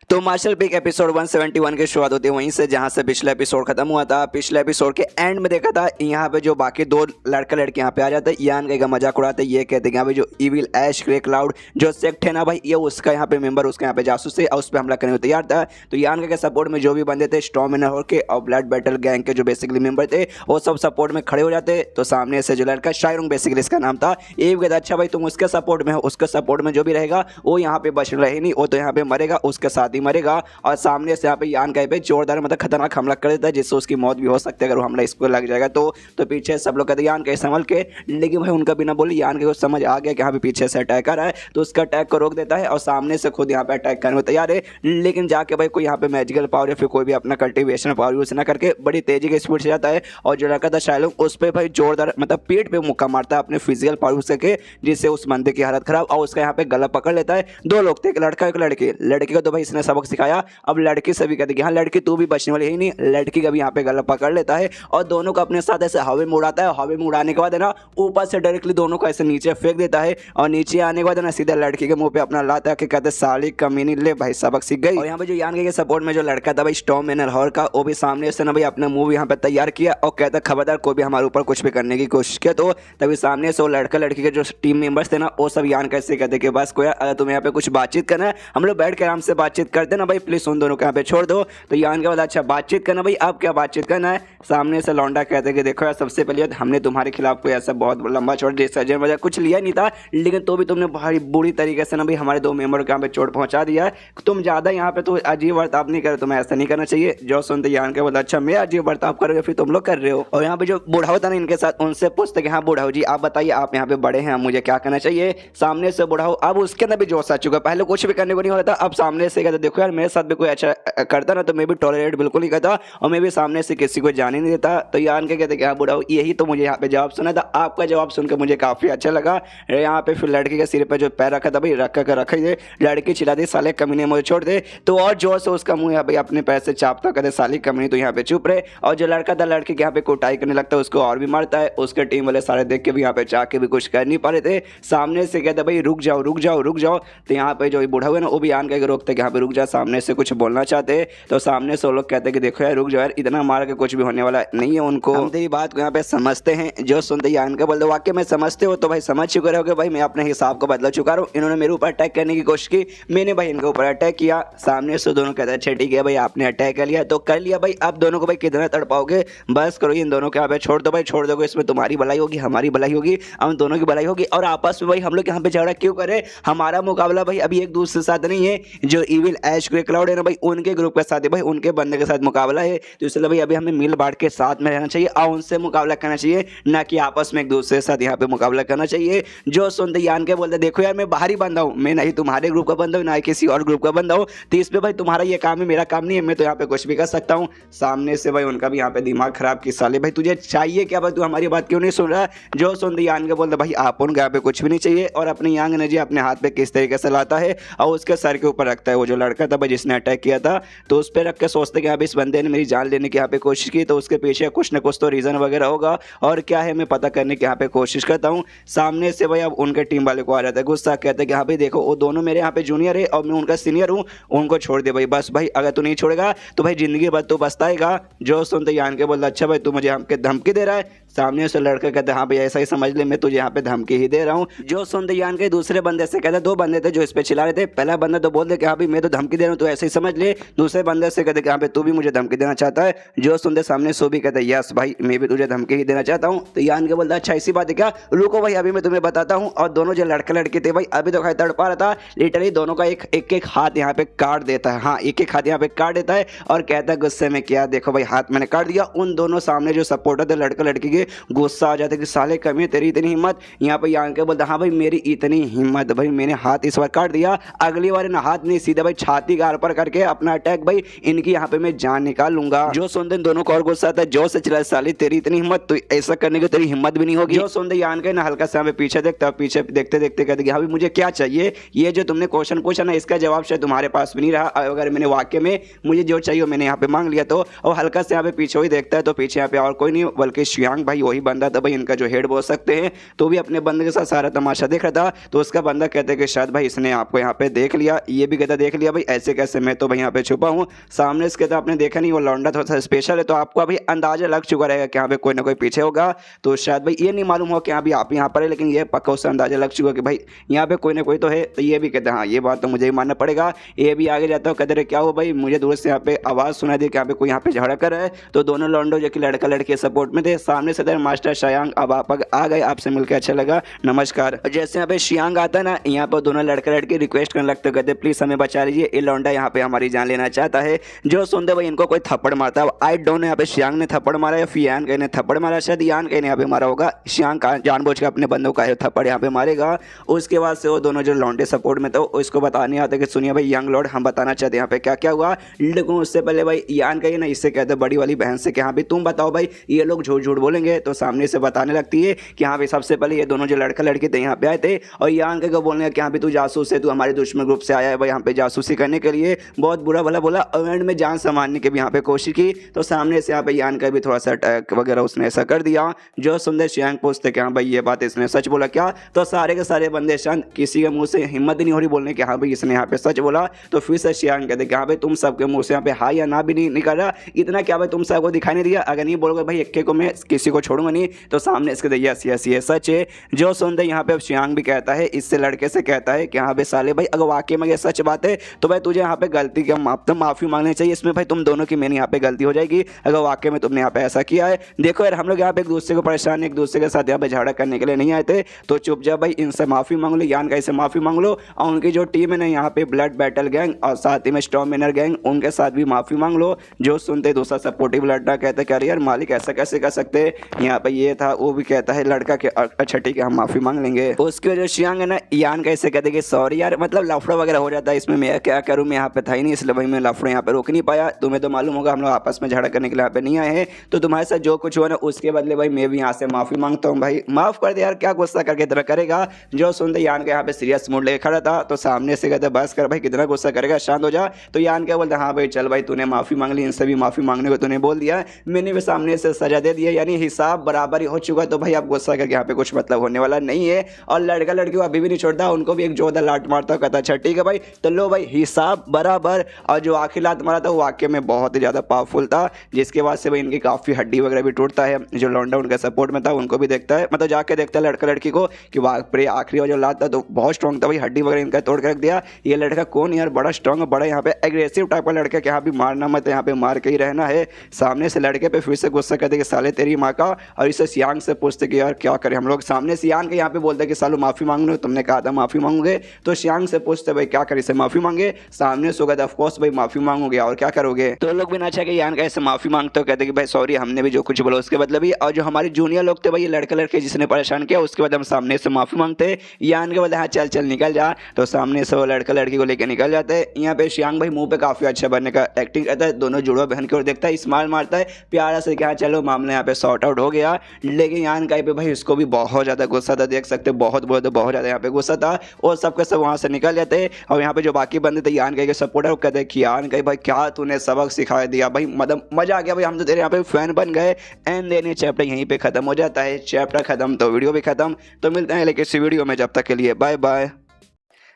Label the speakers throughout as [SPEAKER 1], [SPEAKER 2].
[SPEAKER 1] तो martial peak episode 171 की शुरुआत होती है वहीं से जहां से पिछला एपिसोड खत्म हुआ था। पिछले एपिसोड के एंड में देखा था यहाँ पे जो बाकी दो लड़का लड़के यहाँ पे आ जाते हैं, यान का मजाक उड़ाते हैं। ये कहते हैं यहाँ पे जो इविल ऐश ग्रे क्लाउड जो सेक्ट है ना भाई, ये उसका यहाँ पे मेंबर, उसका यहाँ पे जासूस है और उस पर हमला करने को तैयार था। तो यान के सपोर्ट में जो भी बंदे थे स्टॉर्म एंड के और ब्लड बैटल गैंग के जो बेसिकली मेंबर थे वो सब सपोर्ट में खड़े हो जाते। तो सामने से जो लड़का शायरोंग बेसिकली इसका नाम था, ये कहता अच्छा भाई तुम उसके सपोर्ट में हो, उसके सपोर्ट में जो भी रहेगा वो यहाँ पे बच रहे नहीं, वो तो यहाँ पे मरेगा, उसके साथ ही मरेगा। और सामने से यहाँ पे यान का पे जोरदार मतलब खतरनाक हमला कर देता है जिससे उसकी मौत भी हो सकती है अगर वो हमला इसको लग जाएगा तो पीछे सब लोग कहते हैं यान के संभल के, लेकिन भाई उनका बिना बोले यान के को समझ आ गया कि यहाँ पे पीछे से अटैक कर रहा है तो उसका अटैक को रोक देता है और सामने से खुद यहाँ पे अटैक करने को तैयार है। लेकिन जाके भाई कोई यहाँ पे मैजिकल पावर या फिर कोई भी अपना कल्टिवेशन पावर यूज ना करके बड़ी तेजी के स्पीड से जाता है और जो लड़का था शायलोंग उस पर भाई जोरदार मतलब पेट पे मुक्का मारता है अपने फिजिकल पावर से के, जिससे उस बंदे की हालत खराब और उसका यहाँ पे गला पकड़ लेता है। दो लोग थे, एक लड़का एक लड़की। लड़की को तो भाई इसने सबक सिखाया, अब लड़की से भी कहते कि हाँ लड़की तू भी बचने वाली है ही नहीं। लड़की का भी यहाँ पे गला पकड़ लेता है और दोनों को अपने साथ ऐसे हवा में उड़ाता है। हवा में उड़ाने के बाद है ना ऊपर से डायरेक्टली दोनों को ऐसे नीचे फेंक देता है और नीचे आने के बाद है ना सीधा लड़की के मुंह पे अपना लाता के कहते साली कमीनी ले भाई सबक सीख गई। और यहाँ पे जो यान के सपोर्ट में जो लड़का था भाई स्टॉर्म एंड हॉर का, वो भी सामने से ना भाई अपना मूव यहाँ पे तैयार किया और कहता खबरदार कोई भी हमारे ऊपर कुछ भी करने की कोशिश किया तो तभी सामने से वो लड़का लड़की के जो टीम मेंबर्स थे ना वो सब यान कैसे कहते कि बस कोई अगर तुम्हें यहाँ पे कुछ बातचीत करना है हम लोग बैठ के आराम से बातचीत करते ना भाई, प्लीज उन दोनों को यहाँ पे छोड़ दो। तो यान के बाद अच्छा बातचीत करना भाई, अब क्या बातचीत करना है। सामने से लौंडा कहते कि देखो यार सबसे पहले हमने तुम्हारे खिलाफ कोई ऐसा बहुत लंबा चौड़ा डिसीजन वजह कुछ लिया नहीं था, लेकिन तो भी तुमने भारी बुरी तरीके से ना भाई हमारे दो मेंबर को यहाँ पे चोट पहुंचा दिया है। तुम ज्यादा यहाँ पे तो अजीब बर्ताव नहीं करे, तुम्हें ऐसा नहीं करना चाहिए। जो सुनते यान के बोला अच्छा मैं अजीब बर्ताव कर रहे हो फिर तुम लोग कर रहे हो। और यहाँ पे जो बूढ़ा होता ना इनके साथ उनसे पूछते कि हाँ बूढ़ा जी आप बताइए आप यहाँ पे बड़े हैं मुझे क्या करना चाहिए। सामने से बूढ़ा हो अब उसके अंदर भी जोश आ चुका, पहले कुछ भी करने को नहीं हो रहा था, अब सामने से कहता देखो यार मेरे साथ भी कोई अच्छा करता ना तो मैं भी टॉलरेट बिल्कुल नहीं करता और मैं भी सामने से किसी को जाने नहीं देता। तो यान के कहते कि हाँ बूढ़ा यही तो मुझे यहाँ पे जवाब सुना था, आपका जवाब सुनकर मुझे काफी अच्छा लगा। यहाँ पे फिर लड़के के सिर पे जो पैर रखा था भाई रखा ही लड़की चिल्ला दी साले कमीने मुझे छोड़ दे, तो और जोर से उसका मुंह यहाँ पे अपने पैर से चापता कहते साली कमीनी तो यहाँ पे चुप रहे। और जो लड़का था लड़के के यहाँ पे कुटाई करने लगता है उसको और भी मारता है। उसके टीम वाले सारे देख के भी यहाँ पे चाह के भी कुछ कर नहीं पा रहे थे। सामने से कहते भाई रुक जाओ रुक जाओ रुक जाओ, तो यहाँ पे जो बूढ़ा हुआ ना वो भी आन के रोकते यहाँ पे रुक जा, सामने से कुछ बोलना चाहते तो सामने से वो लोग कहते कि देखो यार रुक जाओ यार इतना मार के कुछ भी होने वाला नहीं है उनको, हम तेरी बात को यहाँ पे समझते हैं। जो सुनते यान के बोलते वाक्य में समझते हो तो भाई समझ चुके रहोगे भाई मैं अपने हिसाब को बदला चुका हूँ। इन्होंने मेरे ऊपर अटैक करने की कोशिश की, मैंने भाई इनके ऊपर अटैक किया। सामने से दोनों कहते अच्छा ठीक है भाई आपने अटैक कर लिया तो कर लिया भाई, अब दोनों को भाई कितना तड़पाओगे, बस करो इन दोनों के यहाँ पे छोड़ दो भाई, छोड़ दोगे इसमें तुम्हारी भलाई होगी हमारी भलाई होगी हम दोनों की भलाई होगी। और आपस में भाई हम लोग यहाँ पे झगड़ा क्यों करें, हमारा मुकाबला भाई अभी एक दूसरे के साथ नहीं है, जो इविल ऐश ग्रे क्लाउड है ना भाई उनके ग्रुप के साथ है भाई, उनके बंदे के साथ मुकाबला है। तो इसलिए भाई अभी हमें मिल बांट के साथ में रहना चाहिए और उनसे मुकाबला करना चाहिए, ना कि आपस में एक दूसरे के साथ यहाँ पे मुकाबला करना चाहिए। जो सुनते यान के बोलते देखो यार मैं बाहरी बंदा हूँ, मैं नहीं तुम्हारे ग्रुप का बंदा हूँ ना किसी और ग्रुप का बंदा हूँ, तो इस पे भाई तुम्हारा ये काम है मेरा काम नहीं है, मैं तो यहाँ पे कुछ भी कर सकता हूँ। सामने से भाई उनका भी यहाँ पे दिमाग खराब कि साले भाई तुझे चाहिए क्या भाई, तू हमारी बात क्यों नहीं सुन रहा। जो सुनते यान के बोलते भाई आप उनके यहाँ पे कुछ भी नहीं चाहिए और अपनी यांग एनर्जी अपने हाथ पे किस तरीके से लाता है और उसके सर के ऊपर रखता है। वो जो लड़का था भाई जिसने अटैक किया था तो उस पर रख के सोचते कि इस बंदे ने मेरी जान लेने की यहाँ पे कोशिश की तो उसके पीछे कुछ ना कुछ तो रीजन वगैरह होगा और क्या है मैं पता करने की यहाँ पे कोशिश करता हूँ। सामने से भाई अब उनके टीम वाले को आ जाता है गुस्सा, कहते हैं कि हाँ भाई देखो वो दोनों मेरे यहाँ पे जूनियर है और मैं उनका सीनियर हूँ, उनको छोड़ दे भाई, बस भाई अगर तू नहीं छोड़ेगा तो भाई जिंदगी भर तो पछताएगा। जो सुनते यान के बोलता अच्छा भाई तू मुझे यहाँ पे धमकी दे रहा है। सामने से लड़का कहते हाँ भाई ऐसा ही समझ ले मैं तुझे यहाँ पे धमकी ही दे रहा हूँ। जो सुनते यान के दूसरे बंदे से कहते दो बंदे थे जो इस पे चिल्ला रहे थे, पहला बंदा तो बोल दे कि हाँ भाई मैं तो धमकी दे रहा हूँ तो ऐसे ही समझ ले, दूसरे बंदे से कहते कि हाँ भाई तू भी मुझे धमकी देना चाहता है। जो सुनते सामने सो भी कहते यस भाई मैं भी तुझे धमकी ही देना चाहता हूँ। तो यान के बोलता अच्छा ऐसी बात है क्या, रुको भाई अभी मैं तुम्हें बताता हूँ। और दोनों जो लड़के लड़के थे भाई अभी तो खाई तड़पा रहा था, लिटरली दोनों का एक हाथ यहाँ पे काट देता है, हाँ एक हाथ यहाँ पे काट देता है और कहता है गुस्से में क्या देखो भाई हाथ मैंने काट दिया। उन दोनों सामने जो सपोर्टर थे लड़का लड़की के गुस्सा आ जाता है कि साले कमी तेरी इतनी हिम्मत। यहाँ पे यान के बोलता हाँ भाई मेरी इतनी हिम्मत भाई मैंने हाथ इस बार काट दिया, अगली बार ना हाथ नहीं सीधा भाई छाती गार पर करके अपना अटैक भाई इनकी यहाँ पे मैं जान निकाल लूंगा। जो सुनते दोनों को और गुस्सा आता है, जो से चला साली तेरी इतनी हिम्मत तो ऐसा करने की तेरी हिम्मत भी नहीं होगी। जो सुनते यान के ना हल्का सा पीछे देखता, पीछे देखते देखते कहते हाँ भाई मुझे क्या चाहिए, ये जो तुमने क्वेश्चन पूछा ना इसका जवाब शायद तुम्हारे पास भी नहीं रहा, अगर मैंने वाक्य में मुझे जो चाहिए मैंने यहाँ पे मांग लिया तो। और हल्का से यहाँ पे पीछे ही देखता है तो पीछे यहाँ पे और कोई नहीं बल्कि शियांग भाई वही बंदा था भाई इनका जो हेड बोल सकते हैं, तो भी अपने बंदे के साथ सारा तमाशा देख रहा था। तो उसका बंदा कहते कि शायद भाई इसने आपको यहाँ पे देख लिया, ये भी कहता देख लिया भाई ऐसे कैसे, मैं तो भाई यहाँ पे छुपा हूँ। सामने इसके तो आपने देखा नहीं, वो लौंडा थोड़ा सा स्पेशल है, तो आपको अभी अंदाजा लग चुका रहेगा कि यहाँ पे कोई ना कोई पीछे होगा। तो शायद भाई ये नहीं मालूम हो कि अभी आप यहाँ पर है, लेकिन ये पक्का उससे अंदाजा लग चुका कि भाई यहाँ पे कोई ना कोई तो है। तो ये भी कहते हैं हाँ ये बात तो मुझे ही मानना पड़ेगा। ये भी आगे जाता हो कहते रहे क्या हो भाई, मुझे दूर से यहाँ पे आवाज़ सुना दी कि यहाँ पे कोई यहाँ पे झगड़ा कर रहा है। तो दोनों लौंडो जो कि लड़का लड़की सपोर्ट में थे, सामने से मास्टर शायांग, अब आप आ गए, आपसे मिलकर अच्छा लगा, नमस्कार। जैसे यहाँ पे शियांग आता है ना, यहाँ पर दोनों लड़का लड़की रिक्वेस्ट करने लगते, कहते प्लीज हमें बचा लीजिए, ये लौंडा यहाँ पे हमारी जान लेना चाहता है। जो सुनते भाई इनको कोई थप्पड़ मारता है, आई डोंट नो यहाँ पे शियांग ने थप्पड़ मारा या फिर यान ने थप्पड़ मारा, शायद यान ने यहाँ पे मारा होगा। शियांग का जानबूझ के अपने बंदों का थप्पड़ यहाँ पे मारेगा। उसके बाद से वो दोनों जो लौंडे सपोर्ट में थे उसको बताने आते कि सुनिए भाई यंग लॉर्ड, हम बताना चाहते हैं यहाँ पे क्या क्या हुआ। लेकिन उससे पहले भाई यान कहिए ना, इससे कहते बड़ी वाली बहन से कि हाँ भाई तुम बताओ भाई, ये लोग झूठ झूठ बोलेंगे। तो सामने से बताने लगती है कि हाँ भाई सबसे पहले ये दोनों जो लड़का लड़की थे यहाँ पे आए थे, और यान के बोलने कि हाँ भाई तू जासूस है, तू हमारे दुश्मन ग्रुप से आया है भाई यहाँ पे जासूसी करने के लिए, बहुत बुरा भला बोला, और एंड में जान संभालने की भी यहाँ पे कोशिश की। तो सामने से यहाँ पे यान का भी थोड़ा सा अटैक वगैरह उसने ऐसा कर दिया। जो सुंदर शियांग पूछते कि हाँ भाई ये बात इसने सच बोला क्या, तो सारे के सारे बंदे शांत, किसी के मुंह से हिम्मत ही नहीं हो रही बोलने कि हाँ भाई इसने यहाँ पे सच बोला। तो फिर से शियांग कहते कि हाँ भाई तुम सबके मुंह से यहाँ पे हाँ या ना भी नहीं निकल रहा, इतना क्या भाई तुम सबको दिखाई नहीं दिया, अगर नहीं बोलोगे भाई इक्के को मैं किसी को छोड़ूंगा नहीं। तो सामने इसके दैया यस ये सच है। जो सुनते यहाँ पे शियांग भी कहता है, इससे लड़के से कहता है कि हाँ भाई साले भाई अगर वाकई में ये सच बात है तो भाई तुझे यहाँ पे गलती का माफी मांगनी चाहिए, इसमें भाई तुम दोनों की मेरी यहाँ पे गलती हो जाएगी अगर वाकई में तुमने यहाँ पे ऐसा किया है। देखो यार हम लोग यहाँ पे एक दूसरे को परेशान, एक दूसरे के साथ यहाँ पे झगड़ा करने के लिए नहीं आए थे, तो चुपचाप भाई इनसे माफी मांग लो, यान का इसे माफी मांग लो, और उनकी जो टीम है ना यहाँ पे ब्लड बैटल गैंग और साथ ही में स्टॉर्म विनर गैंग, उनके साथ भी माफी मांग लो। जो सुनते दूसरा सपोर्टिव लड़का कहते क्या यार मालिक ऐसा कैसे कर सकते, यहाँ पे ये था, वो भी कहता है लड़का के अच्छा ठीक है हम माफी मांग लेंगे। उसकी वजह शियांग है ना, यान कैसे कहते कि सॉरी यार, मतलब लफड़ा वगैरह हो जाता है इसमें, मैं क्या करूँ, मैं यहाँ पे था ही नहीं, इसलिए भाई मैं लफड़ा यहाँ पे रोक नहीं पाया। तुम्हें तो मालूम होगा हम लोग आपस में झगड़ा करने के लिए यहाँ पे नहीं आए हैं, तो तुम्हारे साथ जो कुछ हुआ ना उसके बदले भाई मैं भी यहाँ से माफी मांगता हूँ, भाई माफ कर दे यार, क्या गुस्सा करके तरह करेगा। जो सुनते यान के यहाँ पे सीरियस मूड लेके खड़ा था, तो सामने से कहते बस कर भाई कितना गुस्सा करेगा, शांत हो जा। तो यान क्या बोलते हाँ भाई चल भाई तूने माफी मांग ली, इनसे भी माफी मांगने को तूने बोल दिया, मैंने भी सामने से सजा दे दिया, यानी हिसाब बराबर ही हो चुका। तो भाई आप गुस्सा करके यहाँ पे कुछ मतलब होने वाला नहीं है। और लड़का लड़की को अभी भी नहीं छोड़ता, उनको भी एक जोरदार लात मारता, कहता अच्छा ठीक है भाई तो लो भाई हिसाब बराबर। और जो आखिर लात मारा था वो वाकई में बहुत ही ज़्यादा पावरफुल था, जिसके बाद से भाई इनकी काफ़ी हड्डी वगैरह भी टूटता है। जो लौंडा उनका सपोर्ट में था उनको भी देखता है, मतलब जाके देखता है लड़का लड़की को कि वाकई आखिरी वाला जो लात था तो बहुत स्ट्रॉन्ग था भाई, हड्डी वगैरह इनका तोड़ के रख दिया। ये लड़का कौन यार, बड़ा स्ट्रॉन्ग है, बड़ा यहाँ पे एग्रेसिव टाइप का लड़का, कि यहाँ भी मारना मत, यहाँ पे मार के ही रहना है। सामने से लड़के पे फिर से गुस्सा करते कि साले तेरी माँ का, और इसे सियांग से पूछते कि यार क्या करें हम लोग। सामने सियांग के यहाँ पे बोलते कि सालों माफी मांग लो, तुमने कहा था माफी मांगोगे, तो सियांग से पूछते भाई क्या करें, इसे माफी मांगे। सामने से कहते ऑफ कोर्स भाई माफी मांगोगे और क्या करोगे। तो लोग भी ना चाहे कि यान कैसे माफी मांगते हो, कहते कि भाई सॉरी हमने भी जो कुछ बोला उसके बदले भी। और जो हमारे जूनियर लोग थे भाई ये लड़के लड़के जिसने परेशान किया उसके बाद हम सामने से माफी मांगते, यान के बोलते हाँ चल चल निकल जा। तो सामने से वो लड़का लड़की को लेकर निकल जाते हैं। यहाँ पे शियांग भाई मुंह पे काफी अच्छा बनने का एक्टिंग करता है, दोनों जुड़वा बहन की ओर देखता है, स्माइल मारता है प्यारा से, क्या चलो मामला यहाँ पे सॉर्ट आउट हो गया। लेकिन यान का पे भाई इसको भी बहुत ज्यादा गुस्सा था, देख सकते बहुत ज्यादा यहाँ पे गुस्सा था, और सबके सब वहां से निकल जाते। और यहाँ पे जो बाकी बंदे थे यान के सपोर्टर वो कहते हैं कि यान के भाई क्या तूने सबक सिखा दिया भाई, मतलब मजा आ गया भाई, हम तो तेरे यहाँ पे फैन बन गए। एंड देन ये चैप्टर यहीं पे खत्म हो जाता है। चैप्टर खत्म तो वीडियो भी खत्म। तो मिलते हैं लेकिन इस वीडियो में, जब तक के लिए बाय बाय।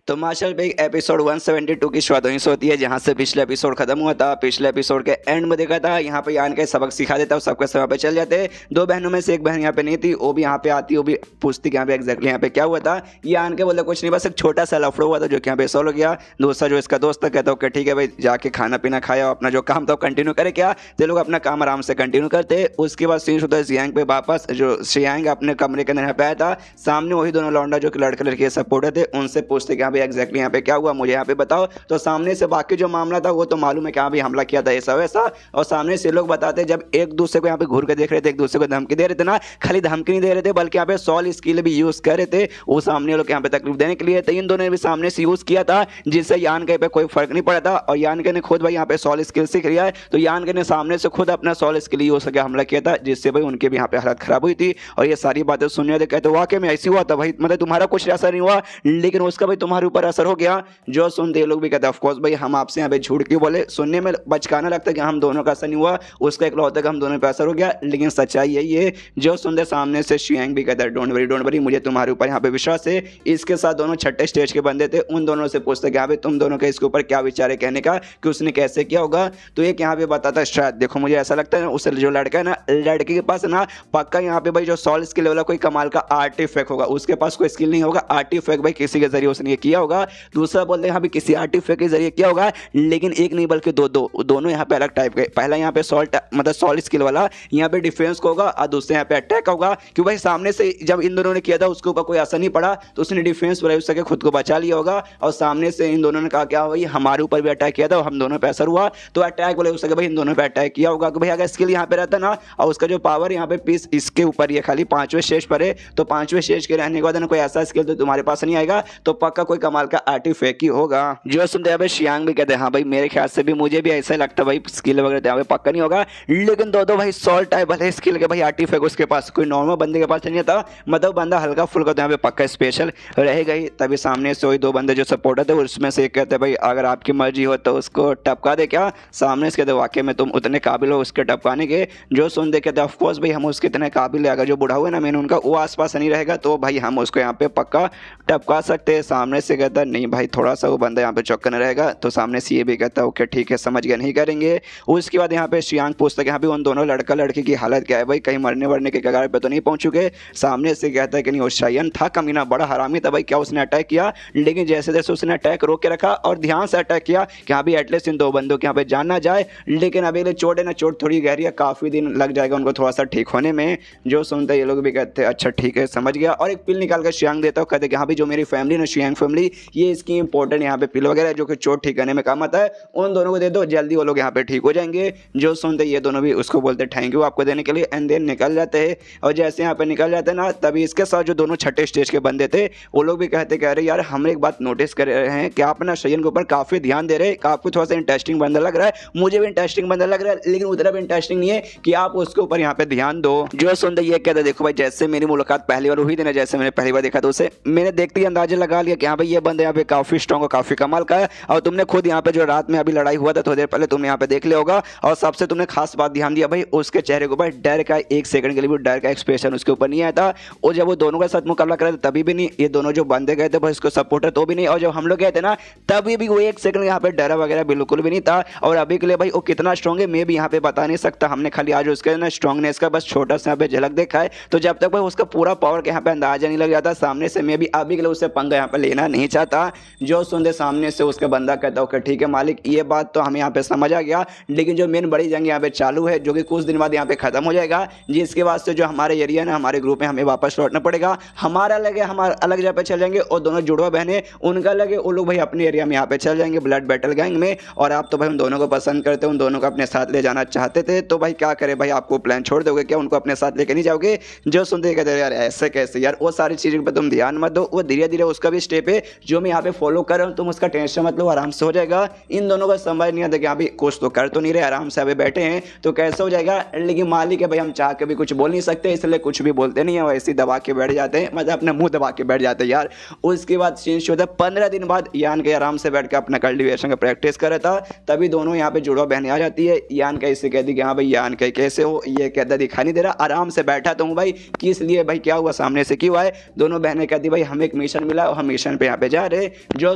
[SPEAKER 1] तो मार्शल पे एपिसोड 172 की शुरुआत वहीं से होती है जहाँ से पिछले एपिसोड खत्म हुआ था। पिछले एपिसोड के एंड में देखा था यहाँ पे यान के सबक सिखा देता है, सबके समय पे चल जाते। दो बहनों में से एक बहन यहाँ पे नहीं थी, वो भी यहाँ पे आती, वो भी पूछती कि यहाँ पे एग्जैक्टली यहाँ पे क्या हुआ था। यान के बोले कुछ नहीं, बस एक छोटा सा लफड़ा हुआ था जो कि यहाँ पे सॉल्व हो गया। दूसरा जो इसका दोस्त था कहता ओके ठीक है भाई जाके खाना पीना खाया, अपना जो काम था कंटिन्यू करे। क्या तो लोग अपना काम आराम से कंटिन्यू करते। उसके बाद सीन होता है शियांग पे वापस, जो शियांग अपने कमरे के अंदर यहाँ पे आया था, सामने वही दोनों लौंडा जो कि लड़के लड़के सपोर्टर थे, उनसे पूछते कि यहाँ पे एग्जैक्टली यहाँ पे क्या हुआ, मुझे यहाँ पे बताओ। तो सामने से बाकी जो मामला था वो तो मालूम है कि यहाँ भी हमला किया था ऐसा वैसा। और सामने से लोग बताते जब एक दूसरे को यहाँ पे घूर के देख रहे थे, एक दूसरे को धमकी दे रहे थे ना, खाली धमकी नहीं दे रहे थे बल्कि यहाँ पे सॉल स्किल भी यूज कर रहे थे, वो सामने लोग यहाँ पे तकलीफ देने के लिए। तो इन दोनों ने भी सामने से यूज किया था, जिससे यान के पे कोई फर्क नहीं पड़ा था। और यान के ने खुद भाई यहाँ पे सॉल स्किल सीख लिया है, तो यान के ने सामने से खुद अपना सॉल स्किल यूज करके हमला किया था, जिससे भाई उनके भी यहाँ पे हालत खराब हुई थी। और ये सारी बातें सुनने कहते वाकई में ऐसी हुआ था भाई, मतलब तुम्हारा कुछ ऐसा नहीं हुआ, लेकिन उसका भाई तुम्हारे तुम्हारे ऊपर असर हो गया। जो सुनते ये लोग भी कहते हैं ऑफकोर्स भाई हम आपसे यहाँ पे झूठ क्यों बोले, सुनने में बचकाना लगता है कि हम दोनों का असर नहीं हुआ, उसका इकलौता का हम दोनों पे असर हो गया, लेकिन सच्चाई यही है। जो सुनते सामने से शियांग भी कहता है डोंट वरी मुझे तुम्हारे ऊपर यहाँ पे विश्वास है। इसके साथ दोनों छठे स्टेज के बंदे थे, उन दोनों से पूछते कि यहाँ पे तुम दोनों का इसके ऊपर क्या विचार है कहने का कि उसने कैसे किया होगा। तो एक यहाँ पे बताता है शायद देखो मुझे ऐसा लगता है उस जो लड़का है ना, लड़के के पास ना पक्का यहाँ पे भाई जो सॉल स्किल वाला कोई कमाल का आर्टिफैक्ट होगा, उसके पास कोई स्किल नहीं होगा, आर्टिफैक्ट भाई किसी के जरिए उसने ये किया होगा। दूसरा बोलते हैं यहाँ पे किसी आर्टिफैक्ट के जरिए किया होगा, लेकिन एक नहीं बल्कि दोनों यहाँ पे अलग टाइप के। पहला यहाँ पे सॉल स्किल वाला यहाँ पे डिफेंस को होगा और दूसरे यहाँ पे अटैक होगा, क्यों भाई सामने से जब इन दोनों ने किया था उसके ऊपर कोई असर नहीं पड़ा तो उसने डिफेंस वाला यूज करके खुद को बचा लिया होगा, और सामने से इन दोनों ने कहा क्या भाई हमारे ऊपर भी अटैक किया था हम दोनों पे असर हुआ, तो अटैक वाला यूज करके भाई इन दोनों पे अटैक किया होगा। कि भाई अगर स्किल यहाँ पे रहता ना और उसका जो पावर यहाँ पे पीस इसके ऊपर ही है, खाली पांचवें शेष पर है, तो पांचवें शेष के रहने के बाद ना कोई ऐसा स्किल तो तुम्हारे पास नहीं आएगा, तो पक्का कोई कमाल का आर्टिफैक्ट ही होगा। जो सुनते हैं शियांग भी कहते हैं हाँ भाई मेरे ख्याल से भी मुझे भी ऐसा लगता है भाई स्किल वगैरह यहाँ पे पक्का नहीं होगा, लेकिन दो भाई सॉल टाइप वाले स्किल के भाई आर्टिफैक्ट उसके पास कोई नॉर्मल बंदे के पास नहीं था, मतलब बंदा हल्का फुल्का तो यहाँ पे पक्का स्पेशल रहेगा ही। तभी सामने से वही दो बंदे जो सपोर्टर थे उसमें से एक कहते हैं भाई अगर आपकी मर्जी हो तो उसको टपका दे क्या, सामने से कहते वाकई में तुम उतने काबिल हो उसके टपकाने के। जो सुन दे कहते ऑफकोर्स भाई हम उसके इतने काबिल है, अगर जो बूढ़ा हुआ ना मैंने उनका वो आसपास नहीं रहेगा तो भाई हम उसको यहाँ पे पक्का टपका सकते हैं। सामने से कहता नहीं भाई थोड़ा सा वो बंदा यहाँ पे चौकन रहेगा, तो सामने से ये भी कहता है ओके ठीक है समझ गया नहीं करेंगे। उसके बाद यहाँ पे शियांग पूछता है कि यहाँ पे उन दोनों लड़का लड़की की हालत क्या है भाई, कहीं मरने वरने के कगार पे तो नहीं पहुंच चुके। सामने से कहता है कि नहीं वो शायन था कमीना बड़ा हरामी था भाई, क्या उसने अटैक किया, लेकिन जैसे जैसे उसने अटैक रोक के रखा और ध्यान से अटैक किया कि हाँ भी एटलीस्ट इन दो बंदों के यहाँ पे जान ना जाए, लेकिन अभी ले चोट है ना, चोट थोड़ी गहरी है, काफी दिन लग जाएगा उनको थोड़ा सा ठीक होने में। जो सुनते ये लोग भी कहते हैं अच्छा ठीक है समझ गया, और एक पिल निकाल कर शियांग देता हूँ, कहते कि हाँ भी जो मेरी फैमिली ना शियांग फैमिली ये इसकी इंपॉर्टेंट यहाँ पे पिल वगैरह जो कि चोट ठीक करने में काम आता है उन दोनों को दे दो, जल्दी वो लोग यहाँ पे ठीक हो जाएंगे। जो सुनते ये दोनों भी उसको बोलते थैंक यू आपको देने के लिए, एंड देन निकल जाते हैं। और जैसे यहाँ पे निकल जाते हैं ना तभी इसके साथ जो दोनों छठे स्टेज के बंदे थे वो लोग भी कहते कह रहे यार हम एक बात नोटिस कर रहे हैं कि आप ना शयन के ऊपर काफी ध्यान दे रहे हैं, आपको थोड़ा सा इंटरेस्टिंग बंदा लग रहा है, मुझे भी इंटरेस्टिंग बंदा लग रहा है, लेकिन उतना भी इंटरेस्टिंग नहीं है कि आप उसके ऊपर यहाँ पे ध्यान दो। जो सुनते ये कहते देखो भाई जैसे मेरी मुलाकात पहली बार हुई थी ना, जैसे मैंने पहली बार देखा तो उसे मैंने देखते ही अंदाजा लगा लिया कि हाँ भाई ये बंदा यहाँ पे काफी स्ट्रॉन्ग और काफी कमाल का है, और तुमने खुद यहाँ पे जो रात में अभी लड़ाई हुआ था थोड़ी देर पहले तुमने यहाँ पे देख लिया होगा, और सबसे तुमने खास बात ध्यान दिया भाई उसके चेहरे के ऊपर डर का एक सेकंड के लिए भी डर का एक्सप्रेशन उसके ऊपर नहीं आया था, और जब वो दोनों के साथ मुकाबला कर रहे थे तभी भी नहीं, ये दोनों जो बंदे गए थे भाई उसको सपोर्टर तो भी नहीं, और जब हम लोग गए थे ना तभी भी वो एक सेकंड यहाँ पे डरा वगैरह बिल्कुल भी नहीं था। और अभी के लिए भाई वो कितना स्ट्रॉन्ग है मैं भी यहाँ पे बता नहीं सकता, हमने खाली आज उसके ना स्ट्रॉन्गनेस का बस छोटा सा यहाँ पे झलक देखा है, तो जब तक भाई उसका पूरा पावर के यहाँ पे अंदाजा नहीं लग जाता सामने से मैं भी अभी के लिए उससे पंगा यहाँ पे लेना नहीं चाहता। जो सुनते सामने से उसका बंदा कहता ओके ठीक है मालिक ये बात तो हमें यहाँ पे समझ आ गया, लेकिन जो मेन बड़ी जंग यहाँ पे चालू है जो कि कुछ दिन बाद यहाँ पे खत्म हो जाएगा, जिसके वास्ते जो हमारे एरिया ना हमारे ग्रुप में हमें वापस लौटना पड़ेगा, हमारा लगे हमारा अलग जगह पे चल जाएंगे और दोनों जुड़वा बहने उनका लगे वो लोग भाई अपने एरिया में यहाँ पे चल जाएंगे ब्लड बैटल गैंग में। और आप तो भाई उन दोनों को पसंद करते उन दोनों को अपने साथ ले जाना चाहते थे, तो भाई क्या करे भाई आपको प्लान छोड़ दोगे क्या, उनको अपने साथ लेके नहीं जाओगे। जो सुनते कहते यार ऐसे कैसे यार, वो सारी चीज़ों पर तुम ध्यान मत दो, वो धीरे धीरे उसका भी स्टेप है जो मैं यहाँ पे फॉलो कर रहा हूँ, तुम उसका टेंशन मत लो आराम से हो जाएगा। इन दोनों को समझ नहीं आता कि यहाँ पे कुछ तो कर तो नहीं रहे, आराम से अभी बैठे हैं तो कैसे हो जाएगा, लेकिन मालिक है भाई हम चाह के भी कुछ बोल नहीं सकते इसलिए कुछ भी बोलते नहीं है, वैसे ही दबा के बैठ जाते हैं, मतलब अपना मुंह दबा के बैठ जाते हैं यार। उसके बाद सीन होता है 15 दिन बाद यान के आराम से बैठ के अपना कल्टिवेशन का प्रैक्टिस कर रहा था, तभी दोनों यहाँ पे जुड़वा बहने आ जाती है। यान का इससे कहती कि हाँ भाई यान के कैसे हो, ये कहता दिखाई नहीं दे रहा, आराम से बैठा तो हूँ भाई, किस लिए भाई क्या हुआ सामने से क्यों आए। दोनों बहनें कहती भाई हमें एक मिशन मिला और हम मिशन पे यहाँ पे जा रहे। जो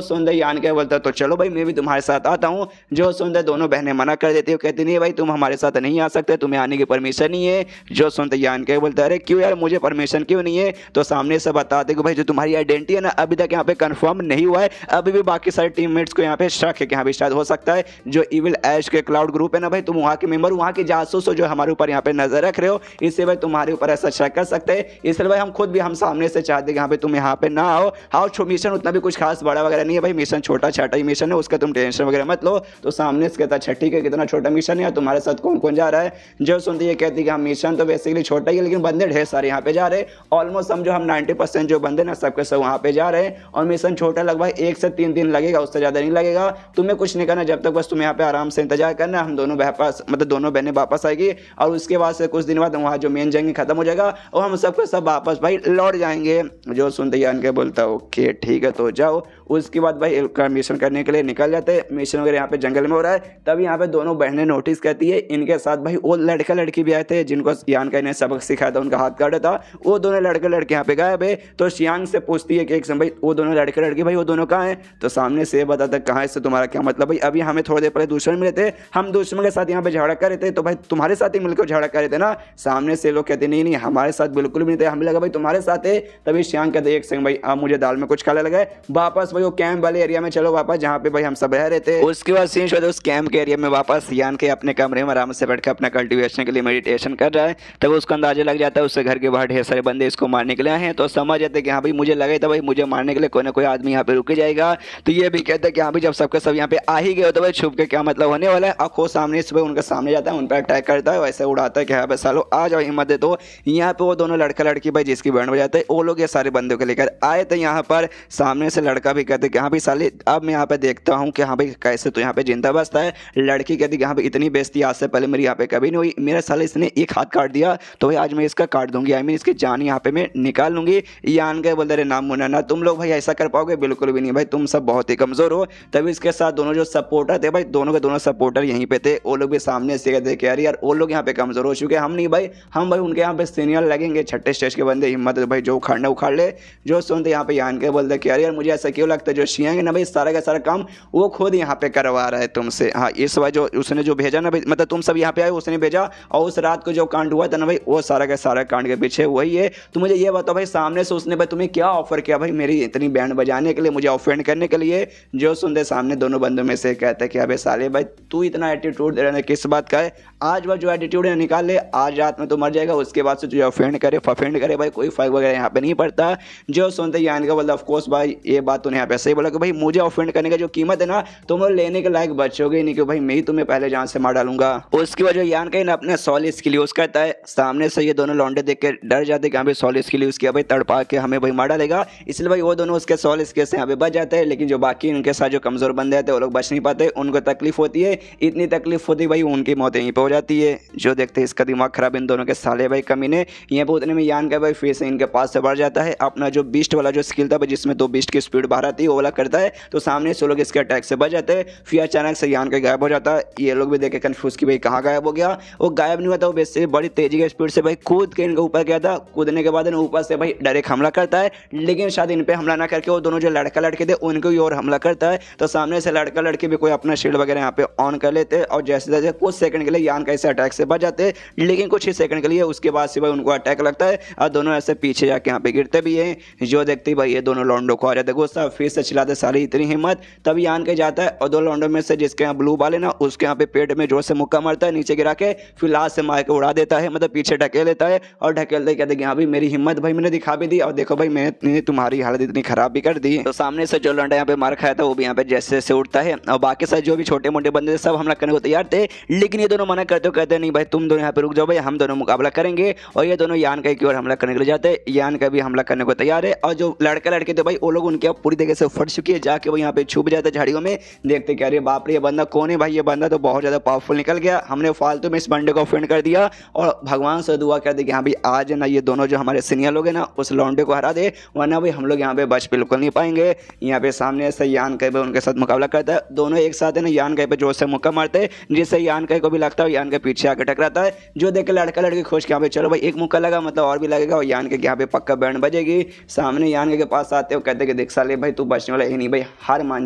[SPEAKER 1] सुंदर यान के बोलता तो चलो भाई मैं भी तुम्हारे साथ आता हूँ। जो सुंदर दोनों बहनें मना कर देती है, कहती नहीं भाई तुम हमारे साथ नहीं आ सकते, तुम्हें आने की परमिशन नहीं है। जो सुनते यान के बोलता अरे क्यों यार मुझे परमिशन क्यों नहीं है, तो सामने से बताते कि भाई जो तुम्हारी आइडेंटिटी है ना अभी तक यहाँ पे कंफर्म नहीं हुआ है, अभी भी बाकी सारे टीममेट्स को यहाँ पे शक है कि यहाँ पे शायद हो सकता है जो इविल ऐश के क्लाउड ग्रुप है ना भाई तुम वहाँ के मेंबर वहाँ के जासूस हो जो हमारे ऊपर यहाँ पे नजर रख रहे हो, इससे भाई तुम्हारे ऊपर ऐसा शक कर सकते हैं, इसलिए भाई हम खुद भी हम सामने से चाहते हैं कि यहाँ पे तुम यहाँ पे ना आओ। हाँ मिशन उतना भी कुछ खास बड़ा वगैरह नहीं है भाई, मिशन छोटा छाटा ही मिशन है, उसका तुम टेंशन वगैरह मत लो। तो सामने से कहता अच्छा ठीक है कितना छोटा मिशन है, तुम्हारे साथ कौन कौन जा रहा है। जो सुनती है कहती कि हम मिशन तो बेसिकली छोटा ही है लेकिन बंदे ढेर सारे यहाँ पे जा रहे, ऑलमोस्ट समझो हम 90% जो बंदे ना सबके सब वहाँ पे जा रहे हैं, और मिशन छोटा लगभग 1 से 3 दिन लगेगा, उससे ज़्यादा नहीं लगेगा। तुम्हें कुछ नहीं करना जब तक बस तुम यहाँ पे आराम से इंतजार करना, हम दोनों वापस मतलब दोनों बहनें वापस आएगी, और उसके बाद से कुछ दिन बाद वहाँ जो मेन जंग खत्म हो जाएगा और हम सबके सब वापस भाई लौट जाएंगे। जो सुनते ही अनके बोलता ओके ठीक है तो जाओ। उसके बाद भाई मिशन करने के लिए निकल जाते हैं। मिशन वगैरह यहाँ पे जंगल में हो रहा है, तब यहाँ पे दोनों बहनें नोटिस करती है इनके साथ भाई वो लड़का लड़की भी आए थे जिनको शियांग का इन्हें सबक सिखाया था, उनका हाथ काटा था, वो दोनों लड़के लड़के यहाँ पे गायब है। तो शियांग से पूछती है कि एक समय भाई वो दोनों लड़के लड़की भाई वो दोनों कहाँ हैं? तो सामने से बताता है कहाँ, इससे तुम्हारा क्या मतलब भाई? अभी हमें थोड़ी देर पहले दुश्मन मिले थे, हम दुश्मन के साथ यहाँ पे झगड़ा कर रहे थे, तो भाई तुम्हारे साथ ही मिलकर झगड़ा कर रहे थे ना। सामने से लोग कहते नहीं नहीं हमारे साथ बिल्कुल भी नहीं थे, हमें लगा भाई तुम्हारे साथ है। तभी शियांग कहते एक सेकंड भाई अब मुझे दाल में कुछ काला लगा है, वापस भाई वो कैंप वाले एरिया में चलो वापस जहाँ पे भाई हम सब रह रहे थे। उसके बाद सीन उस कैंप के एरिया में वापस शियांग के अपने कमरे में आराम से बैठकर अपना कल्टीवेशन के लिए मेडिटेशन कर रहा है। तब उसको अंदाजा लग जाता है उससे घर के बाहर ढेर सारे बंदे इसको मारने के लिए आए हैं। तो समझ जाते हैं कि हाँ भाई मुझे लगा था भाई मुझे मारने के लिए कोई ना कोई आदमी यहाँ पे रुक जाएगा। तो ये भी कहते हैं कि हाँ भाई जब सबके सब यहाँ पे आ ही गए तो भाई छुप के क्या मतलब होने वाला है। आखो सामने से उनके सामने जाता है, उन पर अटैक करता है, वैसे उड़ाता है कि हाँ भाई सालो आ जाओ हिम्मत दे। तो यहाँ पे वो दोनों लड़का लड़की भाई जिसकी बैंड बजाते हैं वो लोग ये सारे बंदों को लेकर आए थे यहाँ पर। सामने से लड़का भी कहते कि हाँ भाई साले अब मैं यहाँ पे देखता हूँ कि हाँ भाई कैसे तो यहाँ पे जिंदा बसता है। लड़की कहती कि हाँ भाई इतनी बेइज्जती आज से पहले मेरी यहाँ पे कभी नहीं हुई, मेरा साले इसने एक हाथ काट दिया तो भाई आज मैं इसका काट दूंगी, आई मीन इसकी जान यहाँ पे मैं निकाल लूंगी। यान के बोलते रहे नाम मुन्ना ना तुम लोग भाई ऐसा कर पाओगे, बिल्कुल भी नहीं भाई तुम सब बहुत ही कमजोर हो। तभी इसके साथ दोनों जो सपोर्टर थे भाई दोनों के दोनों सपोर्टर यहीं पे थे, वो लोग भी सामने से कहते कि यार वो लोग यहाँ पे कमजोर हो चुके, हम नहीं भाई, हम भाई उनके यहाँ पे सीनियर लगेंगे, छठे स्टेज के बंदे, हिम्मत है भाई जो उखाड़ना उखाड़ ले। जो सुनते यहाँ पे यान के बोलते कि यार मुझे ऐसा क्यों लगता है जो शियांग है ना भाई सारा का सारा काम वो खुद यहाँ पे करवा रहा है तुमसे। हाँ इस बार जो उसने जो भेजा ना भाई मतलब तुम सब यहाँ पे आए उसने भेजा, और उस रात को जो कांड हुआ था ना भाई वो सारा का सारा कांड के पीछे वही है। तो मुझे ये बताओ भाई सामने से उसने भाई तुम्हें क्या ऑफर किया भाई मेरी इतनी बैंड बजाने के लिए, मुझे ऑफेंड करने के लिए? जो सुनते सामने दोनों बंदों में से कहते कि अबे साले भाई तू इतना एटीट्यूड दे रहा है किस बात का है? आज वह जो एटीट्यूड है निकाल ले, आज रात में तो मर जाएगा, उसके बाद से तुझे ऑफेंड करे फफेंड करे भाई कोई फर्क वगैरह यहाँ पे नहीं पड़ता। जो सुनते यान का बोला ऑफकोर्स भाई ये बात तूने यहाँ पे सही बोला कि भाई मुझे ऑफेंड करने का जो कीमत है ना तुम लेने के लायक बचोगे नहीं कि भाई मैं ही तुम्हें पहले जान से मार डालूंगा। उसकी वजह यान का ना अपने सॉल स्किल यूज करता है। सामने से ये दोनों लौंडे देख के डर जाते कि भाई सॉल स्किल यूज किया भाई तड़पा के हमें भाई मार डालेगा, इसलिए भाई वो दोनों उसके सॉल स्किल से यहाँ पे बच जाते हैं। लेकिन जो बाकी उनके साथ जो कमजोर बंदे आते हैं वो लोग बच नहीं पाते, उनको तकलीफ होती है, इतनी तकलीफ होती है भाई उनकी मौत यहीं पे हो जाती है। जो देखते हैं इसका दिमाग खराब इन दोनों के साले भाई कमीने। यहाँ पे उतने में यान का भाई फिर से इनके पास से बढ़ जाता है, अपना जो बीस्ट वाला जो स्किल था भाई जिसमें 2 बीस्ट की स्पीड बाहर आती है वो वाला करता है। तो सामने से लोग इसके अटैक से बच जाते हैं। फिर अचानक से यान का गायब हो जाता है। ये लोग भी देखे कंफ्यूज कि भाई कहाँ गायब हो गया, वो गायब नहीं हुआ था, वो वैसे बड़ी तेजी के स्पीड से भाई कूद के इनके ऊपर गया था। कूदने के बाद ऊपर से भाई डायरेक्ट हमला करता है, लेकिन शायद इन पे हमला ना करके वो दोनों जो लड़का लड़के थे उनको ही और हमला करता है। तो सामने से लड़का लड़के भी कोई अपना शील्ड वगैरह यहाँ पे ऑन कर लेते हैं और जैसे जैसे कुछ सेकंड के लिए यान का ऐसे अटैक से बच जाते हैं, लेकिन कुछ ही सेकंड के लिए उसके बाद से भाई उनको अटैक लगता है और दोनों ऐसे पीछे जाके यहाँ पे गिरते भी हैं। जो देखते भाई ये दोनों लॉन्डो को आ जाते गुस्सा, फिर से चिल्लाते सारी इतनी हिम्मत। तभी यान के जाता है और 2 लॉन्डो में से जिसके यहाँ ब्लू बाल है ना उसके यहाँ पे पेट में जोर से मुक्का मारता है, नीचे गिरा के फिर लास्ट से मार के उड़ा देता है, मतलब पीछे ढकेल लेता है। और ढकेलते कहते कि हाँ भाई मेरी हिम्मत भाई मैंने दिखा भी दी और देखो भाई मैंने तुम्हारी हालत इतनी खराब भी कर दी। तो सामने से जो लौंडा यहाँ पे मार खाया था वो भी यहाँ पे जैसे जैसे उठता है और बाकी सारे जो भी छोटे मोटे बंदे सब हमला करने को तैयार थे, लेकिन ये दोनों मना करते हो, कहते नहीं भाई तुम दोनों यहाँ पे रुक जाओ भाई हम दोनों मुकाबला करेंगे। और ये दोनों यान का की ओर हमला करने के लिए जाते हैं, यान का भी हमला करने को तैयार है। और जो लड़का लड़के थे भाई वो लोग उनके पूरी तरीके से फट चुकी है, जाके वो यहाँ पे छुप जाते हैं झाड़ियों में। देखते क्या अरे बाप रे ये बंदा कौन है भाई, ये बंदा तो बहुत ज़्यादा पावरफुल निकल गया, हमने फालतू में इस बंदे को ऑफेंड कर दिया। और भगवान से दुआ कर दी कि हाँ भाई आज ना ये दोनों जो हमारे सीनियर लोग हैं ना उस लौंडे को हरा दे, वरना भाई हम लोग यहाँ पे बच बिल्कुल नहीं पाएंगे। यहाँ पे सामने से यान कई उनके साथ मुकाबला करता है, दोनों एक साथ है ना यान कई पे जोर से मुक्का मारते हैं, जिससे यान कई को भी लगता है यान के पीछे आके टकराता है। जो देख के लड़का लड़की खुश कि यहाँ पे चलो भाई एक मुक्का लगा मतलब और भी लगेगा, और यान के यहाँ पे पक्का बैंड बजेगी। सामने यान के पास आते हो कहते कि देख साले भाई तू बचने वाला ही नहीं भाई, हार मान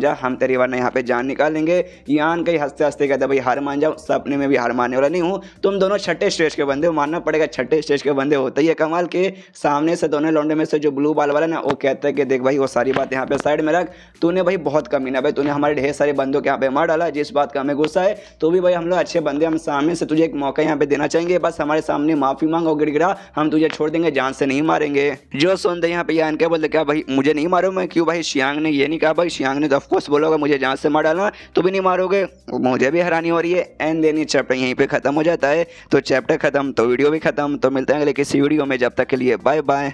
[SPEAKER 1] जा, हम तेरी वरना यहाँ पे जान निकाल लेंगे। यान कई हंसते हंसते कहते भाई हार मान जाओ, सपने में भी हार मानने वाला नहीं हूँ, तुम दोनों छठे स्टेज के बंदे हो, मानना पड़ेगा छठे स्टेज के बंदे होते ही है कमाल के। सामने से दोनों लौंडे में से जो ब्लू बाल वाला ना वो कहता है कि देख भाई वो सारी बात यहाँ पे साइड में रख, तूने भाई बहुत कमीना भाई, तूने हमारे ढेर सारे बंदों के यहाँ पे मार डाला, जिस बात का हमें गुस्सा है। तो भी भाई हम लोग अच्छे बंदे, हम सामने से तुझे एक मौका यहाँ पे देना चाहेंगे, बस हमारे सामने माफी मांग और गिड़गिड़ा, हम तुझे छोड़ देंगे, जान से नहीं मारेंगे। जो सुनते यहाँ पे यान क्या बोलते क्या भाई मुझे नहीं मारो, मैं क्यों भाई, शियांग ने ये नहीं कहा भाई, शियांग ने तो ऑफकोर्स बोलोगे मुझे जान से मार डालना तो भी नहीं मारोगे, मुझे भी हैरानी हो रही है। एंड देन ये चैप्टर यहीं पे खत्म हो जाता है। तो चैप्टर खत्म तो वीडियो भी खत्म, तो मिलते हैं अगले किसी वीडियो में, जब तक के लिए बाय बाय।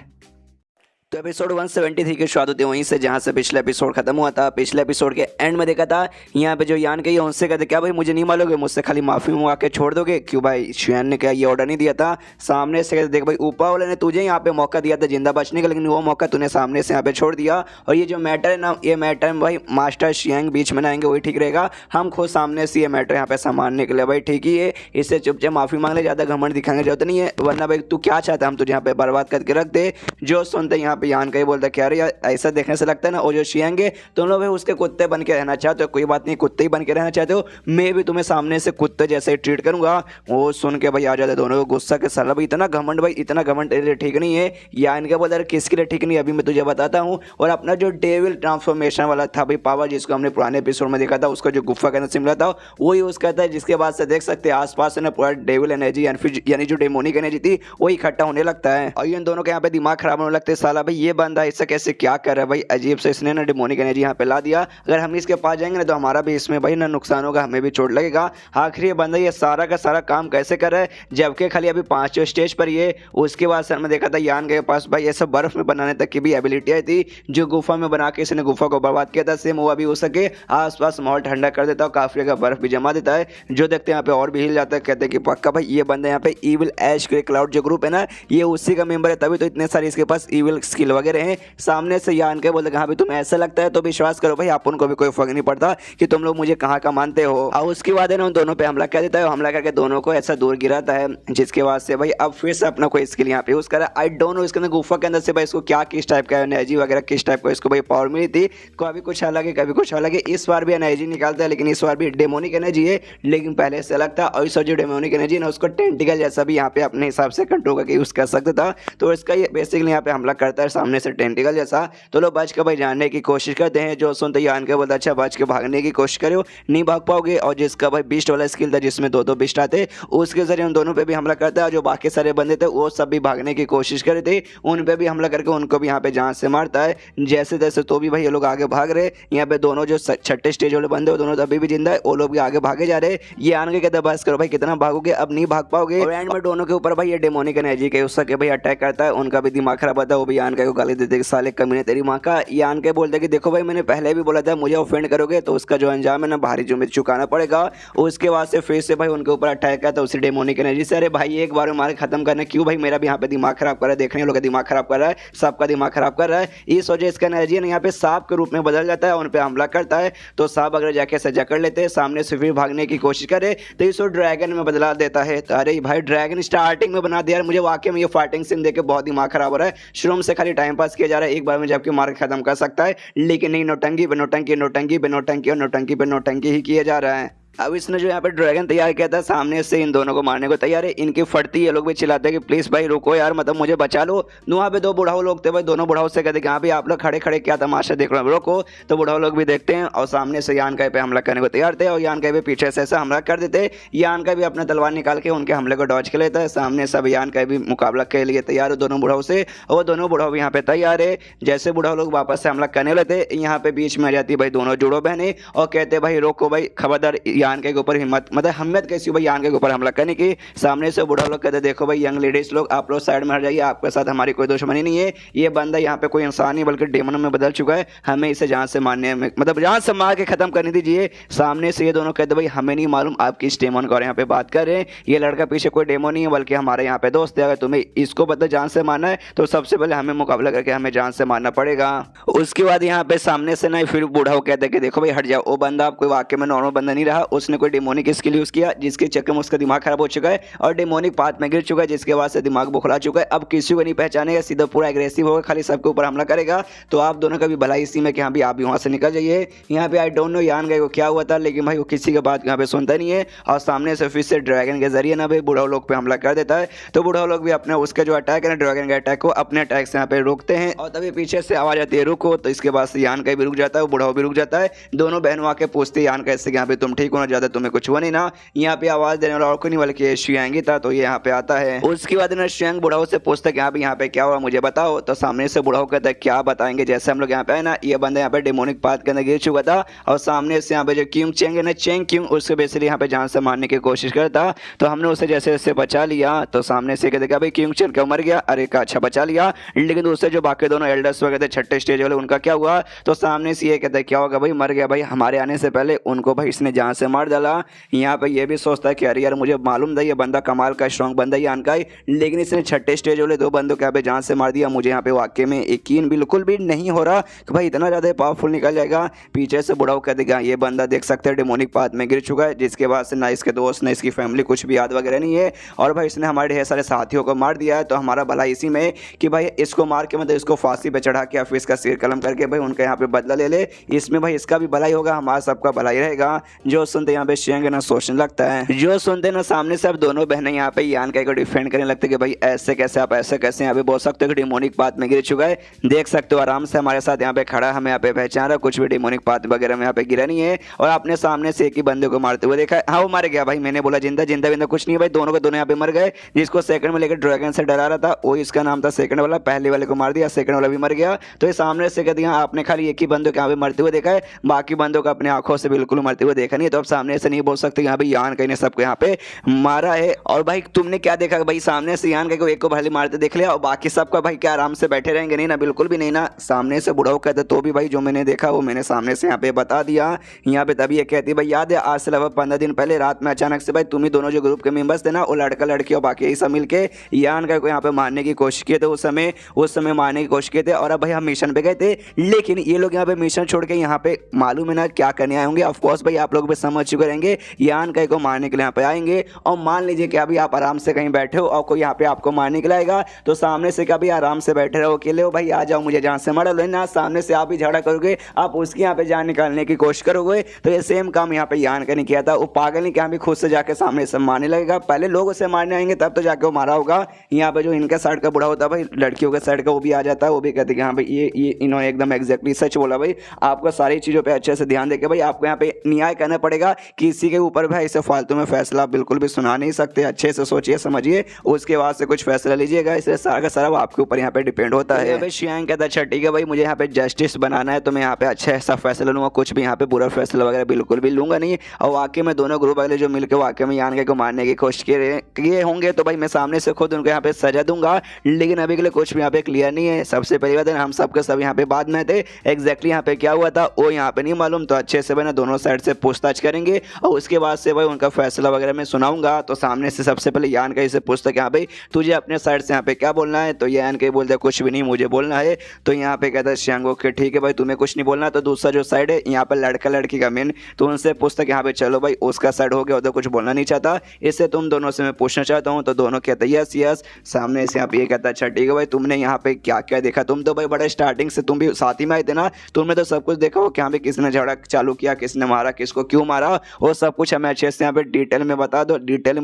[SPEAKER 1] तो एपिसोड 173 की शुरुआत होती है वहीं से जहाँ से पिछला एपिसोड खत्म हुआ था। पिछले एपिसोड के एंड में देखा था यहाँ पे जो यान के उनसे कहते क्या भाई मुझे नहीं मालूम, मुझसे खाली माफी मंगा के छोड़ दोगे? क्यों भाई, शियान ने क्या ये ऑर्डर नहीं दिया था? सामने से कहते देख भाई ऊपर वाले ने तुझे यहाँ पे मौका दिया था जिंदा बचने का, लेकिन वो मौका तूने सामने से यहाँ पे छोड़ दिया। और ये जो मैटर है ना, ये मैटर भाई मास्टर शियांग बीच में ना आएंगे वही ठीक रहेगा। हम खुद सामने से ये मैटर यहाँ पे संभालने के लिए भाई ठीक ही है। इससे चुपचाप माफी मांग ले, ज़्यादा घमंड दिखाने जरूरत नहीं है, वरना भाई तू क्या चाहता है हम तुझे यहाँ पे बर्बाद करके रख दे। जो सुनते यहाँ पे यान का ही बोलता क्या यार ऐसा देखने से लगता है ना वो जो शियांग है तुम लोग उसके कुत्ते बन के रहना चाहते हो, कोई बात नहीं कुत्ते ही बन के रहना चाहते हो, मैं भी तुम्हें सामने से कुत्ते जैसे ट्रीट करूंगा। वो सुन के भाई आ जाते दोनों को गुस्सा के साला भाई इतना घमंड, भाई इतना घमंड तेरे लिए ठीक नहीं है। यान के बोलता किसके लिए ठीक नहीं अभी मैं तुझे बताता हूँ। और अपना जो डेविल ट्रांसफॉर्मेशन वाला था भाई पावर जिसको हमने पुराने एपिसोड में देखा था, उसका जो गुफा का अंदर सिमला था वो यूज करता है, जिसके बाद से देख सकते हैं आसपास ना पूरा डेविल एनर्जी यानी जो डेमोनिक एनर्जी थी वो इकट्ठा होने लगता है। और इन दोनों के यहाँ पे दिमाग खराब होने लगते हैं, साला भाई ये बंदा ऐसा कैसे क्या कर रहा है भाई, अजीब से इसने ना डेमोनिक एनर्जी यहाँ पे ला दिया। अगर हम इसके पास जाएंगे ना तो हमारा भी इसमें भाई ना नुकसान होगा, हमें भी चोट लगेगा। आखिर ये बंदा ये सारा का सारा काम कैसे कर रहा है जबकि खाली अभी 5वें स्टेज पर ये। उसके बाद सर में देखा था यान के पास भाई ऐसा बर्फ में बनाने तक की भी एबिलिटी आई थी, जो गुफा में बना के इसने गुफा को बर्बाद किया था। सेम वो अभी हो सके आसपास माहौल ठंडा कर देता है, काफी का बर्फ भी जमा देता है, जो देखते हैं यहाँ पे और भी हिल जाता है। कहते हैं कि पक्का भाई ये बंदा यहाँ पे इविल ऐश क्लाउड जो ग्रुप है ना ये उसी का मेंबर है, तभी तो इतने सारे इसके पास इविल स्किल वगैरह हैं। सामने से यान के बोलते हाँ भाई तुम्हें ऐसा लगता है तो विश्वास करो भाई अपन को भी कोई फर्क नहीं पड़ता कि तुम लोग मुझे कहाँ का मानते हो। और उसके बाद है ना उन दोनों पे हमला कर देता है, हमला करके दोनों को ऐसा दूर गिराता है, जिसके बाद से भाई अब फिर से अपना कोई स्किल यहाँ पे यूज करा। आई डोंट नो इसके अंदर गुफा के अंदर से भाई इसको क्या किस टाइप का एनर्जी वगैरह किस टाइप का इसको भाई पावर मिली थी, कभी कुछ अलग है कभी कुछ अलग है। इस बार भी एनर्जी निकालता है लेकिन इस बार भी डेमोनिक एनर्जी है, लेकिन पहले से अलग था। और इस जो डेमोनिक एनर्जी ना उसको टेंटिकल जैसा भी यहाँ पे अपने हिसाब से कंट्रोल करके यूज कर सकता था। तो इसका ये बेसिकली यहाँ पे हमला करता है सामने से टेंटिकल जैसा। तो लोग बच के भाई जानने की कोशिश करते हैं, जो सुनते यान के बोलता अच्छा बच के भागने की कोशिश करो नहीं भाग पाओगे। और जिसका भाई बीस्ट वाला स्किल था जिसमें दो बीस्ट आते उसके जरिए उन दोनों पे भी हमला करता है। जो बाकी सारे बंदे थे वो सब भी भागने की कोशिश कर रहे थे, उन पे भी हमला करके उनको भी यहाँ पे जान से मारता है जैसे तैसे। तो भी भाई ये लोग आगे भाग रहे, यहाँ पे दोनों जो छठे स्टेज वाले बंदे दोनों अभी भी जिंदा है, वो लोग भी आगे भागे जा रहे। ये आने के कहते बस करो भाई कितना भागोगे अब नहीं भाग पाओगे। और एंड में दोनों के ऊपर भाई ये डेमोनिक एनर्जी के उसका भाई अटैक करता है, उनका भी दिमाग खराब होता है। वो भी यान के गाली देते साले कमीने तेरी माँ का। यान के बोलते कि देखो भाई मैंने पहले भी बोला था मुझे ऑफेंड करोगे तो उसका जो अंजाम है ना भारी जुम्मे चुकाना पड़ेगा। उसके बाद से फिर से भाई उनके ऊपर अटैक करता है उसी डेमोनिक एनर्जी से। अरे भाई एक बार मारे खत्म करने क्यों भाई मेरा भी यहाँ पे दिमाग खराब कर रहा है, देखने लोग दिमाग खराब कर रहा है, सबका दिमाग खराब कर रहा है। इस वजह इसका एनर्जी यहाँ पे सांप के रूप में बदल जाता है, उन पे हमला करता है। तो सांप अगर जाके सजा कर लेते हैं सामने से फिर भागने की कोशिश करे तो इसको ड्रैगन में बदला देता है। तो अरे भाई ड्रैगन स्टार्टिंग में बना दिया यार, मुझे वाकई में ये फाइटिंग सीन देख के बहुत दिमाग खराब हो रहा है। शुरू से खाली टाइम पास किया जा रहा है, एक बार में जबकि मार खत्म कर सकता है, लेकिन नहीं नौटंकी पे नौटंकी नौटंकी पे नौटंकी और नौटंकी पे नौटंकी ही किया जा रहा है। अब इसने जो यहाँ पे ड्रैगन तैयार किया था सामने से इन दोनों को मारने को तैयार है। इनकी फटती ये लोग भी चिल्लाते हैं कि प्लीज भाई रुको यार, मतलब मुझे बचा लो। वहाँ पे दो बुढ़ाओ लोग थे भाई, दोनों बुढ़ाओ से कहते कि हाँ भाई आप लोग खड़े खड़े क्या तमाशा देख रहे हो, रोको। तो बुढ़ाओ लोग भी देखते हैं और सामने से यान का पे हमला करने को तैयार थे और यान का भी पीछे से ऐसा हमला कर देते। यान का भी अपना तलवार निकाल के उनके हमले को डॉज कर लेता है। सामने सब यान का भी मुकाबला के लिए तैयार हो दोनों बुढ़ाओ से, और दोनों बुढ़ाओ भी यहाँ पे तैयार है। जैसे बुढ़ाओ लोग वापस से हमला करने लेते यहाँ पे बीच में आ जाती भाई दोनों जुड़ो बहने और कहते भाई रोको भाई, खबरदार यान के ऊपर हिम्मत मतलब हिम्मत कैसी भाई यान के ऊपर हमला करने की। सामने से बूढ़ा लोग कहते देखो भाई यंग लेडीज लोग आप लोग साइड में हट जाइए, आपके साथ हमारी कोई दुश्मनी नहीं है। ये बंदा यहाँ पे कोई इंसान नहीं बल्कि डेमन में बदल चुका है, हमें इसे जान से मारने में मतलब जान से मार के खत्म करने दीजिए। सामने से ये दोनों कहते भाई हमें नहीं मालूम आप किस डेमन को यहाँ पे बात कर रहे हैं, ये लड़का पीछे कोई डेमन नहीं है बल्कि हमारे यहाँ पे दोस्त है। अगर तुम्हें इसको पता जान से मारना है तो सबसे पहले हमें मुकाबला करके हमें जान से मारना पड़ेगा। उसके बाद यहाँ पे सामने से ना फिर बूढ़ा कहते कि देखो भाई हट जाओ, वो बंदा कोई वाकई में नॉर्मल बंदा नहीं रहा, उसने कोई डेमोनिक स्किल यूज किया जिसके चक्कर में उसका दिमाग खराब हो चुका है और डेमोनिक पाथ में गिर चुका है, जिसके बाद से दिमाग बुखला चुका है। अब किसी को नहीं पहचानेगा, सीधा पूरा एग्रेसिव होगा, खाली सबके ऊपर हमला करेगा। तो आप दोनों का भी भलाई इसी में कि हाँ भी आप भी वहाँ से निकल जाइए। यहाँ पे आई डोंट नो यान गए को क्या हुआ था, लेकिन भाई वो किसी के बात यहाँ पे सुनता नहीं है और सामने से फिर से ड्रैगन के जरिए ना भाई बूढ़ा लोग पे हमला कर देता है। तो बूढ़ा लोग भी अपने उसका जो अटैक है ना ड्रैगन के अटैक को अपने अटैक से यहाँ पे रोकते हैं और तभी पीछे से आवाज आती है रुको। तो इसके बाद से यान का भी रुक जाता है, बूढ़ा भी रुक जाता है। दोनों बहनों आके पूछते हैं यान कैसे यहाँ पे तुम ठीक हो ना ज़्यादा तुम्हें कुछ हुआ नहीं ना। यहाँ पे आवाज़ देने वाला और कोई नहीं बल्कि शियांगी था, तो ये यहाँ पे आता है। उसके बाद ना शियांग बुढ़ाओ से पूछता है कि यहाँ पे क्या हुआ मुझे बताओ। तो सामने से बुढ़ाओ कहता है क्या बताएंगे, जैसे हम लोग यहाँ पे है ना, ये बंदा यहाँ पे डेमोनिक पाथ के अंदर गिर चुका था और सामने से यहाँ पे जो क्यूंग चेंग है ना, चेंग क्यूंग, उससे बेसिकली यहाँ पे जान से मारने की कोशिश करता, तो हमने उसे जैसे जैसे बचा लिया। तो सामने से कहते भाई क्यूंग चेंग क्यों मर गया, अरे का अच्छा बचा लिया। लेकिन उससे जो बाकी दोनों एल्डर्स वगैरह छठे स्टेज वाले उनका क्या हुआ, तो सामने से ये कहता है क्या होगा भाई, मर गया भाई, हमारे आने से पहले उनको भाई इसने जान से मार डाला। यहाँ पे ये भी सोचता है कि अरे यार मुझे मालूम था ये बंदा कमाल का स्ट्रॉन्ग बंदा ही आन का ही, लेकिन इसने छठे स्टेज वाले दो बंदों के यहाँ पे जान से मार दिया। मुझे यहाँ पे वाकई में यकीन बिल्कुल भी नहीं हो रहा कि भाई इतना ज़्यादा पावरफुल निकल जाएगा। पीछे से बुढ़ाओ कह देगा ये बंदा देख सकते हैं डेमोनिक पाथ में गिर चुका है, जिसके बाद से ना इसके दोस्त ना इसकी फैमिली कुछ भी याद वगैरह नहीं है, और भाई इसने हमारे ढेर सारे साथियों को मार दिया है। तो हमारा भला इसी में कि भाई इसको मार के मतलब इसको फांसी पे चढ़ा के या फिर इसका सिर कलम करके भाई उनका यहाँ पे बदला ले ले, इसमें भाई इसका भी भलाई होगा, हमारा सबका भलाई रहेगा। जो सुनते यहाँ पे शियांग ना सोचने लगता है, जो सुनते ना सामने से अब दोनों बहनें यहाँ पे यान का को डिफेंड करने लगते कि भाई ऐसे कैसे आप ऐसे कैसे यहाँ पे बोल सकते हो कि डेमोनिक पाथ में गिर चुका है, देख सकते हो आराम से हमारे साथ यहाँ पे खड़ा, हमें यहाँ पे पहचान रहा, कुछ भी डेमोनिक पाथ वगैरह में यहाँ पे गिरा नहीं है, और आपने सामने से एक ही बंदे को मारते हुए देखा है। हाँ वो मार गया भाई, मैंने बोला जिंदा जिंदा बिंदा कुछ नहीं है भाई, दोनों के दोनों यहाँ पे मर गए। जिसको सेकंड में लेकर ड्रैगन से डरा रहा था वो इसका नाम था सेकंड वाला, पहले वाले को मार दिया, सेकंड वाला भी मर गया। तो ये सामने से कह दिया आपने खाली एक ही बंदे को यहाँ पे मरते हुए देखा है, बाकी बंदों को अपने आंखों से बिल्कुल मरते हुए देखा नहीं है, तो अब सामने से नहीं बोल सकते यहाँ पे यान कहीं ने सबको यहाँ पे मारा है। और भाई तुमने क्या देखा भाई, सामने से यान को एक को भले मारते देख लिया और बाकी सबका भाई क्या आराम से बैठे रहेंगे, नहीं ना बिल्कुल भी नहीं ना। सामने से बुढ़ाओ कहते तो भी भाई जो मैंने देखा वो मैंने सामने से यहाँ पे बता दिया। यहाँ पे तभी ये कहती भाई याद है आज से लगभग 15 दिन पहले रात में अचानक से भाई तुम ही दोनों जो ग्रुप के मेंबर्स थे ना, वो लड़का लड़की और बाकी यही सब मिलके यान को यहाँ पे मारने की कोशिश किए थे, उस समय मारने की कोशिश किए थे। और अब भाई हम मिशन पे गए थे, लेकिन ये लोग यहाँ पे मिशन छोड़ के यहाँ पे मालूम है ना क्या करने आए होंगे। ऑफकोर्स भाई आप लोग भी समझ चुके रहेंगे, यान को मारने के लिए यहाँ पे आएंगे। और मान लीजिए कि अभी आप आराम से कहीं बैठे हो और कोई यहाँ पे आपको मारने के लिए आएगा, तो सामने से कभी आराम से बैठे रहो, अकेले हो भाई आ जाओ मुझे जान से मार लो ना, सामने से आप ही झगड़ा करोगे, आप उसकी यहाँ पे जान निकालने की कोशिश करोगे। तो ये सेम काम यहाँ पे यान का नहीं किया था, वो पागल नहीं क्या भी खुद से जाके सामने से मारने लगेगा, पहले लोग उसे मारने आएंगे तब तो जाके वो मारा होगा। यहाँ पे जो इनका साइड का बुढ़ा होता है भाई लड़कियों के साइड का, वो भी आ जाता है, वो भी कहते हैं कि हाँ भाई ये इन्होंने एकदम एग्जैक्टली सच बोला भाई, आपको सारी चीज़ों पे अच्छे से ध्यान देके भाई आपको यहाँ पे न्याय करना पड़ेगा, किसी के ऊपर भाई इसे फालतू में फैसला बिल्कुल भी सुना नहीं सकते, अच्छे से सोचिए समझिए उसके बाद से कुछ फैसला लीजिएगा, इसलिए सारा का सारा आपके ऊपर यहाँ पे डिपेंड होता है। भाई शियांग कहता है अच्छा ठीक है भाई मुझे यहाँ पे जस्टिस बनाना है, तो मैं यहाँ पे अच्छा ऐसा फैसला लूंगा, कुछ भी यहाँ पे बुरा फैसला वगैरह बिल्कुल भी लूंगा नहीं। और वाकई में दोनों ग्रुप वाले जो मिलकर वाकई में यान को मारने की कोशिश किए होंगे, तो भाई मैं सामने से खुद उनको यहाँ पे सजा दूंगा, लेकिन अभी के लिए कुछ भी यहाँ पे क्लियर नहीं है। सबसे पहली बात है हम सबके सब यहाँ पे बाद में थे, एग्जैक्टली यहाँ पे क्या हुआ था वो यहाँ पे नहीं मालूम, तो अच्छे से भाई ना दोनों साइड से पूछताछ करेंगे और उसके बाद से भाई उनका फैसला वगैरह मैं सुनाऊंगा। तो सामने से सबसे पहले यान का इसे पूछता कि हाँ भाई तुझे अपने साइड से यहाँ पे क्या बोलना है, तो यान के बोलते कुछ भी नहीं मुझे बोलना है। तो यहाँ पे कहता है शियांग ओके ठीक है भाई तुम्हें कुछ नहीं बोलना। तो दूसरा जो साइड है यहाँ पर लड़का लड़की का मेन, तो उनसे पूछता कि यहाँ पे चलो भाई उसका साइड हो गया, उधर कुछ बोलना नहीं चाहता, इससे तुम दोनों से मैं पूछना चाहता हूँ। तो दोनों कहते हैं यस यस। सामने से यहाँ पे ये कहता है अच्छा ठीक है भाई तुमने यहाँ पे क्या क्या देखा, तुम तो भाई बड़ा स्टार्टिंग से तुम भी साथ ही में आए थे ना, तुमने तो सब कुछ देखा हो कि यहाँ पे किसने झगड़ा चालू किया, किसने मारा, किसको क्यों मारा, वो सब कुछ हमें अच्छे से यहाँ पे डिटेल में बता दो। डिटेल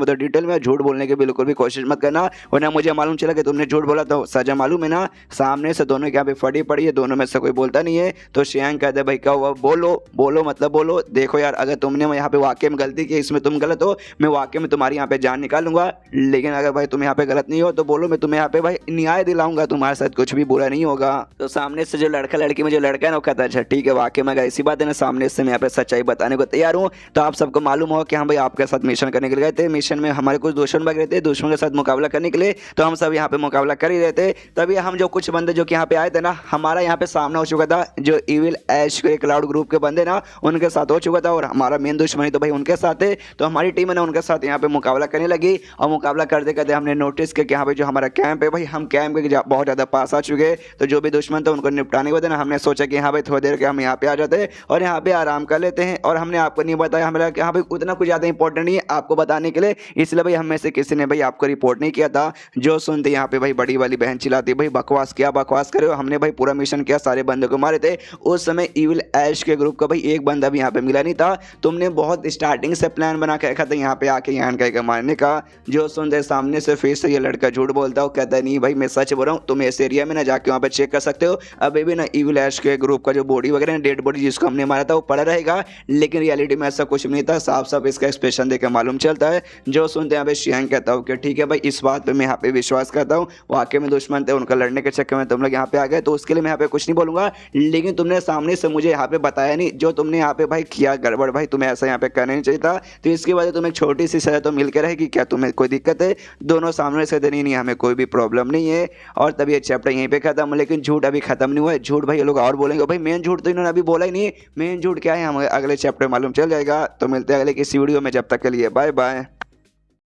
[SPEAKER 1] में झूठ बोलने की बिल्कुल भी कोशिश मत करना, वरना मुझे मालूम चला कि तुमने झूठ बोला तो सजा मालूम है ना। सामने से दोनों यहाँ पे फटी पड़ी है, दोनों में से कोई बोलता नहीं है। तो शियांग कहते भाई क्या हुआ, बोलो मतलब बोलो। देखो यार अगर तुमने यहाँ पे वाकई में गलती की, इसमें तुम गलत हो, मैं वाकई में तुम्हारी यहाँ पे जान निकालूंगा, लेकिन अगर भाई तुम यहाँ पे गलत नहीं हो तो बोलो, मैं तुम्हें यहाँ पे भाई न्याय दिलाऊंगा, तुम्हारे साथ कुछ भी बुरा नहीं होगा। तो सामने से जो लड़का लड़की में जो लड़का है ना वो कहता है अच्छा ठीक है वाकई में ऐसी बात है ना, सामने से मैं यहाँ पे सच्चाई बताने को तैयार हूँ। तो आप सबको मालूम हो कि हाँ भाई आपके साथ मिशन करने के लिए गए थे, मिशन में हमारे कुछ दुश्मन वगैरह थे, दुश्मन के साथ मुकाबला करने के लिए, तो हम सब यहाँ पे मुकाबला कर ही रहे थे। तभी हम जो कुछ बंदे जो कि यहाँ पे आए थे ना, हमारा यहाँ पे सामना हो चुका था, जो इविल ऐश के क्लाउड ग्रुप के बंदे ना उनके साथ हो चुका था, और हमारा मेन दुश्मनी तो भाई उनके साथ है। तो हमारी टीम है ना उनके साथ यहाँ पे मुकाबला करने लगी, और मुकाबला करते करते हमने नोटिस किया कि यहाँ पे जो हमारा कैंप है भाई, हम कैंप के बहुत ज़्यादा पास आ चुके, तो जो भी दुश्मन था उनको निपटाने के बाद ना हमने सोचा कि हाँ भाई थोड़ी देर के हम यहाँ पे आ जाते हैं और यहाँ पे आराम कर लेते हैं। और हमने आपको नहीं बताया, हमारा यहाँ पे उतना कुछ ज़्यादा इंपॉर्टेंट नहीं है आपको बताने के लिए, इसलिए भाई हम में से किसी ने भाई आपको रिपोर्ट नहीं किया था। जो सुनते यहाँ पे भाई बड़ी वाली बहन चिल्लाती भाई बकवास किया, बकवास करे, हमने भाई पूरा मिशन किया, सारे बंदों को मारे थे। उस समय इविल ऐश के ग्रुप का भाई एक बंदा भी यहाँ पे मिला नहीं था। तुमने बहुत स्टार्टिंग से प्लान बना के रखा था यहाँ पे आके यान का मारने का। जो सुनते सामने से फिर से ये लड़का झूठ बोलता हो, कहता है नहीं भाई मैं सच बोल रहा हूँ, तुम इस एरिया में ना जाके वहाँ पे चेक कर सकते हो। अभी भी ना इविल ऐश के ग्रुप का जो बॉडी वगैरह डेड बॉडी जिसको हमने मारा था वो पड़ा रहेगा, लेकिन रियलिटी में ऐसा कुछ भी नहीं था, साफ साफ इसका एक्सप्रेशन देकर मालूम चलता है। जो सुनते हैं यहाँ पे शियांग कहता हूँ कि ठीक है भाई, इस बात पे मैं यहाँ पे विश्वास करता हूँ, वाकई में दुश्मन थे, उनका लड़ने के चक्कर में तुम लोग यहाँ पे आ गए, तो उसके लिए मैं यहाँ पे कुछ नहीं बोलूंगा। लेकिन तुमने सामने से मुझे यहाँ पे बताया नहीं, जो तुमने यहाँ पे भाई किया गड़बड़ भाई, तुम्हें ऐसा यहाँ पे करना नहीं चाहिए था। तो इसकी वजह से तुम्हें एक छोटी सी सजा तो मिल के रहेगी, क्या तुम्हें कोई दिक्कत है? दोनों सामने से देनी नहीं, हमें कोई भी प्रॉब्लम नहीं है। और तभी ये चैप्टर यहीं पे खत्म। लेकिन झूठ अभी खत्म नहीं हुआ है, झूठ भाई ये लोग और बोलेंगे। भाई मेन झूठ तो इन्होंने अभी बोला ही नहीं, मेन झूठ क्या है हमें अगले चैप्टर मालूम चल जाएगा। तो मिलते हैं अगले किसी वीडियो में, जब तक के लिए बाय बाय।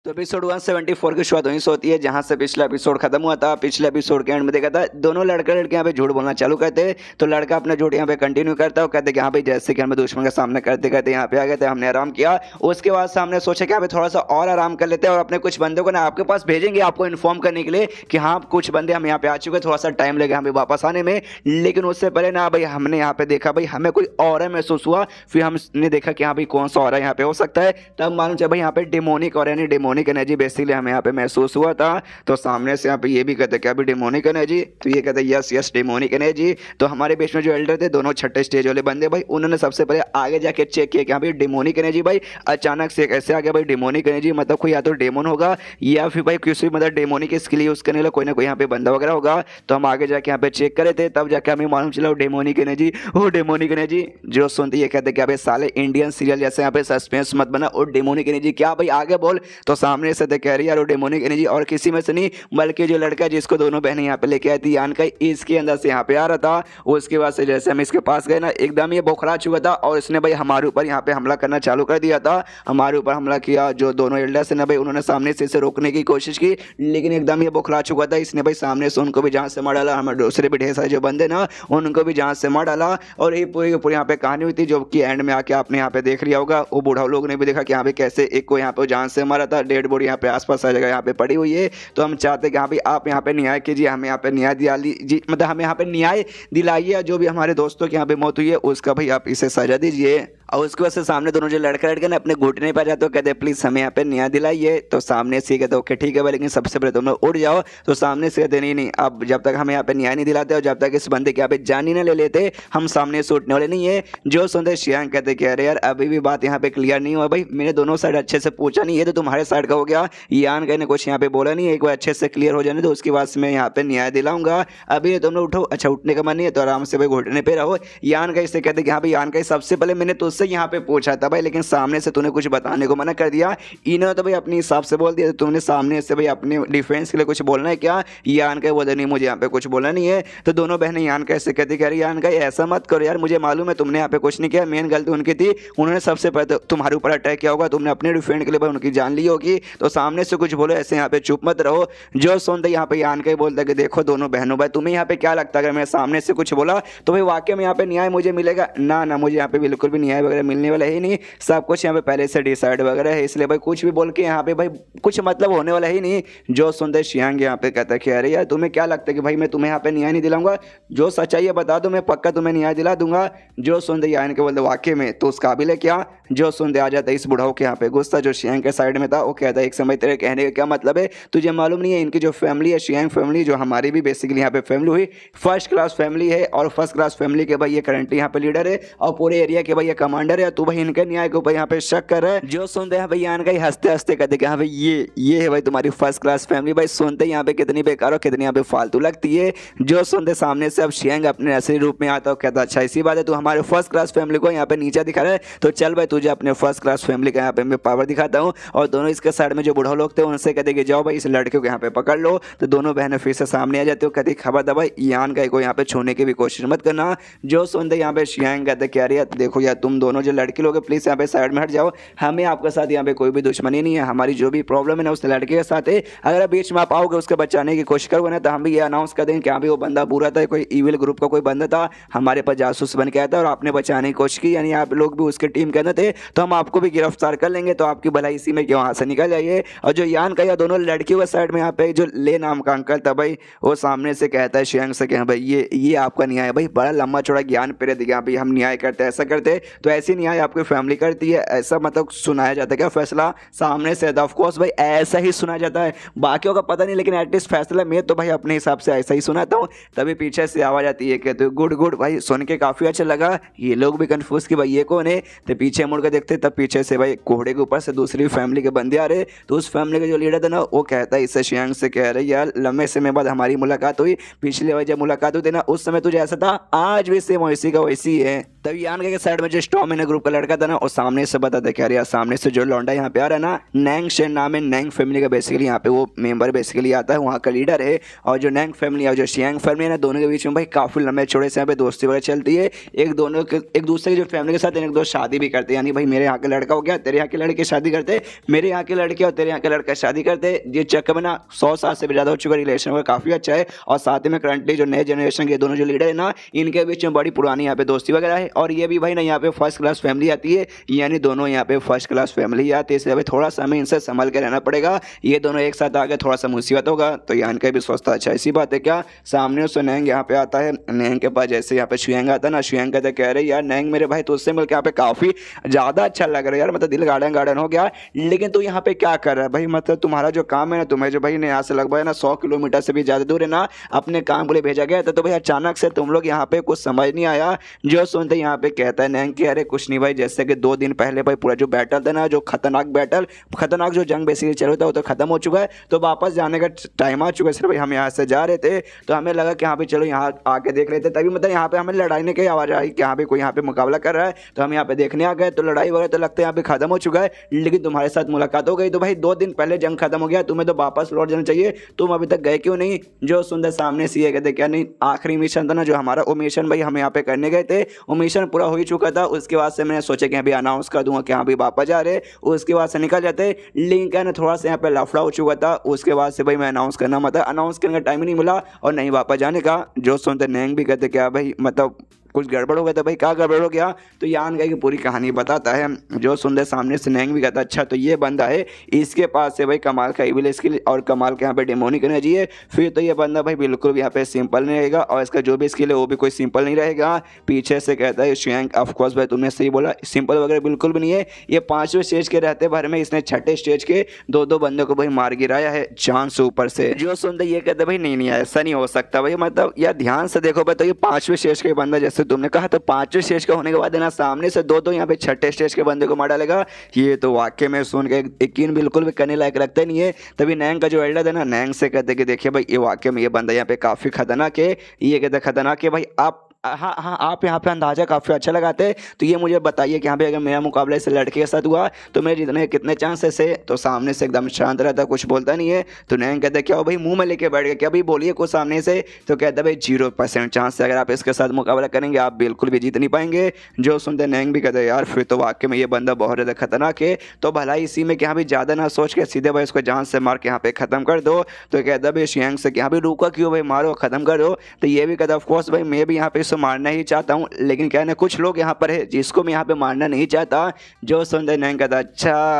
[SPEAKER 1] तो एपिसोड 174 की शुरुआत वहीं से होती है जहां से पिछला एपिसोड खत्म हुआ था। पिछले एपिसोड के एंड में देखा था दोनों लड़का लड़के यहाँ पे झूठ बोलना चालू करते हैं। तो लड़का अपना झूठ यहाँ पे कंटिन्यू करता है, कहते कि हाँ भाई जैसे कि हमें दुश्मन का सामना करते करते यहाँ पे आ गए थे, हमने आराम किया। उसके बाद से हमने सोचा कि यहाँ पे थोड़ा सा और आराम कर लेते हैं और अपने कुछ बंदों को ना आपके पास भेजेंगे, आपको इन्फॉर्म करने के लिए कि हाँ कुछ बंदे हम यहाँ पे आ चुके हैं, थोड़ा सा टाइम लगेगा हमें वापस आने में। लेकिन उससे पहले ना भाई हमने यहाँ पे देखा भाई हमें कोई और महसूस हुआ। फिर हमने देखा कि हाँ भाई कौन सा और यहाँ पे हो सकता है, तब मालूम चला भाई यहाँ पे डेमोनिक और यानी डेमोनिक एनर्जी बेसिकली हमें यहाँ पे महसूस हुआ था। तो सामने से यहाँ पे ये भी कहते क्या अभी डेमोनिक एनर्जी, तो ये कहते यस यस डेमोनिक एनर्जी। तो हमारे बीच में जो एल्डर थे दोनों छठे स्टेज वाले बंदे भाई, उन्होंने सबसे पहले आगे जाके चेक किया कि यहाँ पे डेमोनिक एनर्जी भाई अचानक से कैसे आ गया भाई। डेमोनिक एनर्जी मतलब कोई या तो डेमोन होगा या फिर भाई किसी मतलब डेमोनिक स्किल यूज करने वाला कोई ना कोई यहाँ पे बंदा वगैरह होगा। तो हम आगे जाके यहाँ पे चेक करे थे, तब जाके हमें मालूम चला डेमोनिक एनर्जी, वो डेमोनिक एनर्जी। जो सुनते ये कहते क्या भाई साले इंडियन सीरियल जैसे यहाँ पे सस्पेंस मत बना, और डेमोनिक एनर्जी क्या भाई आगे बोल। तो सामने से कह रही यार वो डेमोनिक एनर्जी और किसी में से नहीं बल्कि जो लड़का जिसको दोनों बहनें यहाँ पे लेके आई थी यान का, इसके अंदर से यहाँ पे आ रहा था। उसके बाद से जैसे हम इसके पास गए ना, एकदम ये बौखला चुका था और इसने भाई हमारे ऊपर यहाँ पे हमला करना चालू कर दिया था। हमारे ऊपर हमला किया, जो दोनों एल्डर्स ने भाई उन्होंने सामने से इसे रोकने की कोशिश की, लेकिन एकदम ये बौखला चुका था। इसने भाई सामने से उनको भी जान से मार डाला, हमारे दूसरे भी ढेर सारे जो बंदे ना उनको भी जान से मार डाला। और ये पूरी पूरी यहाँ पे कहानी हुई थी, जो कि एंड में आके आपने यहाँ पे देख लिया होगा। वो बूढ़ा लोग ने भी देखा कि यहाँ पे कैसे एक को यहाँ पे जान से मारा था, डेड बॉडी यहाँ पे आसपास हर जगह यहाँ पे पड़ी हुई है। तो हम चाहते हैं कि हाँ भाई आप यहाँ पे न्याय कीजिए, हमें यहाँ पे न्याय दिला लीजिए, मतलब हमें यहाँ पे न्याय दिलाइए। जो भी हमारे दोस्तों की यहाँ पे मौत हुई है उसका भाई आप इसे सजा दीजिए। और उसके वजह से सामने दोनों जो लड़का लड़के ना अपने घुटने पर जाते हो, कहते प्लीज हमें यहाँ पे न्याय दिलाइए। तो सामने से कहते ओके ठीक है भाई, लेकिन सबसे पहले तुम लोग उड़ जाओ। तो सामने से कहते नहीं नहीं, अब जब तक हमें यहाँ पे न्याय नहीं दिलाते और जब तक इस बंदे के यहाँ पे जान ही ना ले लेते, हम सामने से उठने वाले नहीं है। जो सुनते शियांग कहते कि अरे यार अभी भी बात यहाँ पे क्लियर नहीं हुआ भाई, मैंने दोनों साइड अच्छे से पूछा नहीं है, तो तुम्हारे साइड का हो गया। यान कहने कुछ यहाँ पे बोला नहीं, एक बार अच्छे से क्लियर हो जाने तो उसके बाद मैं यहाँ पे न्याय दिलाऊंगा। अभी तुम लोग उठो, अच्छा उठने का मन नहीं है तो आराम से भाई घुटने पे रहो। यान का इससे कहते कि हाँ भाई यान का सबसे पहले मैंने तुझसे यहाँ पे पूछा था भाई, लेकिन सामने से तूने कुछ बताने को मना कर दिया। इन्होंने तो भाई अपने हिसाब से बोल दिया, तो तुमने सामने से भाई अपने डिफेंस के लिए कुछ बोलना है क्या? यान का बोला नहीं मुझे यहाँ पे कुछ बोलना नहीं है। तो दोनों बहनें यान का ऐसे कहती, कह रही यान का ऐसा मत करो यार, मुझे मालूम है तुमने यहाँ पे कुछ नहीं किया, मेन गलती उनकी थी, उन्होंने सबसे पहले तुम्हारे ऊपर अटैक किया होगा, तुमने अपने डिफेंड के लिए भाई उनकी जान ली होगी। तो सामने से कुछ बोलो, ऐसे यहाँ पे चुप मत रहो। जो सुनते यहाँ पे यान का बोलता कि देखो दोनों बहनों भाई, तुम्हें यहाँ पे क्या लगता है अगर मैं सामने से कुछ बोला तो भाई वाकई में यहाँ पे न्याय मुझे मिलेगा? ना ना, मुझे यहाँ पे बिल्कुल भी न्याय वगैरह मिलने वाला है ही नहीं, सब कुछ यहाँ पे पहले से डिसाइड वगैरह है, इसलिए भाई कुछ भी बोल के यहाँ पे भाई कुछ मतलब होने वाला ही नहीं। जो सुनते शियांग यहाँ पे कहता है कि अरे यार तुम्हें क्या लगता है कि भाई मैं तुम्हें यहाँ पे न्याय नहीं दिलाऊंगा? जो सच्चाई है बता दो, मैं पक्का तुम्हें न्याय दिला दूंगा। जो सुनते यान के बोलते वाकई में तो उस काबिल है क्या? जो सुनते आ जाता है इस बुढ़ाओ के यहाँ पे गुस्सा, जो शियांग के साइड में था। वो कहता है एक समय तेरे कहने का क्या मतलब है, तुझे मालूम नहीं है इनकी जो फैमिली है शियांग फैमिली, जो हमारी भी बेसिकली यहाँ पे फैमिली हुई, फर्स्ट क्लास फैमिली है। और फर्स्ट क्लास फैमिली के भाई ये करंटली यहाँ पे लीडर है और पूरे एरिया के भाई ये कमांडर है। तू भाई इनके न्याय के ऊपर यहाँ पे शक कर रहा है। जो सुनते हैं भाई यान का हंसते हंसते कहते कि हाँ भाई ये है भाई तुम्हारी फर्स्ट क्लास फैमिली। भाई सुनते यहाँ पे कितनी बेकार और कितनी यहाँ पे फालतू लगती है। जो सुनते सामने से अब शियांग अपने असली रूप में आता है, कहता अच्छा इसी बात है, तू हमारे फर्स्ट क्लास फैमिली को यहाँ पे नीचे दिखा रहा है, तो चल भाई तुझे अपने फर्स्ट क्लास फैमिली का यहाँ पे मैं पावर दिखाता हूँ। और दोनों इसके साइड में जो बूढ़ा लोग थे उनसे कहते कि जाओ भाई इस लड़के को यहाँ पे पकड़ लो। तो दोनों बहनें फिर से सामने आ जाती हो, कहती खबर था भाई यान का को यहाँ पे छूने की भी कोशिश मत करना। जो सुनते यहाँ पे शियांग कहते क्या यार देखो यार तुम दोनों जो लड़के लोग प्लीज यहाँ पे साइड में हट जाओ, हमें आपके साथ यहाँ पे कोई भी दुश्मनी नहीं है, हमारी जो भी प्रॉब्लम है ना उस लड़के के साथ है। अगर बीच में आप आओगे उसके बचाने की कोशिश करोगे ना तो हम भी ये अनाउंस कर देंगे कि हाँ भी वो बंदा बुरा था, कोई ईविल ग्रुप का कोई बंदा था, हमारे पास जासूस बन के आया था और आपने बचाने की कोशिश की, यानी आप लोग भी उसके टीम के अंदर थे, तो हम आपको भी गिरफ्तार कर लेंगे। तो आपकी भलाई इसी में कि वहाँ से निकल जाइए। और जो यान का या दोनों लड़कियों के साइड में यहाँ पे जो ले नाम का अंकल था भाई, वो सामने से कहता है शियांग से कि हाँ भाई ये आपका न्याय है भाई, बड़ा लंबा चौड़ा ज्ञान पेरे दिया भाई, हम न्याय करते ऐसा करते, तो वैसी नहीं आई आपकी फैमिली करती है, ऐसा मतलब सुनाया जाता है क्या फैसला सामने से? ऑफ कोर्स भाई ऐसा ही सुना जाता है, बाकियों का पता नहीं, लेकिन एटलीस्ट फैसला मैं तो भाई अपने हिसाब से ऐसा ही सुनाता हूँ। तभी पीछे से आवाज़ आती है कहते गुड गुड। भाई सुन के काफ़ी अच्छा लगा, ये लोग भी कंफ्यूज कि भाई ये कौन है। तो पीछे मुड़ कर देखते तब पीछे से भाई घोड़े के ऊपर से दूसरी फैमिली के बंदे आ रहे। तो उस फैमिली का जो लीडर था ना वो कहता है इससे शियांग से, कह रहे यार लंबे समय बाद हमारी मुलाकात हुई, पिछले बार जब मुलाकात हुई थी ना उस समय तुझे ऐसा था, आज भी सेम वैसी का वैसी है। तभी यान के साइड में जो स्टॉर्मिन ग्रुप का लड़का था ना और सामने से बताते कह रहे यार सामने से जो लौंडा यहाँ पे आ रहा है ना, नैंग शेन नाम है, नैंग फैमिली का बेसिकली यहाँ पे वो मेंबर बेसिकली आता है, वहाँ का लीडर है। और जो नैंग फैमिली और जो शियांग फैमिली है ना, दोनों के बीच में भाई काफ़ी लंबे चौड़े से यहाँ पे दोस्ती वगैरह चलती है। एक दूसरे की जो फैमिली के साथ एक दो शादी भी करते हैं, यानी भाई मेरे यहाँ के लड़का हो गया तेरे यहाँ के लड़के शादी करते, मेरे यहाँ के लड़के और तेरे यहाँ के लड़का शादी करते। ये चक्कर में ना 100 साल से भी ज़्यादा हो चुका रिलेशन वगैरह काफ़ी अच्छा है। और साथ में करंटली जो नए जनरेशन के दोनों जो लीडर है ना, इनके बीच में बड़ी पुरानी यहाँ पे दोस्ती वगैरह है। और ये भी भाई ना यहाँ पे फर्स्ट क्लास फैमिली आती है, यानी दोनों यहाँ पे फर्स्ट क्लास फैमिली आती है, इसलिए भाई थोड़ा सा हमें इनसे संभल के रहना पड़ेगा। ये दोनों एक साथ आगे थोड़ा सा मुसीबत होगा। तो यान का भी सोचता अच्छा ऐसी बात है क्या। सामने उससे नैंग यहाँ पे आता है, नैंग के पास जैसे यहाँ पे शुयांग आता है ना, शुयांग कहते कह रहे यार नैंग मेरे भाई तुझसे मिलकर यहाँ पे काफ़ी ज़्यादा अच्छा लग रहा है यार, मतलब दिल गार्डन गार्डन हो गया। लेकिन तू यहाँ पे क्या कर रहा है भाई, मतलब तुम्हारा जो काम है ना, तुम्हें जो भाई ने यहाँ से लगभग ना 100 किलोमीटर से भी ज़्यादा दूर है ना अपने काम के लिए भेजा गया था, तो भाई अचानक से तुम लोग यहाँ पे कुछ समझ नहीं आया। जो सुनते यहाँ पे कहता है नैंग कि अरे कुछ नहीं भाई, जैसे कि 2 दिन पहले भाई पूरा जो बैटल था ना, जो खतरनाक जो जंग बेसिकली चल रहा था वो तो खत्म हो चुका है, तो वापस जाने का टाइम आ चुका है। सिर्फ भाई हम यहाँ से जा रहे थे तो हमें लगा कि हाँ भाई चलो यहाँ आके देख लेते, तभी मतलब यहाँ पे हमें लड़ाई की आवाज़ आई कि यहाँ पे कोई यहाँ पे मुकाबला कर रहा है, तो हम यहाँ पे देखने आ गए। तो लड़ाई वगैरह तो लगता है यहाँ पे खत्म हो चुका है, लेकिन तुम्हारे साथ मुलाकात हो गई। तो भाई 2 दिन पहले जंग खत्म हो गया, तुम्हें तो वापस लौट जाना चाहिए, तुम अभी तक गए क्यों नहीं। जो सुंदर सामने से ये कहते क्या नहीं, आखिरी मिशन था ना जो हमारा, वो मिशन भाई हम यहाँ पे करने गए थे, वो मिशन पूरा हो ही चुका था। उसके बाद से मैंने सोचा कि अभी अनाउंस कर दूंगा कि हाँ भाई वापस जा रहे, उसके बाद से निकल जाते। लिंक है ना थोड़ा सा यहाँ पे लफड़ा हो चुका था, उसके बाद से भाई मैं अनाउंस करना, मतलब अनाउंस करने का टाइम ही नहीं मिला और नहीं वापस जाने का। जो सुनते नैंग भी कहते क्या भाई मतलब कुछ गड़बड़ हो गया था भाई, क्या गड़बड़ हो गया। तो यान गई की पूरी कहानी बताता है। जो सुंदर सामने से नैंग भी कहता अच्छा तो ये बंदा है, इसके पास से भाई कमाल का इविल स्किल और कमाल के यहाँ पे डेमोनिक एनर्जी है, फिर तो ये बंदा भाई बिल्कुल भी यहाँ पे सिंपल नहीं रहेगा, और इसका जो भी स्किल है वो भी कोई सिंपल नहीं रहेगा। पीछे से कहता है शियांग ऑफकोर्स भाई तुमने सही बोला, सिंपल वगैरह बिल्कुल भी नहीं है। ये 5वें स्टेज के रहते भर में इसने 6ठे स्टेज के 2-2 बंदों को भाई मार गिराया है जान से ऊपर से। जो सुनते ये कहते भाई नहीं ऐसा नहीं हो सकता भाई, मतलब यार ध्यान से देखो भाई, तो ये 5वें स्टेज के बंदा जैसे तुमने कहा, तो 5वें स्टेज का होने के बाद है ना सामने से 2-2 यहाँ पे 6ठे स्टेज के बंदे को मार डालेगा। ये तो वाकई में सुन के यकीन बिल्कुल भी करने लायक लगता नहीं है। तभी नैंग का जो एल्डर है ना, नैंग से कहते कि देखिए भाई ये वाकई में ये बंदा यहाँ पे काफ़ी खतरनाक है। ये कहते खतरनाक है भाई, आप हाँ आप यहाँ पे अंदाज़ा काफ़ी अच्छा लगाते हैं, तो ये मुझे बताइए कि यहाँ पे अगर मेरा मुकाबला इस लड़के के साथ हुआ तो मेरे जीतने कितने चांसेस है। तो सामने से एकदम शांत रहता, कुछ बोलता नहीं है। तो नैंग कहता है क्या हो भाई मुंह में लेके बैठ गए क्या भाई, बोलिए कुछ सामने से। तो कहता है भाई 0% चांस है, अगर आप इसके साथ मुकाबला करेंगे आप बिल्कुल भी जीत नहीं पाएंगे। जो सुनते नैंग भी कहते हैं यार फिर तो वाकई में ये बंदा बहुत ज़्यादा खतरनाक है, तो भला इसी में कि यहाँ भी ज़्यादा ना सोच के सीधे भाई इसको जान से मार के यहाँ पे ख़त्म कर दो। तो कहता है भाई शियांग से कि यहाँ भी रुका क्यों भाई, मारो ख़त्म कर दो। तो ये भी कहता है ऑफकोर्स भाई मैं भी यहाँ पे इसको मारना ही चाहता हूँ, लेकिन क्या है कुछ लोग यहाँ पर है जिसको मैं यहाँ पे मारना नहीं चाहता। जो सुंदर नैंग कहता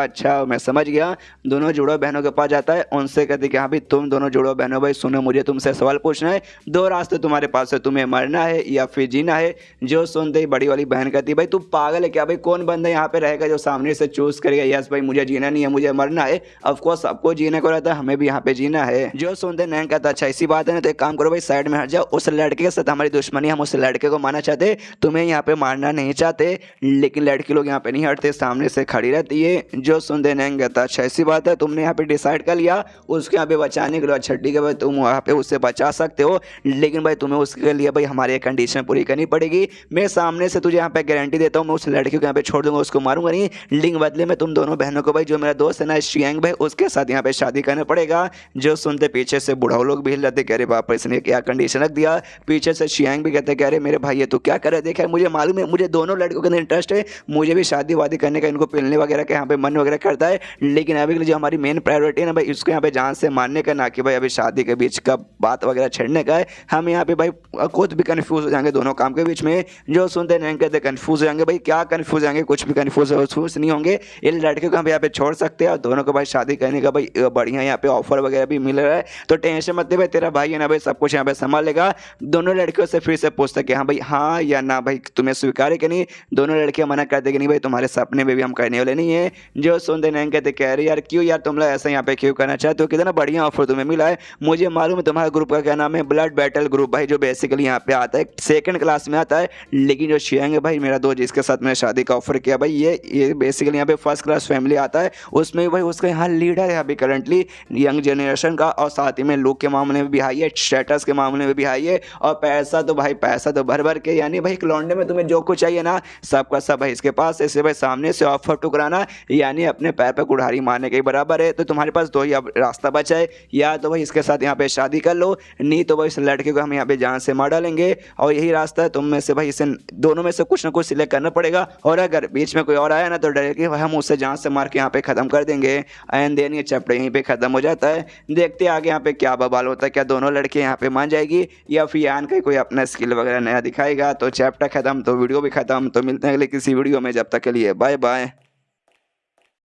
[SPEAKER 1] अच्छा मैं समझ गया। दोनों जुड़ो बहनों के पास जाता है, उनसे कहते कि हाँ भाई तुम दोनों जुड़ो बहनों भाई सुनो, मुझे तुमसे सवाल पूछना है, 2 रास्ते तुम्हारे पास है, तुम्हें मरना है या फिर जीना है। जो सुनते ही बड़ी वाली बहन कहती भाई तू पागल है क्या भाई, कौन बंदा यहाँ पे रहेगा जो सामने से चूज करेगा यस भाई मुझे जीना नहीं है मुझे मरना है। ऑफकोर्स सबको जीने को रहता है, हमें भी यहाँ पे जीना है। जो सुनते नैंग कहता अच्छा ऐसी बात है ना, तो एक काम करो भाई साइड में हट जाओ, उस लड़के के साथ हमारी दुश्मनी, हम उस लड़के को मारना चाहते, तुम्हें यहाँ पे मारना नहीं चाहते। लेकिन लड़की लोग यहाँ पे नहीं हटते, सामने से खड़ी रहती है। जो सुनते नैंग कहता अच्छा ऐसी बात है, तुमने यहाँ पे डिसाइड कर लिया उसके यहाँ पे बचाने के लिए, अच्छा ठीक है भाई तुम वहाँ पे उससे बचा सकते हो, लेकिन भाई तुम्हें उसके लिए भाई हमारी एक कंडीशन पूरी करनी पड़ेगी। मैं सामने से तुझे यहाँ पे गारंटी देता हूँ मैं उस लड़की को यहाँ पे छोड़ दूंगा, उसको मारूंगा नहीं, लेकिन बदले में तुम दोनों बहनों को भाई जो मेरा दोस्त है ना शियांग भाई उसके साथ यहाँ पे शादी करना पड़ेगा। जो सुनते पीछे से बुढ़ाओ लोग भी हिल जाते, कह रहे बाप इसने क्या कंडीशन रख दिया। पीछे से शियांग भी कहते कह रहे मेरे भाई ये तो क्या करे, देखा मुझे मालूम है मुझे दोनों लड़कों के अंदर इंटरेस्ट है, मुझे भी शादी वादी करने का इनको पिलने वगैरह का यहाँ पे मन वगैरह करता है, लेकिन अभी जो हमारी मेन प्रायोरिटी है ना भाई इसको यहाँ पे जान से मारने का, ना कि भाई अभी शादी के बीच का बात वगैरह छेड़ने का है। हम यहाँ पे भाई खुद भी कन्फ्यूज हो जाएंगे दोनों काम के बीच में। जो सुनते नहीं कहते कन्फ्यूज हो जाएंगे भाई, क्या कन्फ्यूज होंगे, कुछ भी कन्फ्यूज नहीं होंगे। इन लड़के को हम यहाँ पे छोड़ सकते हैं और दोनों को भाई शादी करने का भाई बढ़िया यहाँ पे ऑफर वगैरह भी मिल रहा है, तो टेंशन मत ले भाई, तेरा भाई है ना भाई सब कुछ यहाँ पे संभाल लेगा। दोनों लड़कियों से फिर से पूछता है कि हाँ भाई हाँ या ना, भाई तुम्हें स्वीकार है कि नहीं। दोनों लड़कियां मना कर दे कि नहीं भाई तुम्हारे सपने में भी हम करने वाले नहीं है। जो सुनते नहीं कहते कह रहे यार क्यों यार तुम लोग ऐसा यहाँ पे क्यों करना चाहते हो, कितना बढ़िया ऑफर तुम्हें मिला है। मुझे मालूम है तुम्हारे ग्रुप का क्या नाम है, ब्लड बैटल ग्रुप भाई, जो बेसिकली यहाँ पे आता है सेकंड क्लास में आता है। लेकिन जो शियांग है भाई मेरा दोस्त जिसके साथ मैंने शादी का ऑफर किया भाई, ये बेसिकली यहाँ पे फर्स्ट क्लास फैमिली आता है। उसमें भाई उसका यहाँ लीडर है अभी करंटली यंग जनरेशन का, और साथ ही में लुक के मामले में भी हाई है, स्टेटस के मामले में भी हाई है, और पैसा तो भाई पैसा तो भर भर के, यानी भाई एक लौंडे में तुम्हें जो कुछ चाहिए ना सबका सब भाई इसके पास। ऐसे भाई सामने से ऑफर ठुकराना यानी अपने पैर पे कुल्हाड़ी मारने के बराबर है। तो तुम्हारे पास दो ही अब रास्ता बचा है, या तो भाई इसके साथ यहाँ पे शादी कर लो, नहीं तो भाई इस लड़के को हम यहाँ पे जान से मार डालेंगे। और यही रास्ता है, तुम में से भाई इसे दोनों में से कुछ ना कुछ सिलेक्ट करना पड़ेगा। और अगर बीच में कोई और आया ना तो डायरेक्टली भाई हम उससे जान से मार के यहाँ पे खत्म कर देंगे। एंड देन ये चैप्टर यहीं पे खत्म हो जाता है। देखते आगे यहाँ पे क्या बवाल होता है, क्या दोनों लड़के यहाँ पे मान जाएगी या फिर यान का कोई अपना स्किल वगैरह नया दिखाएगा। तो चैप्टर खत्म तो वीडियो भी खत्म। तो मिलते हैं अगले किसी वीडियो में, जब तक के लिए बाय बाय।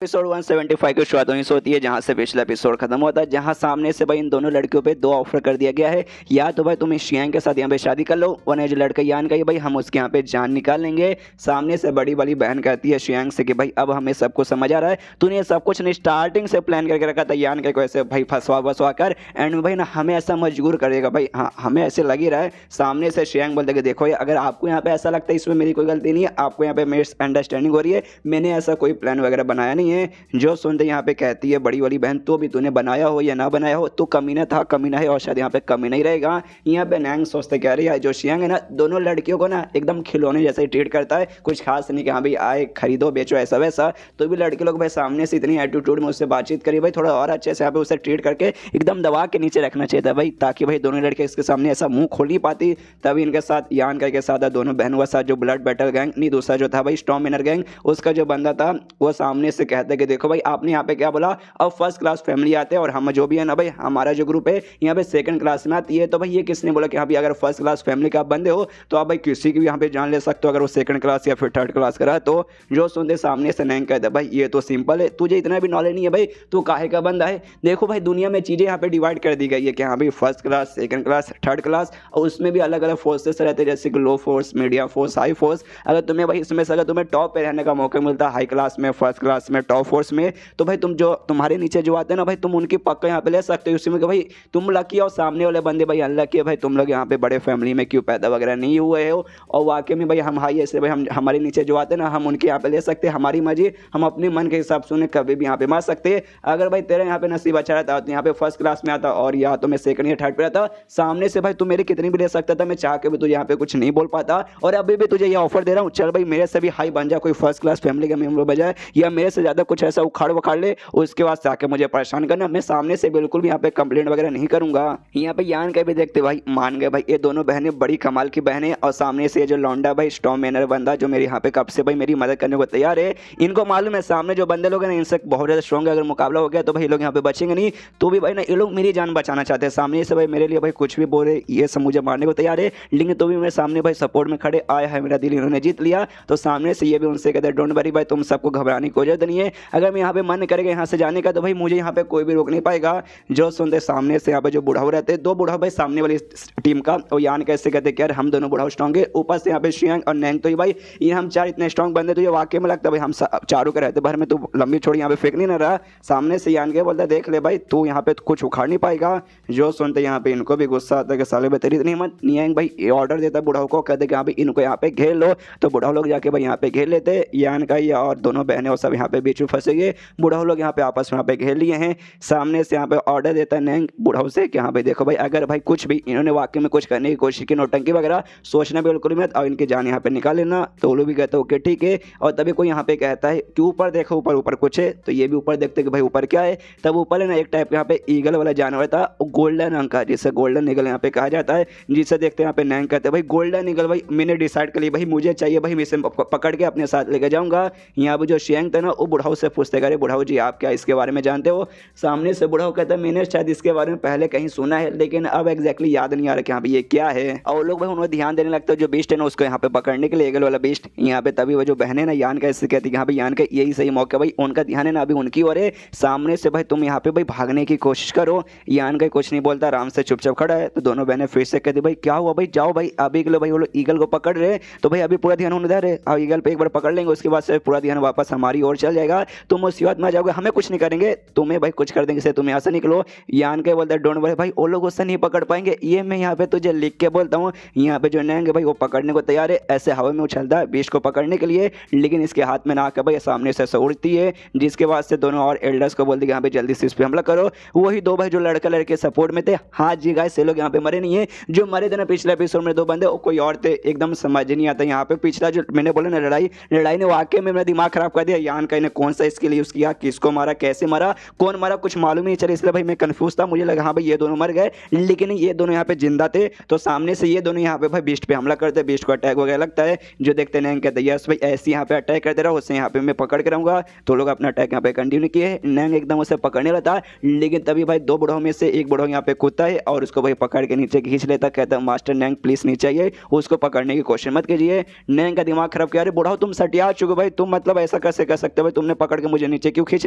[SPEAKER 1] एपिसोड 175 की शुरुआत वहीं से होती है जहां से पिछला एपिसोड खत्म होता है, जहां सामने से भाई इन दोनों लड़कियों पे दो ऑफर कर दिया गया है, या तो भाई तुम इस शियांग के साथ यहाँ पे शादी कर लो, वरना जो लड़का यान का ही भाई हम उसके यहाँ पे जान निकाल लेंगे। सामने से बड़ी वाली बहन कहती है शियांग से कि भाई अब हमें सब कुछ समझ आ रहा है, तूने सब कुछ नहीं स्टार्टिंग से प्लान करके रखा था यान के को ऐसे भाई फंसवा कर एंड में भाई ना हमें ऐसा मजबूर करेगा भाई। हाँ हमें ऐसे लग ही रहा है। सामने से शियांग बोलते कि देखो अगर आपको यहाँ पे ऐसा लगता है इसमें मेरी कोई गलती नहीं है, आपको यहाँ पे मिसअंडरस्टैंडिंग हो रही है, मैंने ऐसा कोई प्लान वगैरह बनाया नहीं है। जो सुनते यहाँ पे कहती है बड़ी वाली बहन तो भी तूने बनाया हो या ना बनाया हो तो कमीना था कमीना है, और शायद यहाँ पे कमीना ही रहेगा। यहाँ पे नैंग सोचते कह रही है जो शियांग है ना दोनों लड़कियों को ना एकदम खिलौने जैसे ट्रीट करता है, कुछ खास नहीं कि हाँ भाई आए खरीदो बेचो ऐसा वैसा। तो भी लड़के लोग भाई सामने से इतनी एटीट्यूड में उससे बातचीत करी भाई, थोड़ा और अच्छे से यहाँ पे उसे ट्रीट करके एकदम दबा के नीचे रखना चाहिए था भाई, ताकि भाई दोनों लड़के इसके सामने ऐसा मुंह खोल नहीं पाती। तभी इनके साथ यान के साथ दोनों बहनों के साथ जो ब्लड बैटल गैंग नहीं दूसरा जो था भाई स्टॉर्म विनर गैंग, उसका जो बंदा था वो सामने से कहता है कि देखो भाई आपने यहाँ पे क्या बोला, अब फर्स्ट क्लास फैमिली आते हैं और हम जो भी है ना भाई हमारा जो ग्रुप है यहाँ पे सेकंड क्लास में आती है। तो भाई ये किसने बोला कि हाँ भाई अगर फर्स्ट क्लास फैमिली का आप बंदे हो तो आप भाई किसी की भी यहाँ पे जान ले सकते हो अगर वो सेकंड क्लास या फिर थर्ड क्लास का रहा। तो जो सुनते सामने से नहीं कहते भाई ये तो सिंपल है, तुझे इतना भी नॉलेज नहीं है भाई, तू काहे का बंदा है। देखो भाई दुनिया में चीजें यहाँ पे डिवाइड कर दी गई है कि हाँ भाई first class second class third class, और उसमें भी अलग अलग फोर्सेस रहते हैं जैसे कि low force medium force high force. अगर तुम्हें भाई इसमें से अगर तुम्हें टॉप पे रहने का मौका मिलता है हाई क्लास में फर्स्ट क्लास में टॉप फोर्स में, तो भाई तुम जो तुम्हारे नीचे जो आते हैं ना भाई तुम उनकी पक्का यहाँ पे ले सकते हो। उसी में कि भाई तुम लकी और सामने वाले बंदे भाई अनलकी है भाई, तुम लोग यहाँ पे बड़े फैमिली में क्यों पैदा वगैरह नहीं हुए हो। और वाकई में भाई हम हाई ऐसे भाई हम हमारे नीचे जो आते हैं ना हम उनके यहाँ पे ले सकते हैं, हमारी मर्जी हम अपने मन के हिसाब से उन्हें कभी भी यहाँ पे मार सकते हैं। अगर भाई तेरा यहाँ पे नसीब अच्छा रहता तो यहाँ पे फर्स्ट क्लास में आता और या तो मैं सेकंड या थर्ड पे रहता, सामने से भाई तू मेरी कितनी भी ले सकता था, मैं चाह के भी तुझे यहाँ पे कुछ नहीं बोल पाता। और अभी भी तुझे ये ऑफर दे रहा हूँ, चल भाई मेरे से भी हाई बन जा कोई फर्स्ट क्लास फैमिली का मेंबर बजाए, या मेरे से ज्यादा कुछ ऐसा उखाड़ वखाड़ ले उसके बाद आके मुझे परेशान करना, मैं सामने से बिल्कुल भी यहाँ पे कंप्लेंट वगैरह नहीं करूंगा। यहाँ पे यान के भी देखते भाई मान गए भाई ये दोनों बहनें बड़ी कमाल की बहनें, और सामने से जो लौंडा भाई स्टॉर्म विनर बंदा जो मेरे यहाँ पे कब से भाई मेरी मदद करने को तैयार है। इनको मालूम है सामने जो बंदे लोग हैं ना इनसे बहुत ज्यादा स्ट्रॉन्ग है, अगर मुकाबला हो गया तो भाई लोग यहाँ पे बचेंगे नहीं। तो भी भाई ना ये लोग मेरी जान बचाना चाहते हैं, सामने से भाई मेरे लिए भाई कुछ भी बोले ये सब मुझे मारने को तैयार है, लेकिन तो भी मेरे सामने भाई सपोर्ट में खड़े आया है, मेरा दिल इन्होंने जीत लिया। तो सामने से ये भी उनसे कहते हैं डोंट वरी भाई तुम सबको घबराने की कोई जरूरत नहीं है, अगर मैं यहाँ पे मन करेगा यहाँ से जाने का तो भाई मुझे यहाँ पे कोई भी रोक नहीं पाएगा। जो सुनते सामने से यहाँ पे जो बुढ़ाऊ रहते हैं दो बुढ़ाऊ भाई सामने वाली टीम का, और यान कैसे कहते कि यार हम दोनों बुढ़ाऊ स्ट्रॉन्ग है, ऊपर से यहाँ पे शियांग और नैंग, तो ये भाई ये हम चार इतने स्ट्रॉन्ग बंदे तो ये वाकई में लगता है भाई हम चारों के रहते भर में तू लंबी छोड़ी यहाँ पे फेंक नहीं ना रहा। सामने से यान के बोलता देख ले भाई तू यहाँ पे कुछ उखाड़ नहीं पाएगा। जो सुनते यहाँ पे इनको भी गुस्सा आता है कि साले तेरी इतनी हिम्मत। नियांग भाई ये ऑर्डर देता है बुढ़ाऊ को, कहते कि यहाँ पे इनको यहाँ पे घेर लो, तो बुढ़ाऊ लोग जाके भाई यहाँ पे घेर लेते, यान का या और दोनों बहनें और सब यहाँ पे बीच में फंसे गए, बुढ़ाऊ लोग यहाँ पे आपस में यहाँ पे घेर लिए हैं। सामने से यहाँ पे ऑर्डर देता है नैंग बुढ़ाऊ से कि हाँ भाई देखो भाई अगर भाई कुछ भी इन्होंने वाकई में कुछ करने की कोशिश की नौटंकी वगैरह सोचना बिल्कुल मत और इनकी जान यहाँ पे निकाल लेना। तो वो लोग भी कहते हैं ओके ठीक है। और तभी कोई यहाँ पे कहता है कि ऊपर देखो ऊपर ऊपर कुछ है, तो ये भी ऊपर देखते कि भाई ऊपर क्या है। तब ऊपर है ना एक टाइप यहाँ पे ईगल वाला जानवर था गोल्डन रंग का, जिसे गोल्डन ईगल यहाँ पे कहा जाता है, जिसे देखते हैं यहाँ पे नैंग कहते हैं भाई गोल्डन ईगल भाई मैंने डिसाइड कर लिया भाई मुझे चाहिए भाई, मैं इसे पकड़ के अपने साथ लेके जाऊंगा। यहाँ पे जो शियांग था ना वो बुढ़ाऊ से पूछते करे बुढ़ाऊ जी आप क्या इसके बारे में जानते हो। सामने से बुढ़ाऊ कहता है मैंने शायद इसके बारे में पहले कहीं सुना है लेकिन अब एग्जैक्टली याद नहीं आ रहा कि हाँ भाई ये क्या है। और लोग भाई उन्हें ध्यान देने लगता है जो बीस्ट है ना उसको यहाँ पे पकड़ने के लिए ईगल वाला बीस्ट। यहाँ पे तभी वो जो बहन है ना यान का इससे कहती है यहाँ पे यान का यही सही मौका भाई उनका ध्यान है ना अभी उनकी ओर है। सामने से भाई तुम यहाँ पे भाई भागने की कोशिश करो। यान का कुछ नहीं बोलता आराम से चुपचाप खड़ा है। तो दोनों बहनें फिर से कहती भाई क्या हुआ भाई जाओ भाई अभी के लो भाई वो लोग ईगल को पकड़ रहे तो भाई अभी पूरा ध्यान उधर है। और ईगल पे एक बार पकड़ लेंगे उसके बाद से पूरा ध्यान वापस हमारी ओर चल जाएगा। तुम मुसीबत में आ जाओगे हमें कुछ नहीं करेंगे तुम्हें भाई कुछ कर देंगे से तुम यहाँ से निकलो। यान के बोलता है डोंट वरी भाई वो लोग उससे नहीं पकड़ पाएंगे ये मैं यहाँ पे तुझे लिख के बोलता हूँ। यहाँ पे जो नैंग है भाई वो पकड़ने को तैयार है ऐसे हवा में उछलता है बीस्ट को पकड़ने के लिए लेकिन इसके हाथ में ना आकर भाई सामने से उड़ती है। जिसके बाद से दोनों और एल्डर्स को बोलते यहाँ पे जल्दी से इस पे हमला करो। वही दो भाई जो लड़का लड़के सपोर्ट में थे हाँ जी गाइस से लोग यहाँ पे मरे नहीं है। जो मरे थे ना पिछले एपिसोड में दो बंदे वो कोई और थे एकदम समझ नहीं आता। यहाँ पे पिछला जो मैंने बोला ना लड़ाई ने वाकई में मेरा दिमाग खराब कर दिया। यान का इन्हें कौन सा स्किल यूज किया किसको मारा कैसे मारा कौन मारा कुछ मालूम नहीं चला इसलिए भाई मैं कंफ्यूज था। मुझे लगा हाँ भाई ये दोनों मर गए लेकिन ये दोनों यहाँ पे जिंदा थे। तो सामने से ये दोनों यहाँ पे भाई बीस्ट पे हमला करते बीस्ट को अटैक वगैरह लगता है। जो देखते नैंग कहते यस भाई ऐसे यहाँ पे अटैक करते रहो उससे यहाँ पे मैं पकड़ के रहूंगा। तो लोग अपना अटैक यहाँ पे कंटिन्यू किए। नैंग एकदम उसे पकड़ने लगता है लेकिन तभी भाई दो बुढ़ाओं में से एक बुढ़ाऊ यहाँ पे कूदता है और उसको भाई पकड़ के नीचे खींच लेता। कहता है मास्टर नैंग प्लीज नीचे आइए उसको पकड़ने की कोशिश मत कीजिए। नैंग का दिमाग खराब किया अरे बुढ़ाओ तुम सटिया चुके भाई तुम मतलब ऐसा कैसे कर सकते हो भाई तुमने पकड़ के मुझे नीचे क्यों खींच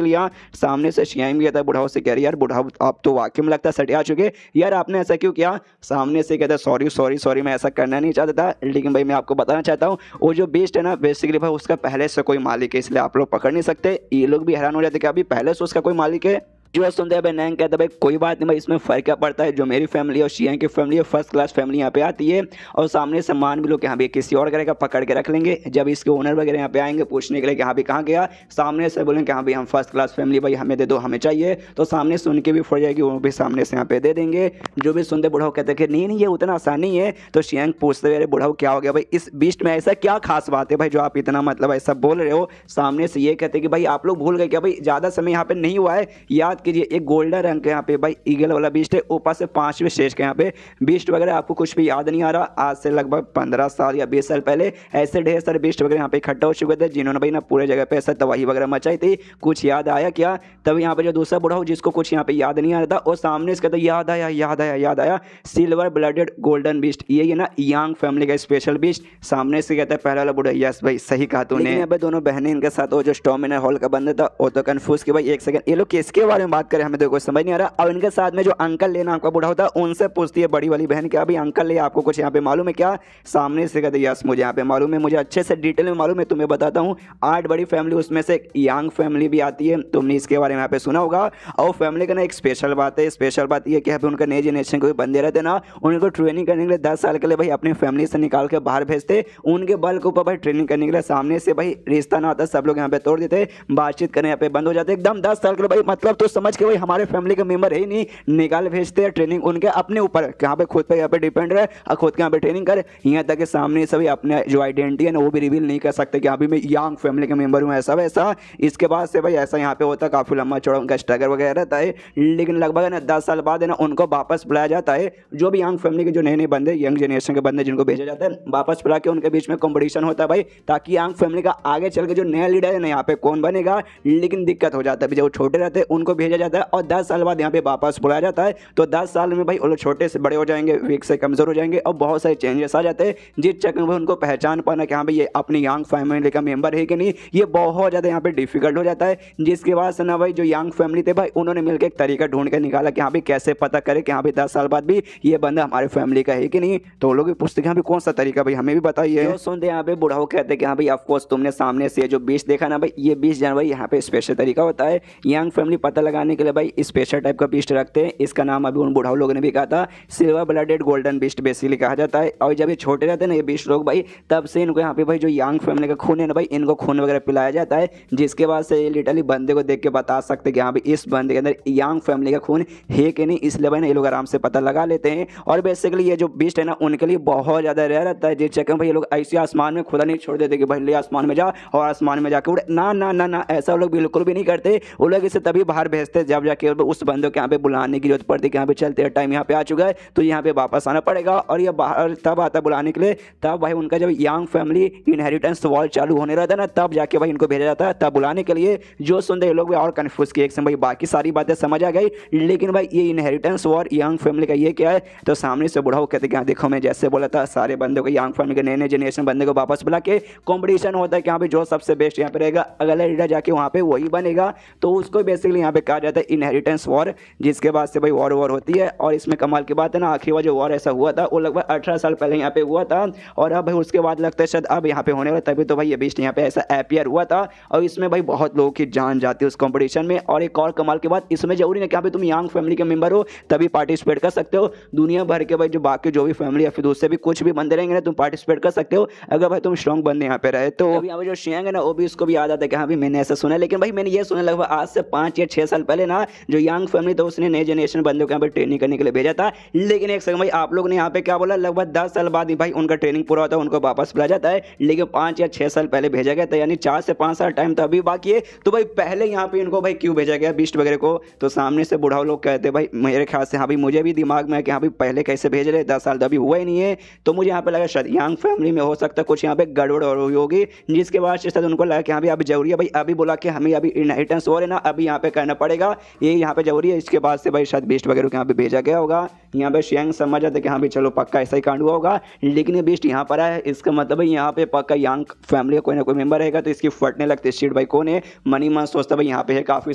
[SPEAKER 1] लिया। सामने से शियाम गया था बुढ़ाओ से कह रही यार बुढ़ाओ आप तो वाकई में लगता है सटिया चुके यार आपने ऐसा क्यों किया। सामने से कहता सॉरी सॉरी सॉरी मैं ऐसा करना नहीं चाहता था लेकिन भाई मैं आपको बताना चाहता हूँ वो जो बीस्ट है ना बेसिकली भाई उसका पहले से कोई मालिक है इसलिए आप लोग पकड़ नहीं सकते। ये लोग भी हैरान हो जाते कि अभी पहले से उसका कोई मालिक है। जो सुनते हैं नैंग कहता है भाई कोई बात नहीं भाई इसमें फ़र्क क्या पड़ता है। जो मेरी फैमिली और शियां की फैमिली है फर्स्ट क्लास फैमिली यहाँ पे आती है और सामने से मान भी लोग यहाँ पे किसी और करेगा पकड़ के रख लेंगे। जब इसके ओनर वगैरह यहाँ पे आएंगे पूछने के लिए कि यहाँ पे कहाँ गया सामने से बोलेंगे हाँ भाई हम फर्स्ट क्लास फैमिली भाई हमें दे दो हमें चाहिए। तो सामने से उनकी भी फट जाएगी वो भी सामने से यहाँ पे दे देंगे। जो भी सुनते बुढ़ाऊ कहते हैं कि नहीं ये उतना आसान नहीं है। तो शियांग पूछते हुए अरे बुढ़ाऊ क्या हो गया भाई इस बीस्ट में ऐसा क्या खास बात है भाई जो आप इतना मतलब ऐसा बोल रहे हो। सामने से ये कहते हैं कि भाई आप लोग भूल गए क्या भाई ज़्यादा समय यहाँ पे नहीं हुआ है। याद कीजिए एक गोल्डन रंग के यहाँ पे भाई ईगल वाला बीस्ट है ऊपर से 5वें स्टेज के यहाँ पे बीस्ट वगैरह आपको कुछ भी याद नहीं आ रहा। आज से लगभग 15 साल या 20 साल पहले ऐसे ढेर सारे बीस्ट वगैरह यहाँ पे इकट्ठा हो चुके थे जिन्होंने भाई ना पूरे जगह पे ऐसा तबाही वगैरह मचाई थी। कुछ याद आया क्या। तब यहाँ पे जो दूसरा बुढ़ा हो जिसको कुछ यहाँ पे याद नहीं आ रहा था और सामने इसका तो याद आया सिल्वर ब्लडेड गोल्डन बीस्ट ये है ना यांग फैमिली का स्पेशल बीस्ट। सामने से कहता है पहला वाला बुढ़ा यस भाई सही कहा तूने। यहाँ पे दोनों बहनें इनके साथ वो जो स्टॉमिनर हॉल का बंदा था वो तो कंफ्यूज कि भाई एक सेकंड ये लोग किसके बारे में बात करें हमें तो कोई समझ नहीं आ रहा। और इनके साथ में जो अंकल ले नाम का बुढ़ा होता है उनसे पूछती है बड़ी वाली बहन क्या अभी अंकल ले आपको कुछ यहाँ पे मालूम है क्या। सामने से कहते यस मुझे यहाँ पे मालूम है मुझे अच्छे से डिटेल में मालूम है तुम्हें बताता हूँ 8 बड़ी फैमिली उसमें से एक यांग फैमिली भी आती है तुमने इसके बारे में यहाँ पे सुना होगा। और फैमिली का ना एक स्पेशल बात है स्पेशल बात ये कि उनका नए जनरेशन कोई बंदे रहते ना उनको ट्रेनिंग करने के लिए 10 साल के लिए भाई अपनी फैमिली से निकाल के बाहर भेजते उनके बल के ऊपर भाई ट्रेनिंग करने के लिए। सामने से भाई रिश्ता ना आता सब लोग यहाँ पे तोड़ देते बातचीत करने यहाँ पे बंद हो जाते एकदम 10 साल के लिए भाई मतलब तो समझ के भाई हमारे फैमिली का मेंबर है ही नहीं निकाल भेजते हैं ट्रेनिंग उनके अपने ऊपर यहाँ पे खुद पे यहाँ पे डिपेंड रहे और खुद के यहाँ पे ट्रेनिंग करे। यहाँ तक कि सामने से भी अपने जो आइडेंटिटी है ना वो भी रिवील नहीं कर सकते कि अभी मैं यांग फैमिली का मेंबर हूँ ऐसा वैसा। इसके बाद से भाई ऐसा यहाँ पे होता है काफ़ी लंबा चौड़ा उनका स्ट्रगल वगैरह रहता है लेकिन लगभग ना 10 साल बाद है ना उनको वापस बुलाया जाता है। जो भी यांग फैमिली के जो नए नए बंदे यंग जनरेशन के बंदे जिनको भेजा जाता है वापस बुला के उनके बीच में कॉम्पिटिशन होता है भाई ताकि यांग फैमिली का आगे चल के जो नया लीडर है ना यहाँ पे कौन बनेगा। लेकिन दिक्कत हो जाता है जब वो छोटे रहते हैं उनको भेजा जाता है और 10 साल बाद यहाँ पे वापस बुलाया जाता है। तो 10 साल में भाई वो लोग छोटे से बड़े हो जाएंगे वीक से कमज़ोर हो जाएंगे और बहुत सारे चेंजेस आ जाते हैं जिस चक्कर में उनको पहचान पाना कि हाँ भाई ये अपनी यांग फैमिली का मेंबर है कि नहीं ये बहुत ज़्यादा यहाँ पे डिफिकल्ट हो जाता है। जिसके बाद से ना भाई जो यांग फैमिली थे भाई उन्होंने मिलकर एक तरीका ढूंढ के निकाला कि हाँ भाई कैसे पता करे कि हाँ भाई 10 साल बाद भी ये बंदा हमारे फैमिली का है कि नहीं। तो वो लोग भी पूछते कि हाँ भाई कौन सा तरीका भाई हमें भी बताइए। तो सुनते यहाँ पे बुढ़ाओ कहते कि हाँ भाई ऑफकोर्स तुमने सामने से जो 20 देखा ना भाई ये 20 जनवरी यहाँ पे स्पेशल तरीका होता है यांग फैमिली पता लगाने के लिए भाई स्पेशल टाइप का बीस्ट रखते हैं। इसका नाम अभी उन बुढ़ाओ लोगों ने भी कहा था silver blooded golden beast basically कहा जाता है। और जब ये छोटे रहते हैं ना ये बीस्ट लोग भाई तब से इनको यहाँ पे भाई जो यांग फैमिली का खून है ना भाई इनको खून वगैरह पिलाया जाता है जिसके बाद से ये लिटरली बंदे को देख के बता सकते कि हाँ भाई इस बंदे के अंदर यांग फैमिली का खून है कि नहीं। इसलिए भाई ना ये लोग आराम से पता लगा लेते हैं। और बेसिकली ये जो बीस्ट है ना उनके लिए बहुत ज़्यादा रेयर रहता है जिस चक्कर में भाई ये लोग ऐसे आसमान में खुदा नहीं छोड़ देते कि भाई आसमान में जा और आसमान में जाके उड़े ना ना ना ना ऐसा लोग बिल्कुल भी नहीं करते। वो लोग इसे तभी बाहर भेजते भेजते, जब जाके उस बंदे को यहाँ पे बुलाने की जरूरत पड़ती कि यहाँ पे चलते टाइम यहाँ पे आ चुका है तो यहाँ पे वापस आना पड़ेगा। और ये बाहर तब आता बुलाने के लिए तब भाई उनका जब यंग फैमिली इनहेरिटेंस वॉर चालू होने रहता है ना, तब जाके भाई इनको भेजा जाता है तब बुलाने के लिए। जो सुनते लोग भी और कन्फ्यूज किए, एक समय भाई बाकी सारी बातें समझ आ गई, लेकिन भाई ये इनहेरिटेंस वॉर यंग फैमिली का ये क्या है। तो सामने से बुढ़ाओ कहते कि देखो मैं जैसे बोला था सारे बंदों को यंग फैमिली के नए नए जनरेशन बंदे को वापस बुला के कॉम्पिटिशन होता है कि यहाँ पे जो सबसे बेस्ट यहाँ पे रहेगा अगला लीडर जाके वहाँ पे वही बनेगा। तो उसको बेसिकली यहाँ पे कहा जाता है इनहेरिटेंस वॉर, जिसके बाद से भाई वॉर होती है। और इसमें कमाल की बात है ना, आखिरी बार जो वॉर ऐसा हुआ था वो लगभग 18 साल पहले यहाँ पे हुआ था। और अब भाई उसके बाद लगता है शायद अब यहाँ पे होने वाला, तभी तो भाई ये बीस्ट यहाँ पे ऐसा अपियर हुआ था। और इसमें भाई बहुत लोगों की जान जाती है उस कॉम्पिटिशन में। और एक और कमाल की बात, इसमें जरूरी नहीं कि यहाँ पे तुम यंग फैमिली के मेंबर हो तभी पार्टिसिपेट कर सकते हो। दुनिया भर के भाई जो बाकी जो भी फैमिली या फिर उससे भी कुछ भी बंदे रहेंगे ना, तुम पार्टिसिपेट कर सकते हो अगर भाई तुम स्ट्रॉन्ग बंदे यहाँ पे रहे। तो यहाँ पे जो शियांग है ना, वो भी उसको भी याद आता है कि हाँ भी मैंने ऐसा सुना है। लेकिन भाई मैंने ये सुना लगभग आज से 5 या 6 साल पहले ना, जो यंग फैमिली था उसने नए जनरेशन बंदों को यहाँ पे ट्रेनिंग करने के लिए भेजा था। लेकिन एक सेकंड भाई, आप लोग ने यहाँ पे क्या बोला, लगभग 10 साल बाद ही भाई उनका ट्रेनिंग पूरा होता है, उनको वापस बुलाया जाता है। लेकिन 5 या 6 साल पहले भेजा गया था, यानी 4 से 5 साल टाइम तो अभी बाकी है। तो भाई पहले यहाँ पे इनको भाई क्यों भेजा गया बीस्ट वगैरह को। तो सामने से बुढ़ाओ लोग कहते भाई मेरे ख्याल से हाँ भाई मुझे भी दिमाग में है कि हाँ भाई पहले कैसे भेज रहे, 10 साल तो अभी हुआ ही नहीं है। तो मुझे यहाँ पे लगा शायद यंग फैमिली में हो सकता है कुछ यहाँ पे गड़बड़ हुई होगी, जिसके बाद शायद उनको लगा कि हाँ भाई अभी जरूरी है, भाई अभी बोला कि हमें अभी इनहेरिटेंस हो रहा है ना, अभी यहाँ पे करना पड़ेगा, ये यहाँ पे जरूरी है। इसके बाद से भाई शायद बीस्ट वगैरह को यहाँ पे भेजा गया होगा। यहाँ पे शियांग समझ जाते कि हाँ भाई चलो पक्का ऐसा ही कांड हुआ होगा। लेकिन ये बीस्ट यहाँ पर आया, इसका मतलब भाई यहाँ पे पक्का यंग फैमिली का कोई ना कोई मेंबर रहेगा। तो इसकी फटने लगती है भाई कौन है। मनी मन सोचता भाई यहाँ पे है काफी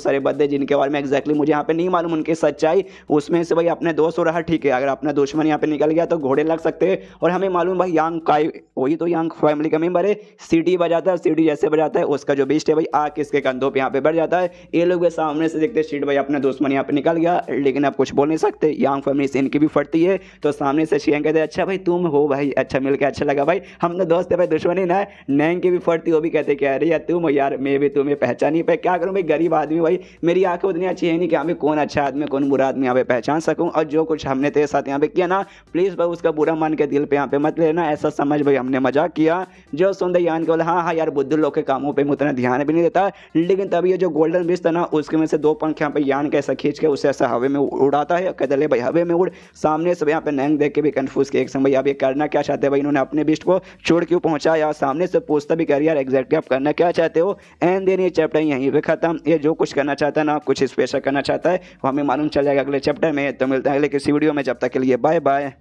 [SPEAKER 1] सारे बंदे जिनके बारे में एग्जैक्टली मुझे यहाँ पे नहीं मालूम उनकी सच्चाई। उसमें से भाई अपने दोस्त हो रहा, ठीक है, अगर अपना दुश्मन यहाँ पे निकल गया तो घोड़े लग सकते हैं। और हमें मालूम भाई यंग का वही तो यंग फैमिली का मेंबर है, सीटी बजाता है, सीटी जैसे बजाता है उसका जो बीस्ट है भाई आके इसके कंधों पे यहाँ पे बढ़ जाता है। ये लोग भी सामने से देखते शीट भाई अपने दुश्मन यहाँ पे निकल गया, लेकिन अब कुछ बोल नहीं सकते, यंग फैमिली से इनकी भी फटती है। तो सामने से शियांग कहते अच्छा भाई तुम हो भाई, अच्छा मिलकर अच्छा लगा भाई, हम तो दोस्त है भाई दुश्मनी ना। नैंग की भी फटती, वो भी कहते क्या अरे यार तुम यार मैं भी तुम्हें पहचान नहीं पाए, क्या करूँ भाई गरीब आदमी भाई, मेरी आंखें उतनी अच्छी है नहीं कि हमें कौन अच्छा आदमी कौन बुरा आदमी यहाँ पे पहचान सकूँ। और जो कुछ हमने तेरे साथ यहाँ पे किया ना, प्लीज भाई उसका बुरा मान के दिल पे यहाँ पे मत लेना, ऐसा समझ भाई हमने मजाक किया। जो सुंदर यान के बोला हाँ हाँ यार बुद्धू लोग के कामों पे उतना ध्यान भी नहीं देता। लेकिन तभी ये जो गोल्डन बीस्ट था ना, उसके में से 2 पंख यहाँ पे यान के ऐसा खींच के उसे ऐसा हवे में उड़ाता है, कहते ले भाई हवे में उड़। सामने से यहाँ पे नैंग देख के भी कंफ्यूज किया एक समय, अब ये करना क्या चाहते हैं भाई, इन्होंने अपने बीस्ट को छोड़ क्यों पहुंचाया। सामने से पूछता भी कर यार एग्जैक्टली आप करना क्या चाहते हो। एंड देन ये चैप्टर यहीं पे खत्म। ये जो कुछ करना चाहता है ना, कुछ स्पेशल करना चाहता है, वो हमें मालूम चल जाएगा अगले चैप्टर में। तो मिलते हैं अगले किसी वीडियो में, जब तक के लिए बाय बाय।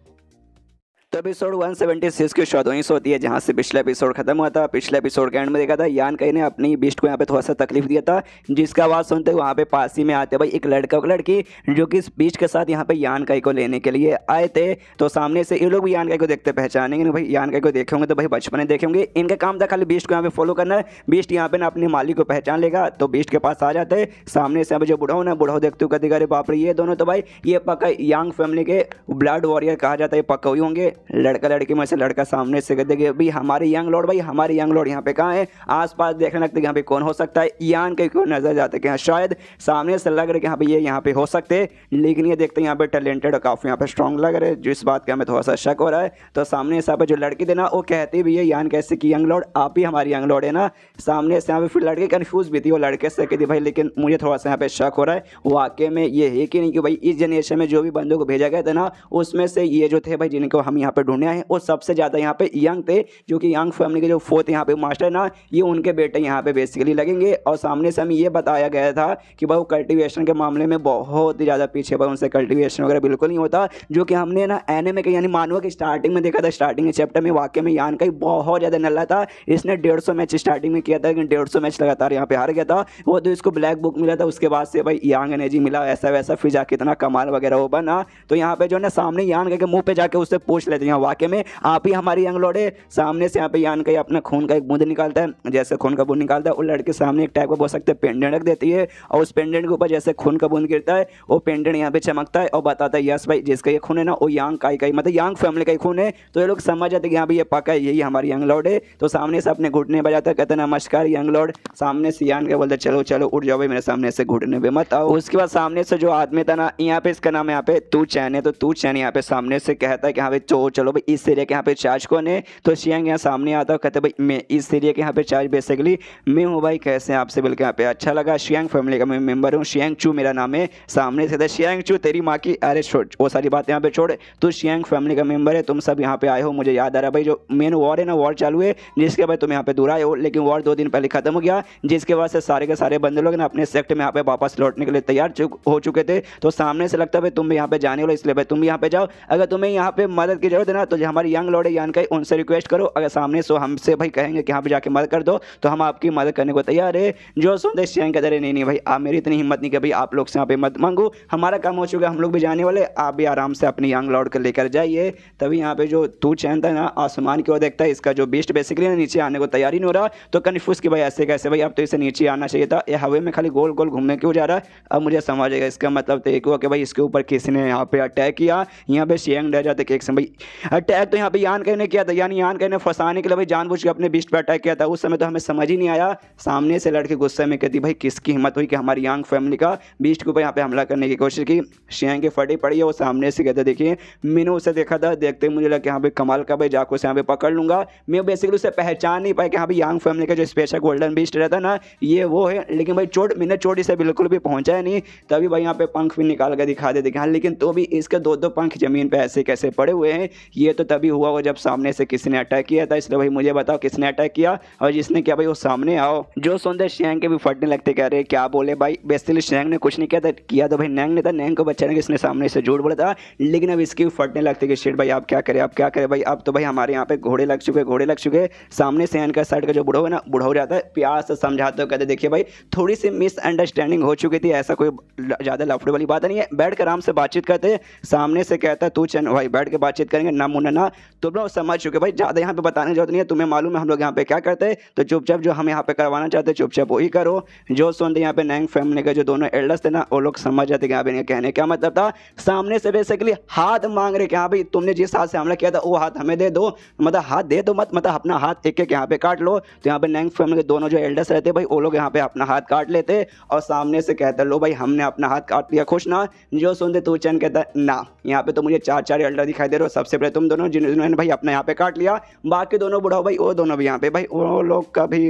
[SPEAKER 1] तो एपिसोड 176 की शुरुआत वहीं से होती है जहाँ से पिछला एपिसोड खत्म हुआ था। पिछले एपिसोड के एंड में देखा था यान कई ने अपनी बीस्ट को यहाँ पे थोड़ा सा तकलीफ दिया था, जिसका आवाज़ सुनते वहाँ पे पास ही में आते भाई एक लड़का और लड़की जो कि इस बीस्ट के साथ यहाँ पे यान कई को लेने के लिए आए थे। तो सामने से ये लोग भी यान कई को देखते पहचानेंगे भाई, यान कई को देखे होंगे तो भाई बचपन में देखे होंगे। इनका काम था खाली बीस्ट को यहाँ पे फॉलो करना है। बीस्ट यहाँ पे ना अपने मालिक को पहचान लेगा तो बीस्ट के पास आ जाते हैं। सामने से जो बुढ़ाओ ना, बुढ़ाओ देखते हुए कहते अरे बाप रे ये दोनों तो भाई ये पक्का यंग फैमिली के ब्लड वॉरियर कहा जाता है, पक्का हुई होंगे। लड़का लड़की में से लड़का सामने से कहते कि भाई हमारे यंग लॉर्ड, भाई हमारे यंग लॉर्ड यहाँ पे कहाँ है। आसपास देखने लगते कि यहाँ पे कौन हो सकता है, यान के क्यों नजर जाते कि शायद सामने से लग रहा है कि हाँ भाई ये यहाँ पे हो सकते। लेकिन ये देखते हैं यहाँ पे टैलेंटेड और काफ़ी यहाँ पे स्ट्रॉन्ग लग रहे हैं, जिस बात का हमें थोड़ा सा शक हो रहा है। तो सामने से जो लड़की देना वो कहती भी है यान कैसे कि यंग लॉर्ड आप ही हमारी यंग लॉर्ड है ना। सामने से यहाँ पे फिर लड़के कन्फ्यूज भी थी, वो लड़के से कहती भाई लेकिन मुझे थोड़ा सा यहाँ पे शक हो रहा है वाकई में ये है कि नहीं कि भाई इस जनरेशन में जो भी बंदों को भेजा गया था ना, उसमें से ये जो थे भाई जिनको हम यहाँ पे ढूंढे हैं वो सबसे ज़्यादा यहाँ पे यंग थे, जो कि यंग फैमिली के जो 4th यहाँ पे मास्टर ना, ये उनके बेटे यहाँ पे बेसिकली लगेंगे। और सामने से हमें ये बताया गया था कि भाई वो कल्टीवेशन के मामले में बहुत ही ज़्यादा पीछे, भाई उनसे कल्टीवेशन वगैरह बिल्कुल नहीं होता, जो कि हमने ना एनिमे के यानी मानवा के स्टार्टिंग में देखा था। स्टार्टिंग के चैप्टर में वाकई में यान का बहुत ज़्यादा नल्ला था, इसने 150 मैच स्टार्टिंग में किया था, लेकिन 150 मैच लगातार यहाँ पे हार गया था। वो तो इसको ब्लैक बुक मिला था, उसके बाद से भाई यंग एनर्जी मिला, ऐसा वैसा, फिर जाके इतना कमाल वगैरह हो बना। तो यहाँ पे जो है ना सामने यान के मुंह पे जाके उससे पूछ लेते हैं वाकई में आप ही हमारी यंग लॉर्ड है। सामने से यहाँ पे यान का अपना खून का एक बूंद निकालता है, जैसे खून का बूंद निकालता है वो लड़के सामने एक टाइप का बोल सकते हैं पेंडेंट रख देती है, और उस पेंडेंट के ऊपर जैसे खून का बूंद गिरता है वो पेंडेंट यहाँ पे चमकता है और बताता है यस भाई जिसका ये खून है ना वो यंग का ही मतलब यंग फैमिली का ही खून है। तो ये लोग समझ जाते हैं कि यहाँ पे ये पक्का है यही हमारी यंग लॉर्ड है। तो सामने से अपने घुटने बजाता है, कहते हैं नमस्कार यंग लॉर्ड। सामने से यान के बोलते चलो चलो उठ जाओ भाई मेरे सामने से घुटने पे मत आओ। उसके बाद सामने से जो आदमी था ना, यहाँ पे इसका नाम यहाँ पे तू चैन है, तो तू चैन यहाँ पे सामने से कहता है कि हाँ भाई चलो भाई इस एरिया के यहाँ पे चार्ज कौन है, तो शियांग यहाँ सामने आता है, कहते भाई मैं इस एरिया के यहाँ पे चार्ज बेसिकली मैं हूँ भाई, कैसे हैं आपसे मिलकर यहाँ पे अच्छा लगा, शियांग फैमिली का मैं मेंबर हूँ, शियांग चू मेरा नाम है। सामने से था शियांग चू तेरी माँ की, अरे छोड़ वो सारी बात यहाँ पे छोड़, तो शियांग फैमिली का मेंबर है, तुम सब यहाँ पे आए हो। मुझे याद आ रहा भाई जो मेन वॉर है ना, वॉर चालू है जिसके बाद तुम यहाँ पे दूर आए हो, लेकिन वॉर 2 दिन पहले खत्म हो गया, जिसके बाद से सारे के सारे बंदे लोग ना अपने सेक्ट में यहाँ पे वापस लौटने के लिए तैयार हो चुके थे। तो सामने से लगता है तुम भी यहाँ पे जाने वाले, इसलिए भाई तुम भी यहाँ पे जाओ। अगर तुम्हें यहाँ पे मदद की जरूरत है ना, तो जो हमारी यंग लॉर्ड है यान का, उनसे रिक्वेस्ट करो, अगर सामने से हमसे भाई कहेंगे कि यहाँ पे जाके मदद कर दो, तो हम आपकी मदद करने को तैयार है। जो सुनते शियांग कहते रहे नहीं भाई आप, मेरी इतनी हिम्मत नहीं कि भाई आप लोग से यहाँ पे मत मांगो, हमारा काम हो चुका है, हम लोग भी जाने वाले, आप भी आराम से अपनी यंग लॉर्ड को लेकर जाइए। तभी यहाँ पे जो तू चैन था ना आसमान की ओर देखता है, इसका जो बीस्ट बेसिकली नीचे आने को तैयारी नहीं हो रहा, तो कन्फ्यूज कि भाई ऐसे कैसे भाई, अब तो इसे नीचे आना चाहिए था, ये हवा में खाली गोल गोल घूमने क्यों जा रहा है। अब मुझे समझ आएगा, इसका मतलब तो एक हुआ कि भाई इसके ऊपर किसी ने यहाँ पे अटैक किया, यहाँ पे शियांग डर जाते कि एक समय अटैक तो यहाँ पे यान ने किया था, यानी यान ने फंसाने के लिए भाई जानबूझ के अपने बीस्ट पे अटैक किया था। उस समय तो हमें समझ ही नहीं आया, सामने से लड़के गुस्से में कहती भाई किसकी हिम्मत हुई कि हमारी यांग फैमिली का बीस्ट के ऊपर यहाँ पे हमला करने की कोशिश की। शियांग की फटी पड़ी है, वो सामने से कहते देखिए मैंने उसे देखा था, देखते मुझे लगा यहाँ पे कमाल का भाई जाको से यहाँ पे पकड़ लूंगा। मैं बेसिकली उसे पहचान नहीं पाया कि हाँ भाई यांग फैमिली का जो स्पेशल गोल्डन बीस्ट रहता ना ये वो है, लेकिन भाई मैंने चोट इसे बिल्कुल भी पहुंचाया नहीं। तभी भाई यहाँ पे पंख भी निकाल कर दिखा दे हाँ, लेकिन तो भी इसके 2-2 पंख जमीन पे ऐसे कैसे पड़े हुए हैं। ये तो तभी हुआ वो जब सामने से किसी ने अटैक किया था, इसलिए भाई मुझे बताओ किसने अटैक किया, और जिसने किया भाई वो सामने आओ। जो सुनते शियांग के भी फटने लगते, कह रहे क्या बोले भाई, बेसिकली शियांग ने कुछ नहीं किया था, किया तो भाई नैंग ने था, नैंग को बचाने के इसने सामने से झूठ बोला था, लेकिन अब इसकी भी फटने लगते कि शिट भाई आप क्या करें, आप क्या करें भाई, अब तो भाई हमारे यहाँ पे घोड़े लग चुके। सामने से का साइड का जो बुढ़ा है ना, बुढ़ा हो जाता है, प्यार से समझाते हो, कहते देखिए भाई थोड़ी सी मिसअंडरस्टैंडिंग हो चुकी थी, ऐसा कोई ज़्यादा लफड़े वाली बात नहीं है, बैठ कर आराम से बातचीत करते। सामने से कहता है तू चल भाई बैठ के बातचीत करेंगे ना मुन्ना ना, तुम लोग समझ चुके भाई, ज़्यादा यहाँ पे बताने की जरूरत नहीं है, तुम्हें मालूम है हम लोग यहाँ पे क्या करते हैं, तो चुपचाप जो हम यहाँ पे करवाना चाहते हैं चुपचाप वही करो। जो सुनते यहाँ पे नैंग फैमिली का जो दोनों एल्डर्स थे ना, वो लोग समझ जाते कि यहाँ पे कहने क्या मतलब था। सामने से बेसिकली हाथ मांग रहे कि हाँ भाई तुमने जिस हाथ से हमला किया था वो हाथ हमें दे दो, मतलब हाथ दे दो मत, मतलब अपना हाथ एक एक यहाँ पे काट लो। तो यहाँ पे नैंग फैमिली के दोनों जो एल्डर्स रहते भाई वो लोग यहाँ पे अपना हाथ काट लेते, और सामने से कहते लो भाई हमने अपना हाथ काट लिया, खुश ना। जो सुनते तू चैन कहता ना, यहाँ पे तो मुझे 4 एल्डर दिखाई दे रहे हो, सबसे पहले तुम दोनों जिन्होंने भाई अपना यहाँ पे काट लिया, बाकी दोनों बुढ़ाओ भाई वो दोनों भी यहाँ पे भाई वो लोग का भी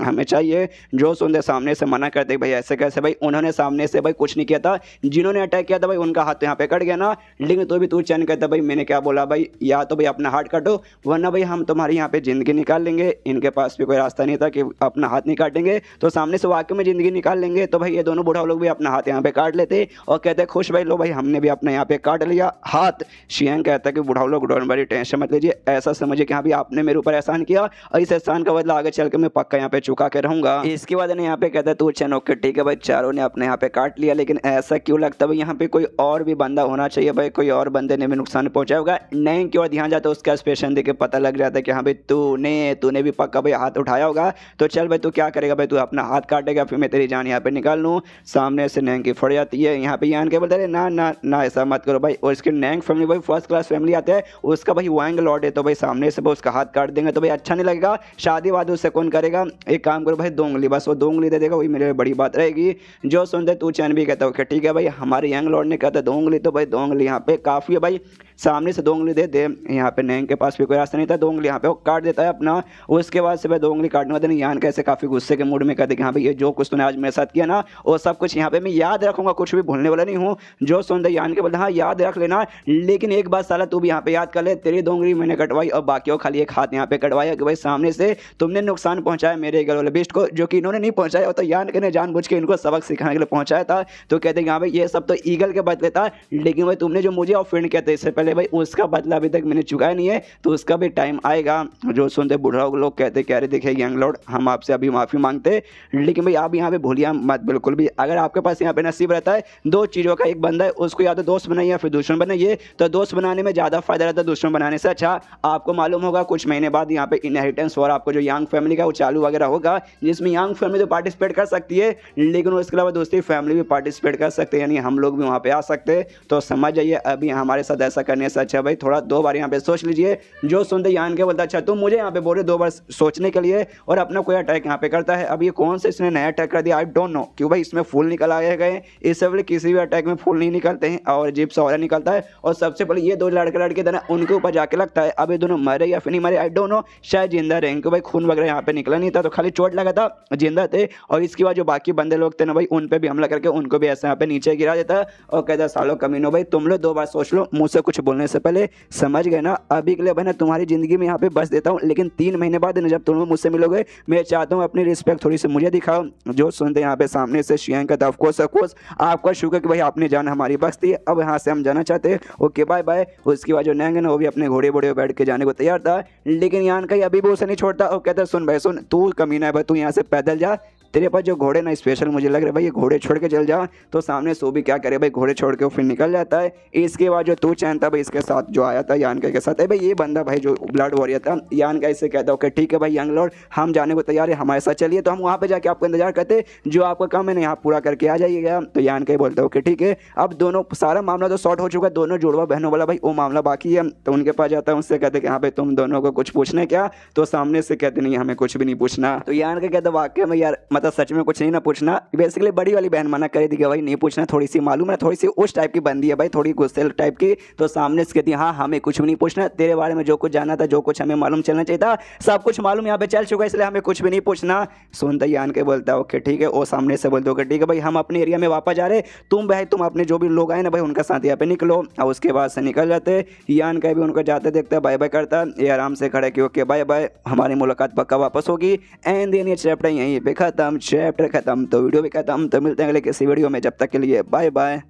[SPEAKER 1] हमें चाहिए। जो सुनते सामने से मना करते भाई ऐसे कैसे भाई, उन्होंने सामने से भाई कुछ नहीं किया था, जिन्होंने अटैक किया था भाई उनका हाथ तो यहाँ पे कट गया ना, लेकिन तो भी तू चैन कहता भाई मैंने क्या बोला भाई, या तो भाई अपना हाथ काटो वरना भाई हम तुम्हारी यहाँ पे जिंदगी निकाल लेंगे। इनके पास भी कोई रास्ता नहीं था कि अपना हाथ नहीं काटेंगे, तो सामने से वाकई में जिंदगी निकाल लेंगे। तो भाई ये दोनों बुढ़ा लोग भी अपना हाथ यहाँ पे काट लेते और कहते खुश भाई लो भाई हमने भी अपना यहाँ पे काट लिया हाथ। शियांग कहता है कि बुढ़ा लोग डोंट वरी, टेंशन मत लीजिए, ऐसा समझिए कि हाँ भाई आपने मेरे ऊपर एहसान किया और इस एहसान का बदला आगे चल के मैं पक्का यहाँ पे चुका के रहूंगा। इसके बाद यहाँ पे कहता है तू चैन ओके ठीक है भाई, चारों ने अपने यहाँ पे काट लिया, लेकिन ऐसा क्यों लगता है भाई यहाँ पे कोई और भी बंदा होना चाहिए भाई, कोई और बंदे ने भी नुकसान पहुंचाया होगा। नैंग की ओर ध्यान जाता है, उसका एक्सप्रेशन देख के पता लग जाता है कि हाँ भाई तूने भी पक्का भाई हाथ उठाया होगा, तो चल भाई तू क्या करेगा भाई, तू अपना हाथ काटेगा फिर मैं तेरी जान यहाँ पे निकाल लूँ। सामने से नैंग की फट जाती है, यहाँ पे यान के बोलते ना ना ना ऐसा मत करो भाई, और इसके नैंग फैमिली भाई फर्स्ट क्लास फैमिली आते हैं, उसका भाई वांग लॉर्ड है, तो भाई सामने से भाई उसका हाथ काट देंगे तो भाई अच्छा नहीं लगेगा, शादी वादी उससे कौन करेगा। एक काम करो भाई 2 उंगली, बस वो 2 उंगली दे देगा वही मेरे लिए बड़ी बात रहेगी। जो सुनते तू चैन भी कहता है ठीक है भाई, हमारे यंग लॉर्ड ने कहता 2 उंगली, तो भाई 2 उंगली यहाँ पे काफ़ी है भाई, सामने से 2 उंगली दे दे। यहाँ पे नैंग के पास भी कोई रास्ता नहीं था, 2 उंगली यहाँ पे वो काट देता है अपना। उसके बाद से भाई 2 उंगली काटने वाले यान कैसे काफ़ी गुस्से के मूड में कहते कि हाँ भाई ये जो कुछ तूने आज मेरे साथ किया ना वो सब कुछ यहाँ पे मैं याद रखूंगा, कुछ भी भूलने वाला नहीं हूँ। जो सुनते यान के बोलते हाँ याद रख लेना, लेकिन एक बात साला तू भी यहाँ पे याद कर ले, तेरी 2 उंगली मैंने कटवाई और बाकी खाली एक हाथ यहाँ पे कटवाया कि भाई सामने से तुमने नुकसान पहुंचाया मेरे घर वाले बेस्ट को, जो कि इन्होंने नहीं पहुंचाया, तो यान के ने जानबूझ के इनको सबक सिखाने के लिए पहुंचाया था। तो कहते हैं हाँ भाई ये सब तो ईगल के बदले था, लेकिन भाई तुमने जो मुझे ऑफेंड किया था इससे पहले भाई उसका बदला अभी तक मैंने चुकाया नहीं है, तो उसका भी टाइम आएगा। जो सुनते बुढ़ा लोग कहते कह रहे देखिए यंग लॉर्ड हम आपसे अभी माफ़ी मांगते, लेकिन भाई आप यहाँ पे भूलिए मत बिल्कुल भी। अगर आपके पास यहाँ पे नसीब रहता है 2 चीज़ों का, एक बंदा है उसको या तो दोस्त बनाइए या फिर दुश्मन बनाइए, तो दोस्त बनाने में ज़्यादा फायदा रहता है दुश्मन बनाने से। अच्छा आपको मालूम होगा कुछ महीने बाद यहाँ पे इनहेरिटेंस और आपको जो यंग फैमिली का वो चालू वगैरह होगा, जिसमें यंग फैमिली तो पार्टिसिपेट कर सकती है, लेकिन उसके अलावा दूसरी फैमिली भी पार्टिसिपेट कर सकते हैं, यानी हम लोग भी वहाँ पे आ सकते हैं। तो समझ जाइए अभी हमारे साथ ऐसा करने करने से अच्छा भाई थोड़ा 2 बार यहाँ पे सोच लीजिए। जो सुनते यान के बोलता अच्छा तुम मुझे यहाँ पे बोल रहे 2 बार सोचने के लिए, और अपना कोई अटैक यहाँ पे करता है। अब ये कौन से इसने नया अटैक कर दिया, आई डोंट नो क्यों भाई इसमें फुल निकल आए गए। इससे पहले किसी भी अटैक में फुल नहीं निकलते हैं और अजीब सा ऑरा निकलता है। और सबसे पहले ये 2 लड़के थे ना उनके ऊपर जाके लगता है। अब ये दोनों मरे या फिर नहीं मरे आई डोंट नो, शायद जिंदा रहे क्योंकि भाई खून वगैरह यहाँ पे निकला नहीं था, तो खाली चोट लगा था, जिंदा थे। और इसके बाद जो बाकी बंदे लोग थे ना भाई उन पे भी हमला करके उनको भी ऐसे यहाँ पे नीचे गिरा देता है और कहता है सालों कमीनो भाई तुम लोग 2 बार सोच लो मुझसे कुछ बोलने से पहले, समझ गए ना। अभी के लिए भाई ना तुम्हारी जिंदगी में यहाँ पे बस देता हूँ, लेकिन 3 महीने बाद जब तुम लोग मुझसे मिलोगे मैं चाहता हूँ अपनी रिस्पेक्ट थोड़ी सी मुझे दिखाओ। जो सुनते यहाँ पे सामने से शियांग का ऑफकोर्स आपका शुक्र कि भाई आपने जान हमारी बख्श दी, अब यहाँ से हम जाना चाहते हैं, ओके बाय बाय। उसके बाद जो नैंग है ना वो भी अपने घोड़े बोड़े बैठ के जाने को तैयार था, लेकिन यान का अभी भी उसे नहीं छोड़ता और कहता है सुन भाई सुन, तू कमीना है भाई, तू यहाँ से पैदल जा, तेरे पास जो घोड़े ना स्पेशल मुझे लग रहा है भाई ये घोड़े छोड़ के चल जा। तो सामने सो भी क्या करे भाई, घोड़े छोड़ के वो फिर निकल जाता है। इसके बाद जो तू चैन था भाई इसके साथ जो आया था यान के साथ है भाई, ये बंदा भाई जो ब्लड वॉरियर था यान का, इससे कहता है ओके ठीक है भाई यंग लॉर्ड हम जाने को तैयार है, हमारे साथ चलिए। तो हम वहाँ पे जाके आपको इंतजार करते, जो आपका काम है ना यहाँ पूरा करके आ जाइएगा। तो यान का बोलता है ओके ठीक है। अब दोनों सारा मामला तो सॉर्ट हो चुका है, दोनों जुड़वा बहनों वाला भाई वो मामला बाकी है। तो उनके पास जाता है, उनसे कहते हैं कि हाँ भाई तुम दोनों को कुछ पूछना है क्या, तो सामने से कहते नहीं हमें कुछ भी नहीं पूछना। तो यान का कहता वाकई में यार मतलब सच में कुछ नहीं पूछना। बेसिकली बड़ी वाली बहन मना कर दी कि भाई नहीं पूछना, थोड़ी सी मालूम है थोड़ी सी उस टाइप की बंदी है भाई, थोड़ी गुस्सेल टाइप की। तो सामने से कहती हाँ हमें कुछ भी नहीं पूछना, तेरे बारे में जो कुछ जाना था जो कुछ हमें मालूम चलना चाहिए था सब कुछ मालूम यहाँ पे चल चुका है, इसलिए हमें कुछ भी नहीं पूछना। सुनता यान के बोलता है ओके ठीक है। वो सामने से बोलते ओके ठीक है भाई हम अपने एरिया में वापस जा रहे, तुम भाई तुम अपने जो भी लोग आए ना भाई उनका साथ यहाँ पे निकलो। और उसके बाद से निकल जाते। यान का भी उनको जाते देखता है, बाय बाय करता, ये आराम से खड़े कि ओके बाय बाय हमारी मुलाकात पक्का वापस होगी। एंड देन ये चैप्टर यहीं पे खत्म, चैप्टर खत्म तो वीडियो भी खत्म। तो मिलते हैं अगले किसी वीडियो में, जब तक के लिए बाय बाय।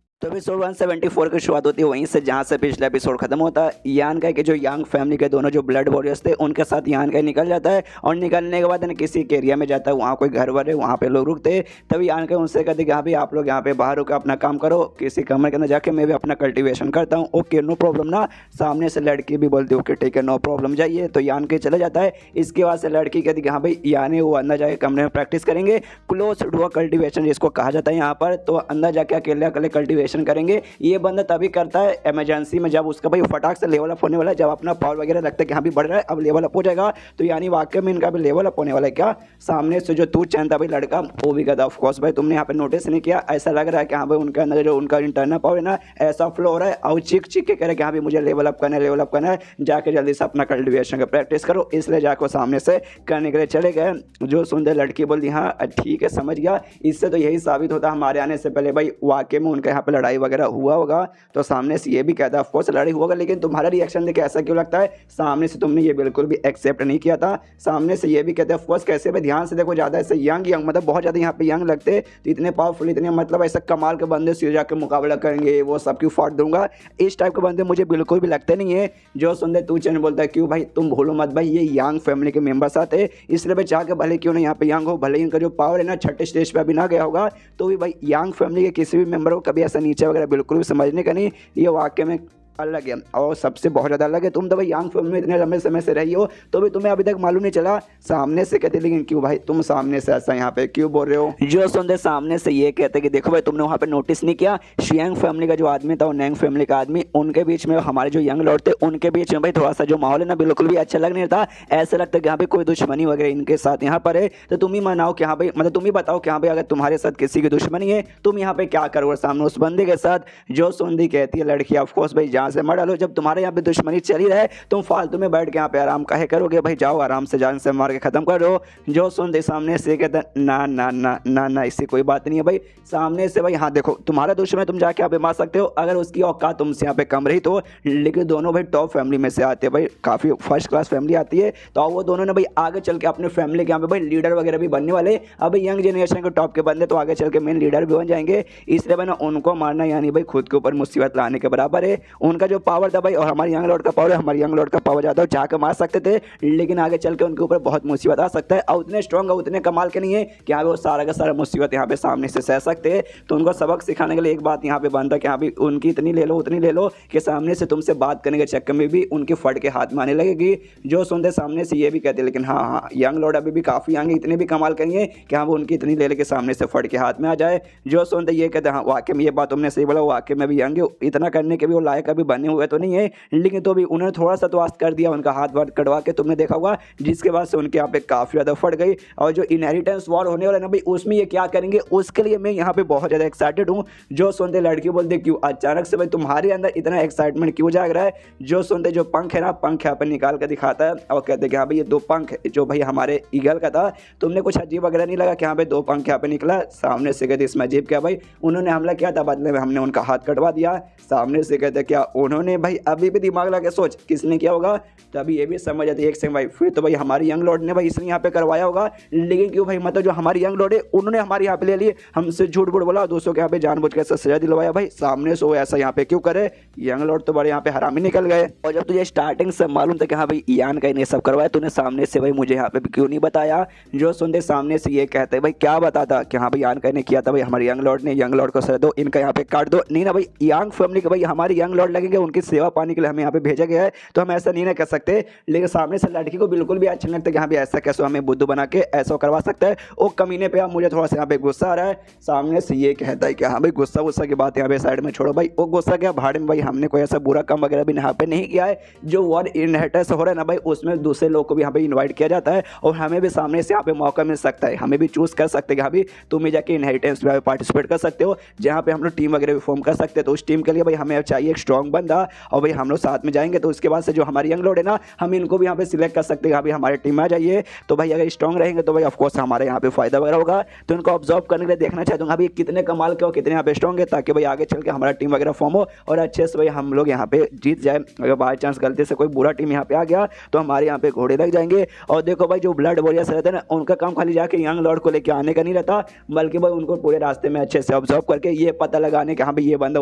[SPEAKER 1] तो एपिसोड 174 की शुरुआत होती है वहीं से जहाँ से पिछला एपिसोड खत्म होता है। यान का कि जो यंग फैमिली के दोनों जो ब्लड वॉरियर्स थे उनके साथ यान का निकल जाता है, और निकलने के बाद किसी के एरिया में जाता है, वहाँ कोई घर वर है वहाँ पे लोग रुकते। तभी यान का उनसे कहते कि हाँ भाई आप लोग यहाँ पे बाहर होकर अपना काम करो, किसी कमरे के अंदर जाके मैं भी अपना कल्टिवेशन करता हूँ, ओके नो प्रॉब्लम ना। सामने से लड़की भी बोलती ओके ठीक है नो प्रॉब्लम जाइए। तो यान के चला जाता है। इसके बाद से लड़की कहती कि हाँ भाई यानी वो अंदर जाके कमरे में प्रैक्टिस करेंगे, क्लोज डोर कल्टिवेशन जिसको कहा जाता है यहाँ पर। तो अंदर जाके अकेले अकेले कल्टिवेशन करेंगे। ये बंदा तभी करता है इमरजेंसी में, जब उसका भाई फटाक से लेवल अप होने वाला है, जब अपना पावर वगैरह लगता है कि हाँ भी बढ़ रहा है अब लेवल अप हो जाएगा। तो यानी वाकई में इनका भी लेवल अप होने वाला है क्या। सामने से जो तू चैन था भाई लड़का वो भी कहता ऑफ कोर्स भाई तुमने यहाँ पे नोटिस नहीं किया, ऐसा लग रहा है कि हाँ भाई उनके अंदर जो उनका इंटरनल पावर है ना ऐसा फ्लो हो रहा है, और चिक चिक के कह रहे कि हाँ भाई मुझे लेवल अप करना है लेवल अप करना है, जाके जल्दी से अपना कल्टिवेशन का प्रैक्टिस करो। इसलिए जाकर सामने से करने के लिए चले गए। जो सुंदर लड़की बोलती हाँ ठीक है समझ गया। इससे तो यही साबित होता है हमारे आने से पहले भाई वाकई में उनके यहाँ पे लड़ाई वगैरह हुआ होगा। तो सामने से ये भी कहता है ऑफ कोर्स लड़ाई होगा, लेकिन तुम्हारा रिएक्शन देख ऐसा क्यों लगता है, सामने से तुमने ये बिल्कुल भी एक्सेप्ट नहीं किया था। सामने से ये भी कहते हैं ऑफ कोर्स कैसे भाई ध्यान से देखो, ज़्यादा ऐसे यंग मतलब बहुत ज़्यादा यहाँ पे यंग लगते तो इतने पावरफुल इतने मतलब ऐसा कमाल के बंदे से जाकर मुकाबला करेंगे वो सबकी फाड़ दूंगा, इस टाइप के बंदे मुझे बिल्कुल भी लगते नहीं है। जो सुंदर तू चैन बोलता है क्यों भाई तुम भूलो मत भाई ये यंग फैमिली के मेंबर्स आते, इसलिए भाई चाह के भले क्यों ना यहाँ पे यंग हो, भले इनका जो पावर है ना छठे स्टेज पे अभी ना गया होगा, तो भी भाई यंग फैमिली के किसी भी मेंबर को कभी ऐसा नीचे वगैरह बिल्कुल भी समझने का नहीं। ये वाकई में अलग है और सबसे बहुत ज़्यादा अलग है। तुम तो भाई यंग फैमिली में इतने लंबे समय से रही हो तो भी तुम्हें अभी तक मालूम नहीं चला। सामने से कहते लेकिन क्यों भाई तुम सामने से ऐसा यहाँ पे क्यों बोल रहे हो। जो सुनते सामने से ये कहते कि देखो भाई तुमने वहाँ पे नोटिस नहीं किया, शियांग फैमिली का जो आदमी था और नैंग फैमिली का आदमी उनके बीच में हमारे जो यंग लॉर्ड थे उनके बीच में भाई थोड़ा सा जो माहौल है ना बिल्कुल भी अच्छा लग नहीं था। ऐसा लगता है कि हाँ भाई कोई दुश्मनी वगैरह इनके साथ यहाँ पर है। तो तुम ही मनाओ कि हाँ भाई मतलब तुम ही बताओ कि हाँ भाई अगर तुम्हारे साथ किसी की दुश्मनी है तुम यहाँ पे क्या करोगे सामने उस बंदे के साथ। जो सुंदी कहती है लड़की ऑफकोर्स भाई जहाँ से मर डालो, जब तुम्हारे यहाँ पे दुश्मनी चली रहे तुम फालतू में बैठ के यहाँ पे आराम काहे करोगे भाई, जाओ आराम से जान से मार के खत्म करो। जो सुनते सामने से कहते ना ना ना ना ना इससे कोई बात नहीं है भाई। सामने से भाई हाँ देखो तुम्हारा दुश्मन तुम जाके यहाँ पे मार सकते हो अगर उसकी औकात तुमसे यहाँ पे कम रही तो, लेकिन दोनों भाई टॉप फैमिली में से आते हैं भाई, काफ़ी फर्स्ट क्लास फैमिली आती है। तो वो दोनों ने भाई आगे चल के अपने फैमिली के यहाँ पे भाई लीडर वगैरह भी बनने वाले। अब यंग जनरेशन के टॉप के बंदे तो आगे चल के मेन लीडर भी बन जाएंगे। इसलिए भाई ना उनको मारना यानी भाई खुद के ऊपर मुसीबत लाने के बराबर है। उनका जो पावर था भाई और हमारे यंग लॉर्ड का पावर है, हमारे यंग लॉर्ड का पावर ज़्यादा जाकर मार सकते थे, लेकिन आगे चल के उनके ऊपर बहुत मुसीबत आ सकता है। और उतने स्ट्रॉन्ग और उतने कमाल के नहीं है कि हाँ वो सारा का सारा मुसीबत यहाँ पे सामने से सह सकते हैं। तो उनको सबक सिखाने के लिए एक बात यहाँ पे बनता है कि हाँ भाई उनकी इतनी ले लो उतनी ले लो कि सामने से तुमसे बात करने के चक्कर में भी उनकी फट के हाथ में आने लगेगी। जो सुनते सामने से ये भी कहते लेकिन हाँ हाँ यंग लॉर्ड अभी भी काफ़ी यंग है, इतने भी कमाल करेंगे कि हाँ वो उनकी इतनी ले लेके सामने से फट के हाथ में आ जाए। जो सुनते ये कहते हाँ वाकई में ये बात तुमने सही बोला, वाकई में भी यंग है, इतना करने के भी वो लायक अभी भी बने हुए तो नहीं है, लेकिन तो भी उन्होंने थोड़ा सा तो आस्क कर दिया उनका हाथ वाथ कटवा के, तुमने देखा होगा, जिसके बाद से उनके यहाँ पे काफ़ी ज़्यादा फट गई। और जो इनहेरिटेंस वॉर होने वाला है ना भाई, उसमें ये क्या करेंगे उसके लिए मैं यहाँ पे बहुत ज़्यादा एक्साइटेड हूँ। जो सुनते लड़की बोलते क्यों अचानक से भाई तुम्हारे अंदर इतना एक्साइटमेंट क्यों जाग रहा है। जो सुनते जो पंख है ना, पंख यहाँ पे निकाल कर दिखाता है और कहते हैं कि हाँ भाई ये 2 पंख जो भाई हमारे ईगल का था। तुमने कुछ अजीब वगैरह नहीं लगा कि यहाँ पे 2 पंख यहाँ पे निकला सामने से? कहते इसमें अजीब क्या भाई, उन्होंने हमला किया था, बदले में हमने उनका हाथ कटवा दिया। सामने से कहते क्या उन्होंने? भाई अभी भी दिमाग लगा के सोच किसने किया होगा, तभी ये भी समझ आती है। एक सेकंड भाई, फिर तो भाई हमारी यंग लॉर्ड ने भाई इसने यहाँ पे करवाया होगा, लेकिन क्यों भाई, मतलब जो हमारी यंग लॉर्ड है उन्होंने हमारे यहाँ पे ले लिए, हमसे झूठ बोल बोला, दोस्तों के यहाँ पे जानबूझ के ऐसा सजा दिलवाया भाई सामने से। वो ऐसा यहाँ पे क्यों करे? यंग लॉर्ड तो बड़े यहाँ पे हरामी निकल गए। और जब तुझे स्टार्टिंग से मालूम था कि हाँ भाई ईयान का इन्हें सब करवाया, तूने सामने से भाई मुझे यहाँ पे क्यों नहीं बताया? जो सुनते सामने से ये कहते भाई क्या बताता कि हाँ भाई ईयान का इन्हें किया था भाई हमारे यंग लॉर्ड ने, यंग लॉर्ड को सजा दो, इनका यहाँ पे काट दो। नहीं ना भाई, यंग फैमिली के भाई हमारे यंग लॉर्ड लगेंगे, उनकी सेवा पाने के लिए हमें यहाँ पे भेजा गया है, तो हम ऐसा नहीं ना कर सकते। लेकिन सामने से लड़की को बिल्कुल भी अच्छा नहीं लगता कि हाँ भाई ऐसा कैसे हमें बुद्धू बना के ऐसा करवा सकता है। वो कमीने पे मुझे थोड़ा सा यहाँ पे गुस्सा आ रहा है। सामने से ये कहता है कि हाँ भाई गुस्सा वुस्सा की बात यहाँ पे साइड में छोड़ो भाई, वो गुस्सा क्या भाड़ में भाई, हमने कोई ऐसा बुरा काम वगैरह भी यहाँ पे नहीं किया है। जो वॉर इनहेरिटेंस हो रहा है ना भाई, उसमें दूसरे लोग को भी यहाँ पे इन्वाइट किया जाता है और हमें भी सामने से यहाँ पे मौका मिल सकता है, हमें भी चूज कर सकते हैं कि हाँ भाई तुम भी जाके इनहेरिटेंस में पार्टिसिपेट कर सकते हो, जहाँ पे हम लोग टीम वगैरह भी फॉर्म कर सकते हैं। तो उस टीम के लिए भाई हमें चाहिए एक स्ट्रॉन्ग बंदा, और भाई हम लोग साथ में जाएंगे तो उसके बाद से जो हमारी यंग लॉर्ड है ना, हम इनको भी यहाँ पे सिलेक्ट कर सकते हैं, हाँ भाई हमारे टीम में आ जाइए। तो भाई अगर स्ट्रॉन्ग रहेंगे तो भाई ऑफकोर्स हमारे यहाँ पे फायदा वगैरह होगा। तो इनको ऑब्जर्व करने के लिए देखना चाहता हूँ अभी कितने कमाल के हो, कितने यहाँ पे स्ट्रॉन्ग है, ताकि भाई आगे चल के हमारा टीम वगैरह फॉर्म हो और अच्छे से भाई हम लोग यहाँ पे जीत जाए। अगर बाई चांस गलती से कोई बुरा टीम यहाँ पे आ गया तो हमारे यहाँ पे घोड़े लग जाएंगे। और देखो भाई जो ब्लड वॉरियर्स रहते हैं ना, उनका काम खाली जाके यंग लॉर्ड को लेके आने का नहीं रहता, बल्कि भाई उनको पूरे रास्ते में अच्छे से ऑब्जर्व करके ये पता लगाने का हाँ भाई ये बंदा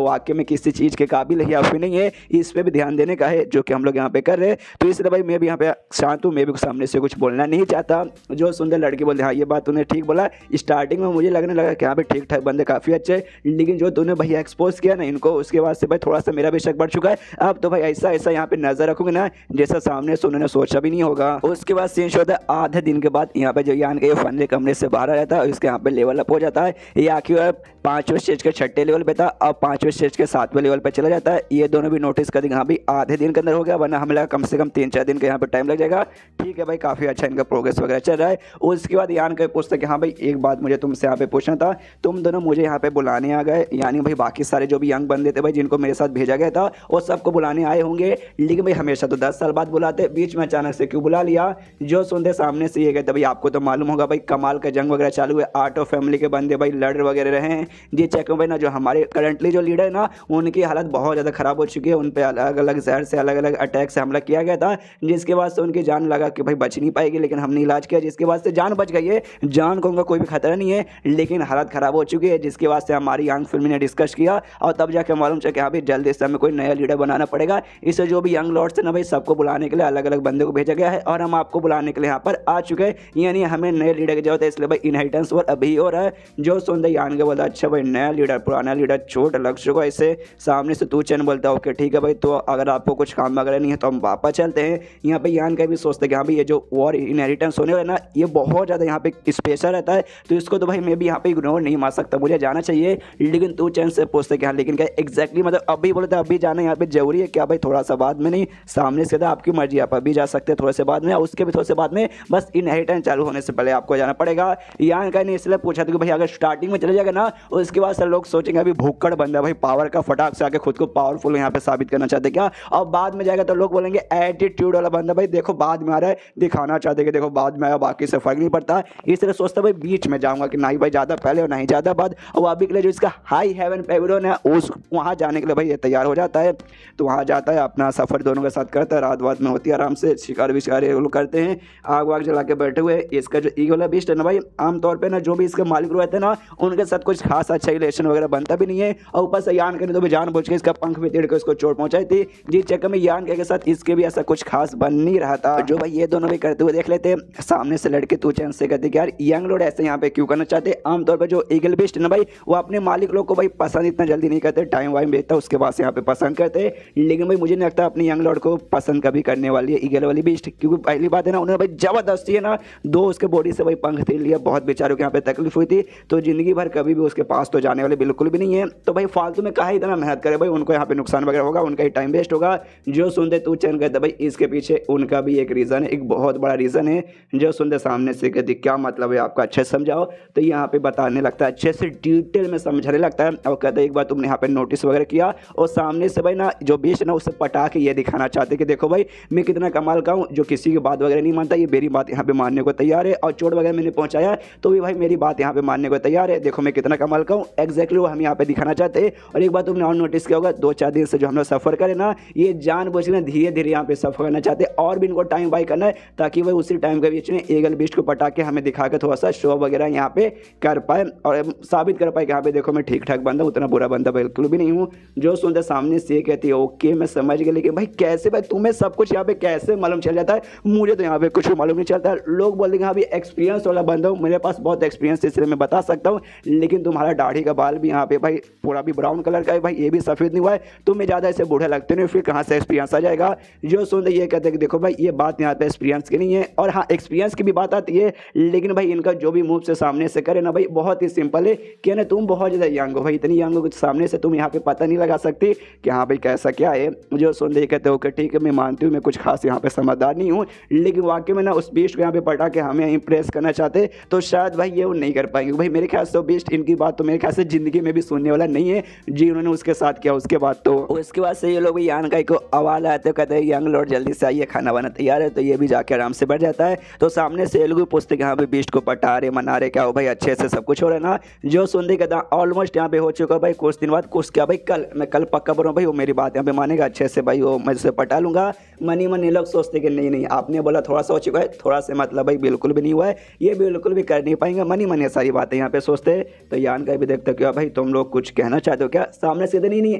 [SPEAKER 1] वाकई में किसी चीज़ के काबिल है या फिर नहीं है, इस पर भी ध्यान देने का है, जो कि हम लोग यहाँ पे कर रहे हैं। तो इसलिए भाई मैं भी यहाँ पे शांत हूँ, मैं भी सामने से कुछ बोलना नहीं चाहता। जो सुंदर लड़की बोलते हाँ ये बात तूने ठीक बोला, स्टार्टिंग में मुझे लगने लगा कि यहाँ पे ठीक ठाक बंदे काफ़ी अच्छे, लेकिन जो तूने भैया एक्सपोज किया ना इनको, उसके बाद से भाई थोड़ा सा मेरा भी शक बढ़ चुका है। अब तो भाई ऐसा ऐसा यहाँ पे नजर रखोगे ना जैसा सामने से उन्होंने सोचा भी नहीं होगा। उसके बाद सीन होता है आधे दिन के बाद, यहाँ पे जो यान के फन कमरे से बाहर आ जाता है, इसके यहाँ पे लेवल अप हो जाता है। ये आखिर 5वें स्टेज के 6ठे लेवल पे था, अब 5वें स्टेज के 7वें लेवल पे चला जाता है। ये दोनों भी नोटिस कर देंगे हाँ भाई आधे दिन के अंदर हो गया, वरना हमें लगा कम से कम 3-4 दिन का यहाँ पे टाइम लग जाएगा। ठीक है भाई, काफ़ी अच्छा इनका प्रोग्रेस वगैरह चल रहा है। उसके बाद यान के पूछता कि हाँ भाई एक बात मुझे तुमसे यहाँ पे पूछना था, तुम दोनों मुझे यहाँ पे बुलाने आ गए, यानी भाई बाकी सारे जो भी यंग बंदे थे भाई जिनको मेरे साथ भेजा गया था वो सबको बुलाने आए होंगे, लेकिन भाई हमेशा तो 10 साल बाद बुलाते, बीच में अचानक से क्यों बुला लिया? जो सुनते सामने से ये कहते भाई आपको तो मालूम होगा भाई कमाल का जंग वगैरह चालू है, आर्ट ऑफ फैमिली के बंदे भाई लड़ वगैरह रहे हैं जी। चेक भाई ना जो हमारे करंटली जो लीडर है ना, उनकी हालत बहुत ज़्यादा खराब हो चुकी है, उन पर अलग अलग जहर से अलग अलग अटैक से हमला किया गया था, जिसके बाद से उनकी जान लगा कि भाई बच नहीं पाएगी, लेकिन हमने इलाज किया जिसके बाद से जान बच गई है। जान को उनका कोई भी खतरा नहीं है, लेकिन हालत खराब हो चुकी है, जिसके बाद से हमारी यंग फिल्म ने डिस्कस किया और तब जाके मालूम चला कि हाँ भाई जल्दी से हमें कोई नया लीडर बनाना पड़ेगा। इससे जो भी यंग लॉर्ड्स है ना भाई सबको बुलाने के लिए अलग अलग बंदे को भेजा गया है और हम आपको बुलाने के लिए यहाँ पर आ चुके हैं, यानी हमें नए लीडर की जरूरत है। इसलिए भाई इनहेरिटेंस वॉर अभी हो रहा है। जो सुनते यान के बोलता अच्छा भाई नया लीडर पुराना लीडर चोट लग चुका, इससे सामने से तू चैन बोलता है ओके ठीक है भाई, तो अगर आपको कुछ काम वगैरह नहीं है तो हम वापस चलते हैं। यहाँ पे यान का भी सोचते कि हाँ भाई ये जो वॉर इनहेरिटेंस होने वाला ना ये बहुत ज़्यादा यहाँ पे स्पेशल रहता है, तो इसको तो भाई मैं भी यहाँ पे इग्नोर नहीं मार सकता, मुझे जाना चाहिए। लेकिन तू चैन से पूछते कि हाँ लेकिन क्या एग्जैक्टली मतलब अभी बोलते अभी जाना यहाँ पे जरूरी है क्या भाई? थोड़ा सा बाद में नहीं, सामने से आपकी मर्जी, आप अभी जा सकते हैं थोड़े से बाद में, उसके भी थोड़े से बाद में, बस इनहेरिटेंस चालू होने से पहले आपको जाना पड़ेगा। यान का नहीं इसलिए पूछा था कि भाई अगर स्टार्टिंग में चले जाएगा ना उसके बाद सर लोग सोचेंगे अभी भूखड़ बंदा भाई पावर का फटाक से आके खुद को पावरफुल यहाँ पे साबित करना चाहते क्या, और बाद में जाएगा तो लोग बोलेंगे एटीट्यूड वाला बंदा भाई देखो बाद में आ रहा है, दिखाना चाहते कि देखो बाद में आया, बाकी से फर्क नहीं पड़ता। इसलिए सोचता भाई बीच में जाऊंगा कि नहीं भाई ज़्यादा पहले और नहीं ज़्यादा बाद, और अभी के लिए जो इसका हाई हेवन पेविलियन है उस वहाँ जाने के लिए भाई ये तैयार हो जाता है। तो वहाँ जाता है, अपना सफ़र दोनों के साथ करता है, रात वात में होती है आराम से, शिकार विकार ये लोग करते हैं, आग वाग जला के बैठे हुए। इसका जो ईगल वाला बीस्ट है ना भाई आमतौर पर ना जो भी इसके मालिक रहते हैं ना उनके साथ कुछ खास अच्छा रिलेशन वगैरह बनता भी नहीं है, और ऊपर से यान करने तो भी जानबूझ के इसका पंख भी तेड़ के उसको चोट पहुंचाई थी, जिस चक्कर में यान के साथ इसके भी ऐसा कुछ खास बन नहीं रहा था। जो भाई ये दोनों भी करते हुए देख लेते, सामने से लड़के तू चैन से कहते कि यार यंग लोग ऐसे यहाँ पे क्यों करना चाहते। आमतौर पर जो ईगल बीस्ट है ना भाई वो अपने मालिक लोग को भाई पसंद इतना जल्दी नहीं करते, टाइम वाइम बेचता उसके बाद से यहाँ पे पसंद करते, लेकिन भाई मुझे नहीं लगता अपनी यंग लॉर्ड को पसंद कभी करने वाली है ईगल वाली बीस्ट, क्योंकि पहली बात है ना उन्होंने भाई जबरदस्ती है ना दो उसके बॉडी से भाई पंख थे लिया, बहुत बेचारों को यहाँ पे तकलीफ हुई थी, तो जिंदगी भर कभी भी उसके पास तो जाने वाले बिल्कुल भी नहीं है। तो भाई फालतू में कहा इतना मेहनत करे भाई, उनको यहाँ पे नुकसान नुकसान वगैरह होगा, उनका ही टाइम वेस्ट होगा। जो सुनते तू चैन कहता भाई इसके पीछे उनका भी एक रीज़न है, एक बहुत बड़ा रीज़न है। जो सुनते सामने से कहती क्या मतलब है आपका, अच्छे से समझाओ। तो यहाँ पे बताने लगता है, अच्छे से डिटेल में समझाने लगता है और कहता है एक बार तुमने यहाँ पे नोटिस वगैरह किया, और सामने से भाई ना जो बीच ना उसे पटा के ये दिखाना चाहते कि देखो भाई मैं कितना कमाल का हूँ, जो किसी की बात वगैरह नहीं मानता, ये मेरी बात यहाँ पे मानने को तैयार है, और चोट वगैरह मैंने पहुँचाया तो भी भाई मेरी बात यहाँ पे मानने को तैयार है, देखो मैं कितना कमाल का हूँ। एग्जैक्टली वो हम यहाँ पे दिखाना चाहते हैं। और एक बात तुमने और नोटिस किया होगा, 2-4 दिन से जो हम लोग सफ़र करें ना, ये जानबूझ के धीरे धीरे यहाँ पे सफ़र करना चाहते हैं, और भी इनको टाइम बाई करना है ताकि भाई उसी टाइम के बीच में ईगल बीस्ट को पटा के हमें दिखा के थोड़ा सा शो वगैरह यहाँ पे कर पाए और साबित कर पाए कि यहाँ पे देखो मैं ठीक ठाक बंदा, उतना बुरा बंदा बिल्कुल भी नहीं हूँ। जो सुनते सामने से कहती है ओके मैं समझ गया, लेकिन भाई कैसे भाई तुम्हें सब कुछ यहाँ पे कैसे मालूम चल जाता है, मुझे तो यहाँ पे कुछ मालूम नहीं चलता। लोग बोल देंगे हाँ भाई एक्सपीरियंस वाला बंदा हूँ, मेरे पास बहुत एक्सपीरियंस है इसलिए मैं बता सकता हूँ, लेकिन तुम्हारा दाढ़ी का बाल भी यहाँ पे भाई पूरा भी ब्राउन कलर का है भाई, ये भी सफ़ेद नहीं हुआ है, तुम्हें ज़्यादा ऐसे बूढ़े लगते नहीं, फिर कहाँ से एक्सपीरियंस आ जाएगा। जो सुनते ये कहते हैं कि देखो भाई ये बात यहाँ पे एक्सपीरियंस की नहीं है, और हाँ एक्सपीरियंस की भी बात आती है, लेकिन भाई इनका जो भी मूव से सामने से करे ना भाई बहुत ही सिंपल है कि ना तुम बहुत ज़्यादा यंग हो भाई, इतनी यंग हो सामने से तुम यहाँ पे पता नहीं लगा सकती कि हाँ भाई कैसा क्या है। जो सुनते ये कहते हो कि ठीक है मैं मानती हूँ मैं कुछ खास यहाँ पे समझदार नहीं हूँ, लेकिन वाकई में ना उस बीस्ट को यहाँ पे पटा के हमें इंप्रेस करना चाहते तो शायद भाई ये वो नहीं कर पाएंगे भाई। मेरे ख्याल से बीस्ट इनकी बात तो मेरे ख्याल से ज़िंदगी में भी सुनने वाला नहीं है जी, उन्होंने उसके साथ किया उसके बाद तो उसके बाद से ये लोग भी यान गाय को आवाज़ आते हो कहते हैं यंग लॉर्ड जल्दी से आइए खाना वाना तैयार है, तो ये भी जाके आराम से बैठ जाता है। तो सामने से ये लोग भी पूछते कि हाँ भाई बीस्ट को पटा रहे मना रहे क्या हो भाई, अच्छे से सब कुछ हो रहा है ना। जो सुनते कहता ऑलमोस्ट यहाँ पे हो चुका भाई, कुछ दिन बाद कुछ क्या भाई कल मैं कल पक्का बोल रहा हूँ भाई वो मेरी बात यहाँ पे मानेगा अच्छे से भाई, वो मैं उसे पटा लूँगा। मनी मन ये लोग सोचते कि नहीं नहीं आपने बोला थोड़ा सा हो चुका है, थोड़ा से मतलब भाई बिल्कुल भी नहीं हुआ है, ये बिल्कुल भी कर नहीं पाएंगे, मनी मन ये सारी बातें यहाँ पे सोचते। तो यान का भी देखते हो क्या भाई तुम लोग कुछ कहना चाहते हो क्या, सामने से नहीं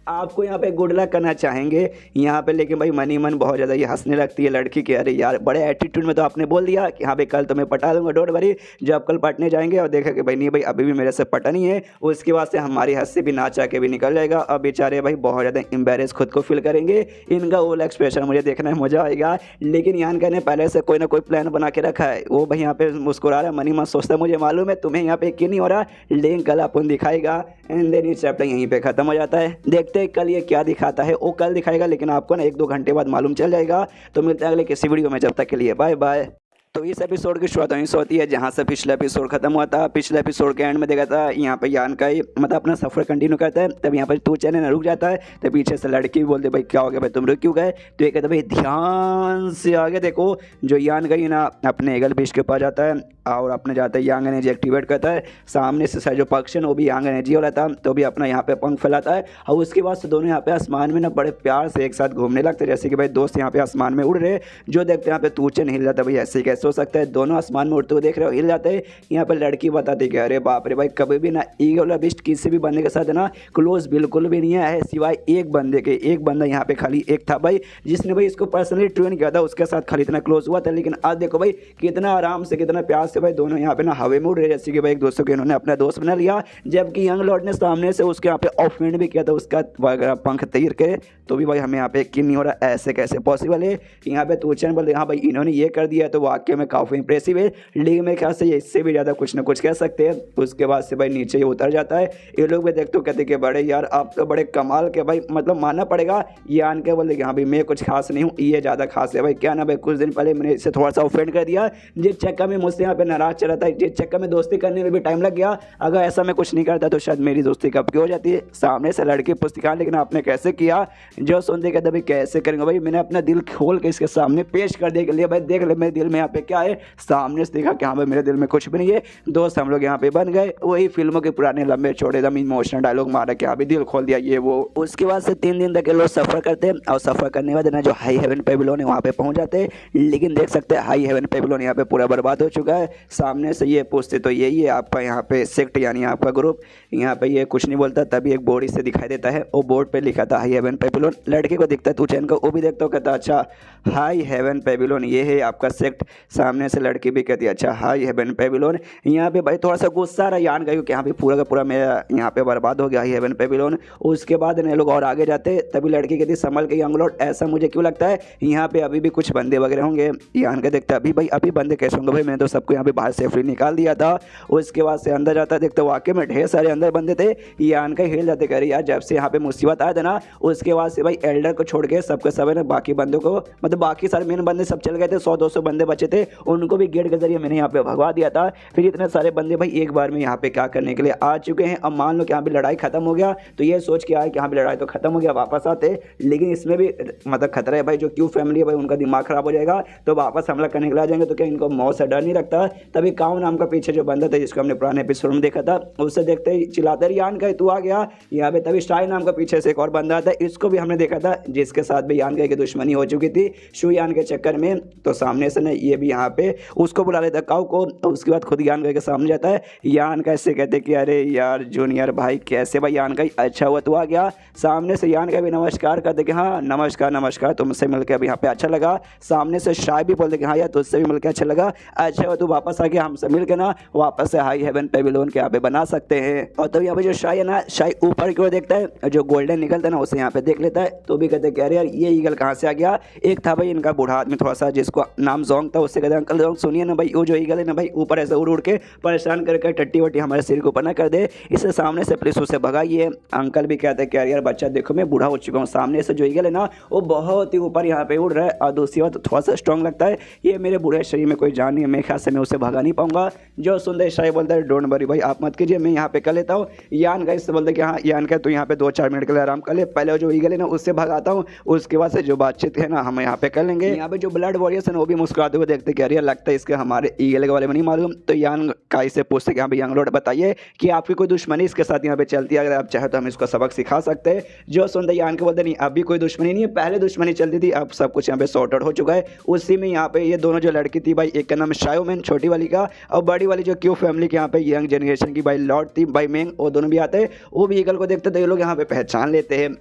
[SPEAKER 1] आपको यहाँ पे गुड लक करना चाहेंगे यहाँ पे, लेकिन भाई मनी मन बहुत ज़्यादा ये हंसने लगती है लड़की के, अरे यार बड़े एटीट्यूड में तो आपने बोल दिया कि हाँ भाई कल तो मैं पटा दूंगा डोंट वरी। जब कल पटने जाएंगे और देखा कि भाई नहीं भाई अभी भी मेरे से पटा नहीं है, उसके बाद से हमारी हंसी भी ना चाह के भी निकल जाएगा, अब बेचारे भाई बहुत ज़्यादा एम्बेरेस खुद को फील करेंगे, इनका वो एक्सप्रेशन मुझे देखना है मज़ा आएगा। लेकिन यान कहने पहले से कोई ना कोई प्लान बना के रखा है, वो भाई यहाँ पे मुस्कुरा रहा है, मनी मन सोचता है मुझे मालूम है तुम्हें यहाँ पे क्यों नहीं हो रहा, लेकिन कल अपन दिखाएगा। एंड देन ये चैप्टर यहीं पे खत्म हो जाता है। देखते हैं कल ये क्या दिखाता है, वो कल दिखाएगा लेकिन आपको ना 1-2 घंटे बाद मालूम चल जाएगा। तो मिलते हैं अगले किसी वीडियो में, जब तक के लिए बाय बाय। तो इस एपिसोड की शुरुआत वहीं से होती है जहाँ से पिछला एपिसोड खत्म हुआ था। पिछले एपिसोड के एंड में देखा था यहाँ पे यान का ही मतलब अपना सफ़र कंटिन्यू करता है, तब यहाँ पर तू चैनल रुक जाता है, तो पीछे से लड़की भी बोलते भाई क्या हो गया भाई तुम रुक क्यों गए, तो ये कहते भाई ध्यान से आगे देखो। जो यान गई ना अपने ईगल बीस्ट के पास जाता है और अपने जाते ही यांग एनर्जी एक्टिवेट करता है, सामने से जो पक्ष है वो भी यांग एनर्जी वाला था, तो भी अपना यहाँ पे पंख फैलाता है, और उसके बाद से दोनों यहाँ पे आसमान में ना बड़े प्यार से एक साथ घूमने लगते हैं, जैसे कि भाई दोस्त यहाँ पे आसमान में उड़ रहे। जो देखते हैं यहाँ पे तूचन हिल जाता है, भाई ऐसे कैसे हो सकता है, दोनों आसमान में उड़ते हुए देख रहे हो हिल जाते हैं। यहाँ पे लड़की बताती है कि अरे बाप रे भाई कभी भी ना ईगल वाला बीस्ट किसी भी बंदे के साथ ना क्लोज बिल्कुल भी नहीं है, सिवाय एक बंदे के। एक बंदा यहाँ पे खाली एक था भाई जिसने भाई इसको पर्सनली ट्रेन किया था, उसके साथ खाली इतना क्लोज हुआ था। लेकिन आज देखो भाई कितना आराम से कितना प्यार से भाई दोनों यहाँ पे ना हवे में उड़ रहे, जैसे कि भाई एक दूसरे को इन्होंने अपना दोस्त बना लिया। जबकि यंग लॉर्ड ने सामने से उसके यहाँ पे ऑफेंड भी किया था, उसका वगैरह पंख तीर के, तो भी भाई हमें यहाँ पे यकीन नहीं हो रहा ऐसे कैसे पॉसिबल है कि यहाँ पे तूचन बोले हाँ भाई इन्होंने ये कर दिया, तो वाकई में काफ़ी इंप्रेसिव है। लेकिन मेरे ख्याल से ये इससे भी ज़्यादा कुछ ना कुछ कह सकते हैं। उसके बाद से भाई नीचे ये उतर जाता है, ये लोग भी देखते हो कहते कि बड़े यार आप तो बड़े कमाल के भाई, मतलब मानना पड़ेगा। ये आन के बोले कि हाँ भाई मैं कुछ खास नहीं हूँ, ये ज़्यादा खास है भाई। क्या ना भाई कुछ दिन पहले मैंने इसे थोड़ा सा ऑफेंड कर दिया, जिस चक्कर में मुझसे यहाँ पे नाराज चला था, जिस चक्कर में दोस्ती करने में भी टाइम लग गया। अगर ऐसा मैं कुछ नहीं करता तो शायद मेरी दोस्ती कब की हो जाती है। सामने से लड़की पुस्तिका, लेकिन आपने कैसे किया। जो सुनते कहते भाई कैसे करेंगे भाई, मैंने अपना दिल खोल के इसके सामने पेश कर दिया के लिए भाई देख ले मेरे दिल में यहाँ पे क्या है। सामने से देखा कि हाँ भाई मेरे दिल में कुछ भी नहीं है। दोस्त हम लोग यहाँ पे बन गए, वही फिल्मों के पुराने लंबे छोटे एकदम इमोशनल डायलॉग मारा कि हाँ भाई दिल खोल दिया ये वो। उसके बाद से 3 दिन तक ये लोग सफ़र करते हैं, और सफ़र करने के बाद ना जो हाई हेवन पेविलियन है वहाँ पे पहुँच जाते हैं। लेकिन देख सकते हैं हाई हेवन पेविलियन यहाँ पे पूरा बर्बाद हो चुका है। सामने से ये पूछते तो यही है आपका यहाँ पे सेक्ट यानी आपका ग्रुप, यहाँ पे ये कुछ नहीं बोलता। तभी एक बोर्ड इससे दिखाई देता है, वो बोर्ड पे लिखा था हाई हेवन पेविलियन। लड़के को दिखता है तू चैन को, वो भी देखता हो कहता अच्छा हाई हेवन पेविलियन ये है आपका सेक्ट। सामने से लड़की भी कहती है अच्छा हाई हेवन पेविलियन। यहाँ पे भाई थोड़ा सा गुस्सा रहा यान गई कि यहाँ पे पूरा का पूरा मेरा यहाँ पे बर्बाद हो गया हाई हेवन पेविलियन। उसके बाद ये लोग और आगे जाते, तभी लड़की कहती संभल के यंग लॉर्ड, ऐसा मुझे क्यों लगता है यहाँ पे अभी भी कुछ बंदे वगैरह होंगे। यान का देखता अभी भाई अभी बंदे कैसे होंगे भाई, मैंने तो सबको यहाँ पे बाहर सेफली निकाल दिया था। उसके बाद से अंदर जाता देखते वाकई में ढेर सारे अंदर बंदे थे। यान का हिल जाते कह रही यार जब से यहाँ पे मुसीबत आया था ना उसके बाद से भाई एल्डर को छोड़ के सबके सब ने बाकी बंदों को मतलब बाकी सारे मेन बंदे सब चल गए थे। 100-200 बंदे बचे थे उनको भी गेट के जरिए मैंने यहाँ पे भगवा दिया था। फिर इतने सारे बंदे भाई एक बार में यहाँ पे क्या करने के लिए आ चुके हैं। अब मान लो कि यहाँ पे लड़ाई खत्म हो गया तो ये सोच के आए कि यहाँ पे लड़ाई तो खत्म हो गया वापस आते, लेकिन इसमें भी मतलब खतरा है भाई। जो क्यू फैमिली है भाई उनका दिमाग खराब हो जाएगा तो वापस हमला करने के लिए आ जाएंगे। तो क्या इनको मौत से डर नहीं रखता? तभी काउ नाम का पीछे जो बंदा था जिसको हमने पुराने एपिसोड में देखा था उससे देखते ही चिल्लाते रहे यान का तू आ गया यहाँ पे। तभी शाही नाम का पीछे से एक और बंदा था, इसको भी हमने देखा था जिसके साथ भी यान की दुश्मनी हो चुकी थी शू यान के चक्कर में। तो सामने से ना ये भी यहाँ पे उसको बुला लेता काउ को। तो उसके बाद खुद यान के सामने जाता है। यान का इससे कहते कि अरे यार जूनियर भाई कैसे भाई यान का अच्छा हुआ तू आ गया। सामने से यान का भी नमस्कार करते कि हाँ नमस्कार नमस्कार तुमसे मिलकर अभी यहाँ पे अच्छा लगा। सामने से शाय भी बोलते कि हाँ यार तुझसे भी मिलकर अच्छा लगा, अच्छा हुआ तू वापस आ गया, हमसे मिलकर ना वापस से हाई हेवन पेविलियन के यहाँ पे बना सकते हैं। और तब यहाँ पे जो शाय है ना शाय ऊपर की ओर देखता है जो गोल्डन निकलता है ना उसे यहाँ पे देख लेता है। तो भी कहते कि अरे यार ये ईगल कहाँ से आ गया। एक था भाई इनका बूढ़ा आदमी थोड़ा सा जिसको नाम जोंग था, उससे कहते अंकल जोंग सुनिए ना भाई वो जो ईगल है ना भाई ऊपर ऐसे उड़ उड़ के परेशान करके टट्टी वट्टी हमारे सिर के ऊपर ना कर दे, इससे सामने से प्लीज उसे भगाइए। अंकल भी कहते हैं कि यार बच्चा देखो मैं बूढ़ा हो चुका हूँ, सामने से जो ईगल है ना वो बहुत ही ऊपर यहाँ पे उड़ रहा है और दूसरी बात थोड़ा सा स्ट्रॉन्ग लगता है। ये मेरे बूढ़े शरीर में कोई जान नहीं है, मेरे ख्याल से मैं उसे भगा नहीं पाऊंगा। जो सुंदर शाही बोलता है डोंट वरी भाई आप मत कीजिए मैं यहाँ पे कर लेता हूँ। यान का इससे बोलते कि हाँ यान का तो यहाँ पे 2-4 मिनट के लिए आराम कर ले, पहले जो ईगल है ना उससे भगाता हूँ, उसके बाद से जो बातचीत है ना हम यहाँ पे कर लेंगे। यहाँ पे जो ब्लड वॉरियर्स है ना वो भी मुस्कुराते हुए देखते कि अरे लगता है इसके हमारे ईगल के बारे में नहीं मालूम। तो यान का इससे पूछते कि यहाँ पे यंग लॉर्ड बताइए कि आपकी कोई दुश्मनी इसके साथ यहाँ पे चलती है, अगर आप चाहे तो हम इसको सबक सिखा सकते हैं। जो सुनते यान के बोलते नहीं अभी कोई दुश्मनी नहीं है, पहले दुश्मनी चलती थी अब सब कुछ यहाँ पे सॉर्ट आउट हो चुका है। उसी में यहाँ पे ये दोनों जो लड़की थी भाई एक का नाम शायोमेन छोटी वाली का और बड़ी वाली जो क्यू फैमिली के यहाँ पे यंग जनरेशन की भाई लॉर्ड थी भाई मेंग, वो दोनों भी आते हैं। वो भी ईगल को देखते थे ये लोग यहाँ पे पहचान लेते हैं।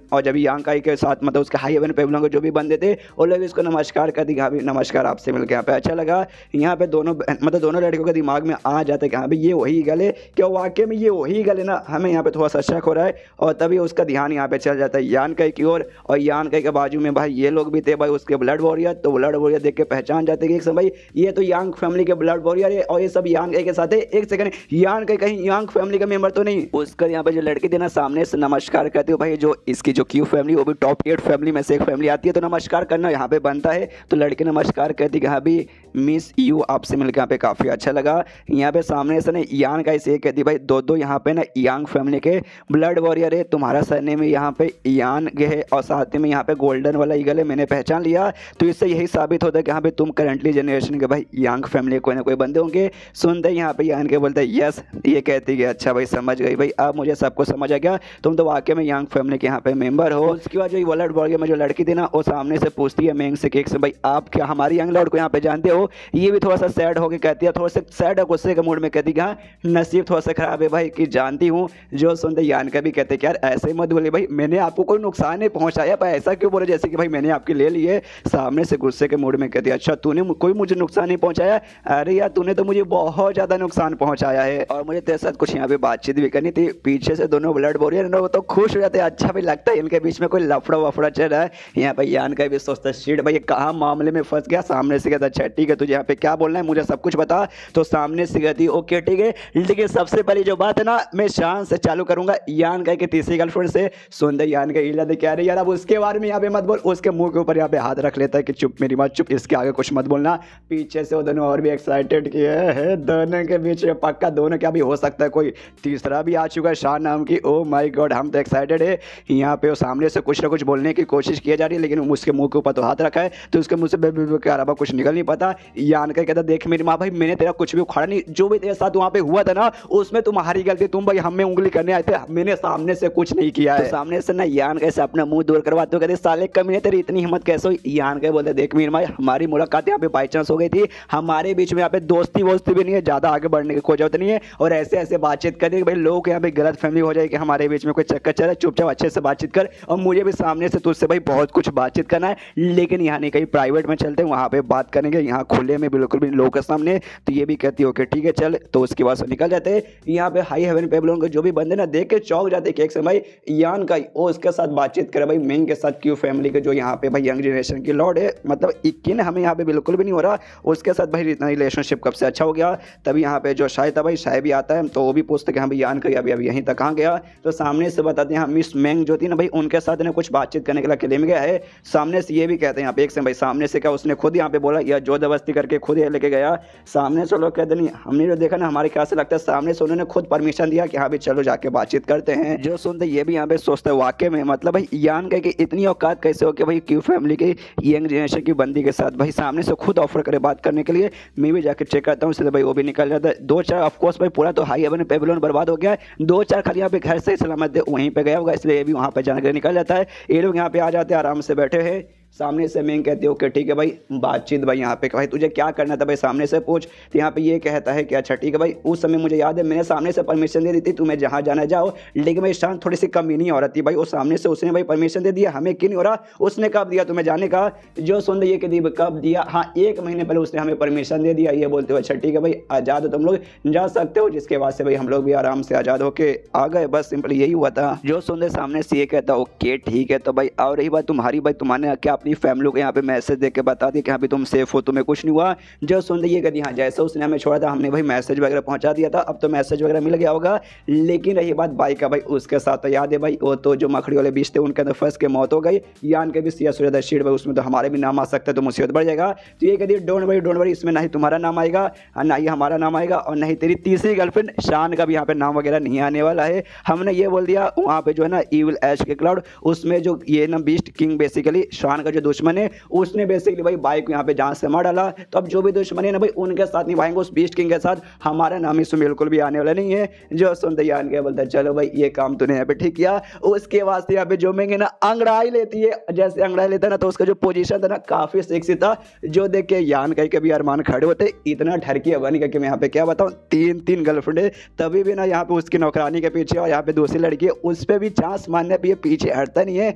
[SPEAKER 1] और जब यांग काई के साथ मतलब उसके हाई हेवन पेविलियन को जो भी बंदे थे वो लोग इसको नमस्कार कर दी, हाँ भी नमस्कार आपसे मिलकर यहाँ पे अच्छा लगा। यहाँ पे दोनों मतलब दोनों लड़कियों के दिमाग में आ जाता है कि हाँ भाई ये वही ईगल है, क्या वाकई में ये वही ईगल है ना, हमें यहाँ पे थोड़ा सा शक हो रहा है। और तभी उसका ध्यान यहाँ पे चल जाता है यान काई की ओर और यान काई के बाजू में भाई ये लोग भी थे भाई उसके ब्लड वॉरियर। तो ब्लड वॉरियर देख के पहचान जाते कि एक समय ये तो यांग फैमिली के ब्लड वॉरियर है और ये सब यान काई के साथ है। एक सेकंड यान काई कहीं यांग फैमिली का मेंबर तो नहीं? उसका यहाँ पे जो लड़की थी ना सामने से नमस्कार करते हो भाई जो इसकी जो क्यू फैमिली वो भी टॉप 8 फैमिली में से एक फैमिली आती है तो नमस्कार करना यहाँ पे बनता है। तो लड़की नमस्कार करती कि हाँ भी मिस यू आपसे मिलकर यहाँ पे काफ़ी अच्छा लगा। यहाँ पे सामने से ना यान का इसे कहती भाई दो यहाँ पे ना यांग फैमिली के ब्लड वॉरियर है, तुम्हारा सरनेम में यहाँ पे यान है और साथ में यहाँ पे गोल्डन वाला ईगल है, मैंने पहचान लिया। तो इससे यही साबित होता है कि हाँ पे तुम करंटली जनरेशन के भाई यांग फैमिली कोई ना कोई बंदे होंगे। सुनते यहाँ पे यान के बोलते यस, ये कहती कि अच्छा भाई समझ गई भाई अब मुझे सब कुछ समझ आ गया, तुम तो वाकई में यांग फैमिली के यहाँ पे मेंबर हो। उसके बाद जो ब्लड वॉरियर में जो लड़की थी ना वो सामने से पूछती है मेंग से केक से भाई आप क्या हमारी यंग लॉर्ड को यहाँ पे जानते हो? ये भी थोड़ा सा सैड होकर कहती है, थोड़ा सा सैड और गुस्से के मूड में कहती है हाँ नसीब थोड़ा सा खराब है भाई कि जानती हूँ। जो सुनते यान का भी कहते यार ऐसे मत बोले भाई मैंने आपको कोई नुकसान नहीं पहुंचाया, पर ऐसा क्यों बोले जैसे कि भाई मैंने आपके ले लिए। सामने से गुस्से के मूड में कहती है अच्छा तूने कोई मुझे नुकसान नहीं पहुंचाया? अरे यार तूने तो मुझे बहुत ज़्यादा नुकसान पहुंचाया है और मुझे तेरे साथ कुछ यहाँ पे बातचीत भी करनी थी। पीछे से दोनों ब्लड वॉरियर वो तो खुश हो जाते हैं, अच्छा भी लगता है इनके बीच में कोई लफड़ा वफड़ा चल रहा है। यहाँ पे यान का भी सोचता है शीट भाई कहाँ मामले में फंस गया। सामने से कहता अच्छा ठीक है तुझे यहाँ पे क्या बोलना है मुझे सब कुछ बता। तो सामने से कहती ओके ठीक है, लेकिन सबसे पहले जो बात है ना मैं शान से चालू करूंगा यान का तीसरी गर्लफ्रेंड से। सुंदर यान का हिला दे कह रही यार अब उसके बारे में यहाँ पे मत बोल। उसके मुंह के ऊपर यहाँ पे हाथ रख लेता है कि चुप मेरी बात चुप, इसके आगे कुछ मत बोलना। पीछे से वो दोनों और भी एक्साइटेड किए है, दोनों के बीच में पक्का दोनों क्या भी हो सकता है कोई तीसरा भी आ चुका है शान नाम की। ओ माय गॉड हम तो एक्साइटेड है। यहाँ पे वो सामने से कुछ ना कुछ बोलने की कोशिश की जा रही है लेकिन उसके मुंह के ऊपर तो हाथ रखा है तो उसके मुंह से के अलावा कुछ निकल नहीं पाता। यान का कहता देख मेरी माँ भाई मैंने तेरा कुछ भी उखाड़ा नहीं, जो भी तेरे साथ वहाँ पे हुआ था ना उसमें तुम्हारी गलती, तुम भाई हमें उंगली करने आए थे, मैंने सामने से कुछ नहीं किया है। तो सामने से ना यान कैसे अपना मुंह दूर करवाते हो कहते साले कमीने तेरी इतनी हिम्मत कैसे हुई? यान के बोलते देख मीर भाई हमारी मुलाकात यहाँ पे बाई चांस हो गई थी, हमारे बीच में यहाँ पे दोस्ती वोस्ती भी नहीं है, ज्यादा आगे बढ़ने की कोई जरूरत नहीं है और ऐसे ऐसे बातचीत करने भाई लोग यहाँ पे गलत फहमी हो जाए कि हमारे बीच में कोई चक्कर चल रहा है, चुपचाप अच्छे से बातचीत कर। और मुझे भी सामने से तुझसे भाई बहुत कुछ बातचीत करना है लेकिन यहाँ नहीं कहीं प्राइवेट में चलते हैं वहाँ पे बात करेंगे, यहाँ खुले में बिल्कुल भी लोगों के सामने। तो ये भी कहती है ओके ठीक है चल। तो उसके बाद निकल जाते हैं। यहाँ पे हाई हेवन पेविलियन के जो भी बंदे ना देख के चौंक जाते कि एक समय यान का वो उसके साथ बातचीत करे भाई मेंग के साथ क्यू फैमिली के जो यहाँ पे भाई यंग जनरेशन की लॉर्ड है, मतलब इक्कीन हमें यहाँ पे बिल्कुल भी नहीं हो रहा उसके साथ भाई इतना रिलेशनशिप रिलेशनशिप कब से अच्छा हो गया। तभी यहाँ पे जो शाय था भाई, शाय भी आता है तो वो भी पूछते कि हाँ भाई यान का अभी अभी यहीं तक कहाँ गया। तो सामने से बताते हैं मिस मैंग जो थी ना भाई, उनके साथ ना कुछ बातचीत करने के लिए अकेले में गया है। सामने से ये भी कहते हैं यहाँ पे एक से भाई, सामने से क्या उसने खुद यहाँ पे बोला या जो जबरदस्ती करके खुद ये लेके गया। सामने से लोग कहते नहीं, हमने जो देखा ना हमारे ख्याल से लगता है सामने से उन्होंने खुद परमिशन दिया कि हाँ भाई चलो जाके बातचीत करते हैं। जो सुनते ये भी यहाँ पे सोचते हैं वाकई में मतलब भाई यान का कि इतनी औकात कैसे हो कि भाई क्यू फैमिली की यंग जनरेशन की बंदी के साथ भाई सामने से खुद ऑफर करे बात करने के लिए। मैं भी जाकर चेक करता हूँ, इसलिए भाई वो भी निकल जाता है। 2-4 ऑफकोर्स भाई पूरा तो हाई हेवन पेबलोन बर्बाद हो गया है, 2-4 खाली यहाँ पे घर से सलामत वहीं पे गया होगा, इसलिए ये भी वहाँ पे जाने के लिए निकल जाता है। ये लोग यहाँ पे आ जाते हैं, आराम से बैठे हैं। सामने से मैं कहती हूँ कि ठीक है भाई बातचीत भाई यहाँ पे भाई तुझे क्या करना था भाई सामने से पूछ। तो यहाँ पे ये कहता है कि अच्छा ठीक है भाई, उस समय मुझे याद है मैंने सामने से परमिशन दे दी थी तुम्हें जहाँ जाना जाओ, लेकिन भाई शान थोड़ी सी कमी नहीं हो रही थी भाई, वो सामने से उसने भाई परमिशन दे दिया, हमें क्यों नहीं हो रहा, उसने कब दिया तुम्हें जाने का। जो सुन ये कि कब दिया, हाँ 1 महीने पहले उसने हमें परमिशन दे दिया। ये बोलते हो अच्छा ठीक है भाई आज़ाद हो तुम लोग, जा सकते हो, जिसके बाद से भाई हम लोग भी आराम से आज़ाद होके आ गए, बस सिंपल यही हुआ था। जो सुन सामने से ये कहता ओके ठीक है। तो भाई और रही बात तुम्हारी, भाई तुम्हारे क्या अपनी फैमिली को यहाँ पे मैसेज देख के बता दिया कि हाँ भी तुम सेफ हो, तुम्हें कुछ नहीं हुआ। जो सुन ये कहती हाँ जैसे उसने हमें छोड़ा था हमने भाई मैसेज वगैरह पहुंचा दिया था, अब तो मैसेज वगैरह मिल गया होगा। लेकिन रही बात बाइक का भाई, उसके साथ तो याद है भाई वो तो जो मखड़ी वाले बीच थे उनके अंदर फंस के मौत हो गई। यान के भी सिया सूर्यदर्शी भाई उसमें तो हमारे भी नाम आ सकता है तो मुसीबत बढ़ जाएगा। तो ये कहती है डोंट वरी, इसमें ना ही तुम्हारा नाम आएगा और ना ही हमारा नाम आएगा और ना ही तेरी तीसरी गर्लफ्रेंड शान का भी यहाँ पे नाम वगैरह नहीं आने वाला है। हमने ये बोल दिया वहाँ पे जो है ना इविल ऐश के क्लाउड, उसमें जो ये ना बीस्ट किंग बेसिकली शान का जो दुश्मन है उसने बेसिकली भाई बाइक को यहाँ पे जान से मार डाला। तो अब जो भी दुश्मन है ना भाई उनके साथ निभाएंगे, उस बीस्ट किंग के साथ हमारा नाम इसमें बिल्कुल भी आने वाला नहीं है। जो सुनते यान के बोलता है चलो भाई ये काम तूने यहाँ पे ठीक किया। उसके बाद से यहाँ पे जो मैंगे ना अंगड़ाई लेती है, जैसे अंगड़ाई लेता है ना तो उसका जो पोजीशन था ना काफी सेक्सी था, जो देख के यान कहीं के भी अरमान खड़े होते। इतना ठरकी बनी करके मैं यहाँ पे क्या बताऊँ, 3 गर्लफ्रेंड है तभी भी ना यहाँ पे उसकी नौकरानी के पीछे और यहाँ पे दूसरी लड़की है उस पर भी चांस मारने पे पीछे हटता नहीं है।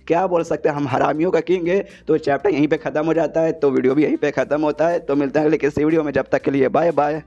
[SPEAKER 1] क्या बोल सकते हैं, हम हरामियों का किंग है। तो चैप्टर यहीं पे खत्म हो जाता है, तो वीडियो भी यहीं पे खत्म होता है। तो मिलते हैं अगले किसी वीडियो में, जब तक के लिए बाय बाय।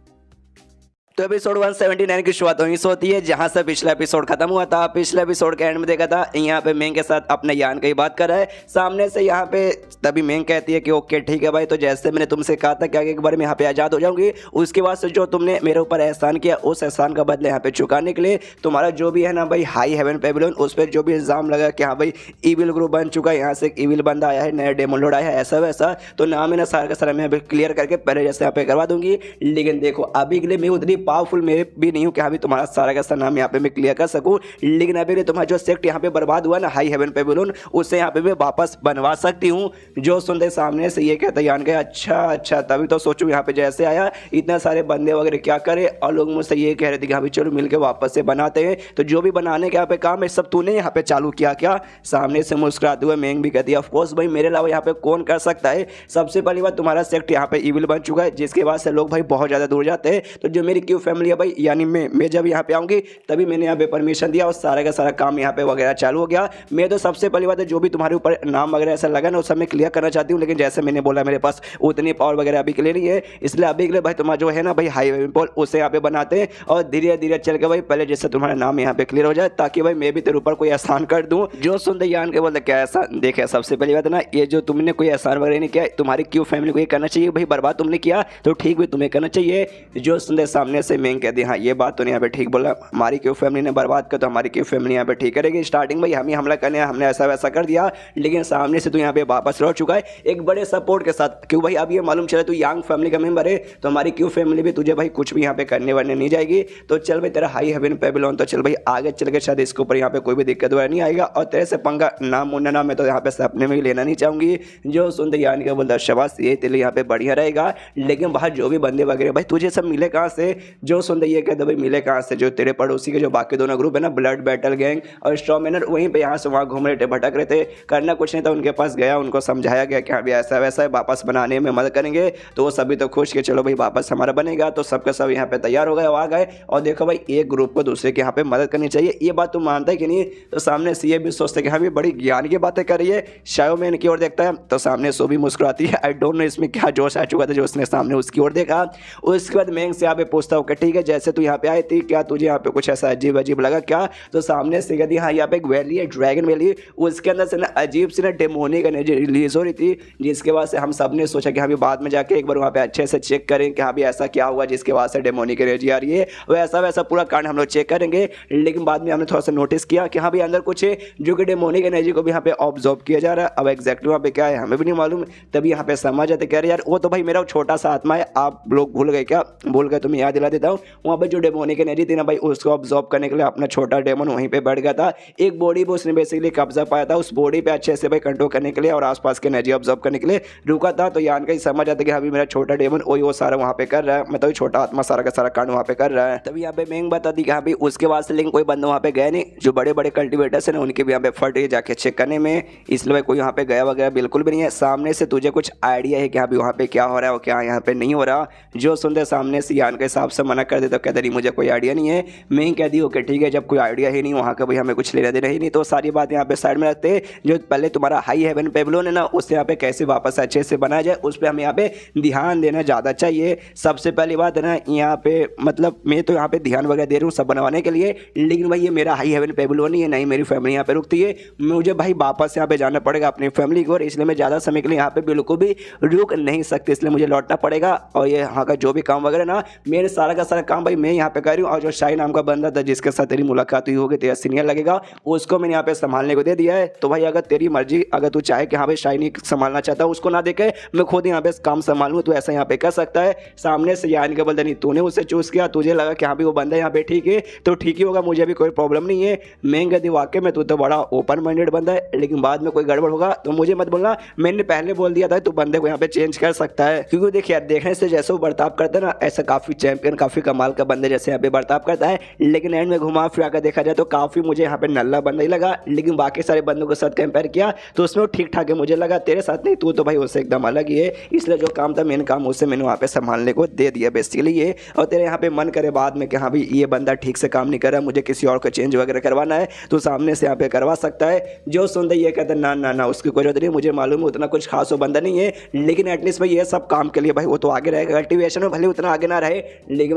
[SPEAKER 1] तो एपिसोड 179 की शुरुआत वहीं से होती है जहां से पिछला एपिसोड खत्म हुआ था। पिछले एपिसोड के एंड में देखा था यहाँ पे मेंग के साथ अपने यान की बात कर रहा है सामने से यहाँ पे। तभी मेंग कहती है कि ओके ठीक है भाई, तो जैसे मैंने तुमसे कहा था कि आगे एक बार मैं यहाँ पे आज़ाद हो जाऊंगी, उसके बाद से जो तुमने मेरे ऊपर एहसान किया उस एहसान का बदले यहाँ पे चुकाने के लिए तुम्हारा जो भी है ना भाई हाई हेवन पेबलोन, उस पर जो भी इल्ज़ाम लगा कि हाँ भाई इविल ग्रुप बन चुका है, यहाँ से एक इविल बंदा आया है, नया डेमन लॉर्ड आया है, ऐसा वैसा, तो ना मैंने सारा का सारा मैं क्लियर करके पहले जैसे यहाँ पे करवा दूंगी। लेकिन देखो अभी के लिए मैं उतनी पावरफुल मेरे भी नहीं हूँ कि अभी तुम्हारा सारा का सारा नाम यहाँ पे मैं क्लियर कर सकूँ। लेकिन अभी भी तुम्हारा जो सेक्ट यहाँ पे बर्बाद हुआ ना हाई हेवन पेबलोन, उससे यहाँ पे मैं वापस बनवा सकती हूँ। जो सुनते सामने से ये कहता यान के अच्छा तभी तो सोचूं यहाँ पे जैसे आया इतने सारे बंदे वगैरह क्या करे, और लोग मुझसे ये कह रहे थे कि हाँ भाई चलो मिलकर वापस से बनाते हैं। तो जो भी बनाने के यहाँ पे काम है सब तूने यहाँ पे चालू किया क्या? सामने से मुस्कुराते हुए मेंग भी कहती है ऑफकोर्स भाई मेरे अलावा यहाँ पे कौन कर सकता है। सबसे पहली बात तुम्हारा सेक्ट यहाँ पे इविल बन चुका है, जिसके बाद से लोग भाई बहुत ज़्यादा दूर जाते हैं। तो जो मेरी क्यू फैमिली है भाई, यानी मैं जब यहाँ पे आऊँगी तभी मैंने यहाँ पे परमिशन दिया और सारा का सारा काम यहाँ पे वगैरह चालू हो गया। मैं तो सबसे पहली बात है जो भी तुम्हारे ऊपर नाम वगैरह ऐसा लगा ना उस सब मैं क्लियर करना चाहती हूँ, लेकिन जैसे मैंने बोला मेरे पास उतनी पावर वगैरह अभी के लिए नहीं है, इसलिए अभी के लिए भाई तुम्हारा जो है ना भाई हाई पोल उसे यहाँ पे बनाते हैं और धीरे धीरे चल के भाई पहले जैसे तुम्हारा नाम यहाँ पे क्लियर हो जाए, ताकि भाई मैं भी तेरे ऊपर कोई एहसान कर दूँ। जो सुनते यान के बोलते क्या एहसान देखे, सबसे पहली बात ना ये जो तुमने कोई एहसान वगैरह नहीं किया, तुम्हारी क्यू फैमिली को ये करना चाहिए भाई, बर्बाद तुमने किया तो ठीक भी तुम्हें करना चाहिए। जो सुनते सामने से मैं कह दी हाँ ये बात तो नहीं यहाँ पे ठीक बोला, हमारी क्यू फैमिली ने बर्बाद कर तो हमारी क्यू फैमिली यहाँ पे ठीक करेगी। स्टार्टिंग भाई हम ही हमला करने हमने ऐसा वैसा कर दिया, लेकिन सामने से तू यहाँ पे वापस लौट चुका है एक बड़े सपोर्ट के साथ। क्यों भाई अब ये मालूम चला तू यंग फैमिली का मेंबर है, तो हमारी क्यू फैमिली भी तुझे भाई कुछ भी यहाँ पे करने वाले नहीं जाएगी। तो चल भाई तेरा हाई हेवन पेबलोन तो चल भाई आगे चल के शायद इसके ऊपर यहाँ पे कोई भी दिक्कत वगैरह नहीं आएगा, और तेरे से पंगा नाम मुन्ना मैं तो यहाँ पे सपने में ही लेना नहीं चाहूंगी। जो सुनते यानी का बोलता शबाश ये तेरे यहाँ पे बढ़िया रहेगा, लेकिन बाहर जो भी बंदे वगैरह भाई तुझे सब मिले कहाँ से? जो सुनते ये कहते भाई मिले कहाँ से, जो तेरे पड़ोसी के जो बाकी दोनों ग्रुप है ना ब्लड बैटल गैंग और स्ट्रॉमैनर, वहीं पे यहाँ से वहाँ घूम रहे थे, भटक रहे थे, करना कुछ नहीं था। उनके पास गया, उनको समझाया गया कि हाँ भी ऐसा वैसा है, वापस बनाने में मदद करेंगे। तो वो सभी तो खुश कि चलो भाई वापस हमारा बनेगा, तो सबके सब यहाँ पे तैयार हो गए, आ गए। और देखो भाई एक ग्रुप को दूसरे के यहाँ पे मदद करनी चाहिए, ये बात तुम मानता है कि नहीं? तो सामने से ये भी सोचते कि हाँ भी बड़ी ज्ञान की बातें कर रही है। शायो में इनकी ओर देखता है तो सामने सो भी मुस्कुराती है। आई डोंट नो इसमें क्या जोश आ चुका था जो उसने सामने उसकी ओर देखा। उसके बाद मेंग से यहाँ पे पूछता ओके ठीक है, जैसे तू यहाँ पे आई थी क्या तुझे यहाँ पे कुछ ऐसा अजीब अजीब लगा क्या? तो सामने से कहती हाँ यहाँ पे एक वैली है, ड्रैगन वैली, उसके अंदर से ना अजीब सी ना डेमोनिक एनर्जी रिलीज हो रही थी, जिसके बाद से हम सब ने सोचा कि हम बाद में जाके एक बार वहाँ पे अच्छे से चेक करें कि हाँ भी ऐसा क्या हुआ जिसके बाद से डेमोनिक एनर्जी आ रही है। वैसा पूरा कांड हम लोग चेक करेंगे, लेकिन बाद में हमने थोड़ा सा नोटिस किया कि हाँ भी अंदर कुछ है जो कि डेमोनिक एनर्जी को भी यहाँ पे ऑब्जर्व किया जा रहा है। अब एक्जैक्टली वहाँ पे क्या है हमें भी नहीं मालूम, तभी यहाँ पे समझ आते कह रहे यार वो तो भाई मेरा छोटा सा आत्मा है, आप लोग भूल गए क्या? भूल गए तो मैं याद दिला देता हूँ, वहाँ पे जो डेमोनिक एनर्जी थी ना भाई उसको ऑब्जर्व करने के लिए अपना छोटा डेमन वहीं पे बैठ गया था, एक बॉडी पे उसने बेसिकली कब्जा पाया था, उस बॉडी पे अच्छे से भाई कंट्रोल करने के लिए और आसपास की एनर्जी ऑब्जर्व करने के लिए रुका था। तो यान का ही समझ आता कि अभी मेरा छोटा डेमन वही वो सारा वहाँ पे कर रहा है, मतलब छोटा आत्मा सारा का सारा कांड वहाँ पे कर रहा है। तभी यहाँ पे मेंग बताती कि हाँ भी उसके बाद से लेकिन कोई बंदा वहाँ पे गया नहीं, जो बड़े बड़े कल्टिवेटर्स है ना उनके भी यहाँ पे फट गए जाके चेक करने में, इसलिए भाई कोई यहाँ पे गया वगैरह बिल्कुल भी नहीं है। सामने से तुझे कुछ आइडिया है कि हाँ भी वहाँ पे क्या हो रहा है और क्या यहाँ पे नहीं हो रहा? जो सुनते सामने से यान के हिसाब से मना कर दे तो कहते नहीं मुझे कोई आइडिया नहीं है। मैं कह दी ओके ठीक है, जब कोई आइडिया ही नहीं वहाँ का भाई हमें कुछ लेना देना ही नहीं, तो सारी बात यहाँ पे साइड में रखते, जो पहले तुम्हारा हाई हेवन पेबलोन है ना उससे यहाँ पे कैसे वापस अच्छे से बनाया जाए उस पर हमें यहाँ पे ध्यान देना ज़्यादा चाहिए। सबसे पहली बात है ना यहाँ पे मतलब मैं तो यहाँ पे ध्यान वगैरह दे रहा हूँ सब बनवाने के लिए, लेकिन भाई ये मेरा हाई हेवन पेबलोन नहीं है, नहीं मेरी फैमिली यहाँ पे रुकती है, मुझे भाई वापस यहाँ पे जाना पड़ेगा अपनी फैमिली को, और इसलिए मैं ज़्यादा समय के लिए यहाँ पे बिल्कुल भी रुक नहीं सकती, इसलिए मुझे लौटना पड़ेगा। और ये यहाँ का जो भी काम वगैरह ना मेरे सारा का सारा काम भाई मैं यहाँ पे कर रही हूँ, और जो शाही नाम का बंदा था जिसके साथ तेरी मुलाकात हुई होगी, तेरा सीनियर लगेगा, उसको मैंने यहाँ पे संभालने को दे दिया है। तो भाई अगर तेरी मर्जी, अगर तू चाहे कि हाँ भाई शाही नहीं संभालना चाहता उसको ना देखे मैं खुद यहाँ पे काम संभालूँ, तो ऐसा यहाँ पे कर सकता है। सामने से यानी के बोलते नहीं तूने उससे चूज किया, तुझे लगा कि हाँ भी वो बंदा यहाँ पे ठीक है तो ठीक ही होगा, मुझे भी कोई प्रॉब्लम नहीं है। मैं कहती वाकई में तू तो बड़ा ओपन माइंडेड बंदा है, लेकिन बाद में कोई गड़बड़ होगा तो मुझे मत बोलना, मैंने पहले बोल दिया था तू बंदे को यहाँ पे चेंज कर सकता है। क्योंकि देखिए देखने से जैसे वो बर्ताव करता है ना ऐसा काफी चैंपियन काफी कमाल का बंदे जैसे यहाँ पे बर्ताव करता है, लेकिन एंड में घुमा फिरा कर देखा जाए तो काफी मुझे यहाँ पे नल्ला बंदा ही लगा, लेकिन बाकी सारे बंदों के साथ कंपेयर किया तो उसमें वो ठीक ठाक है मुझे लगा, तेरे साथ नहीं, तू तो भाई उससे एकदम अलग ही है। इसलिए जो काम था मेन काम उससे मैंने वहाँ पे संभालने को दे दिया बेसिकली ये। और तेरे यहाँ पे मन करे बाद में कि हाँ भाई ये बंदा ठीक से काम नहीं कर रहा, मुझे किसी और को चेंज वगैरह करवाना है तो सामने से यहाँ पे करवा सकता है। जो सुनते ये कहते ना ना ना उसकी कोई जरूरत नहीं, मुझे मालूम है उतना कुछ खास वो बंदा नहीं है, लेकिन एटलीस्ट भाई ये सब काम के लिए भाई वो तो आगे रहेगा, कल्टिवेशन में भले उतना आगे ना रहे लेकिन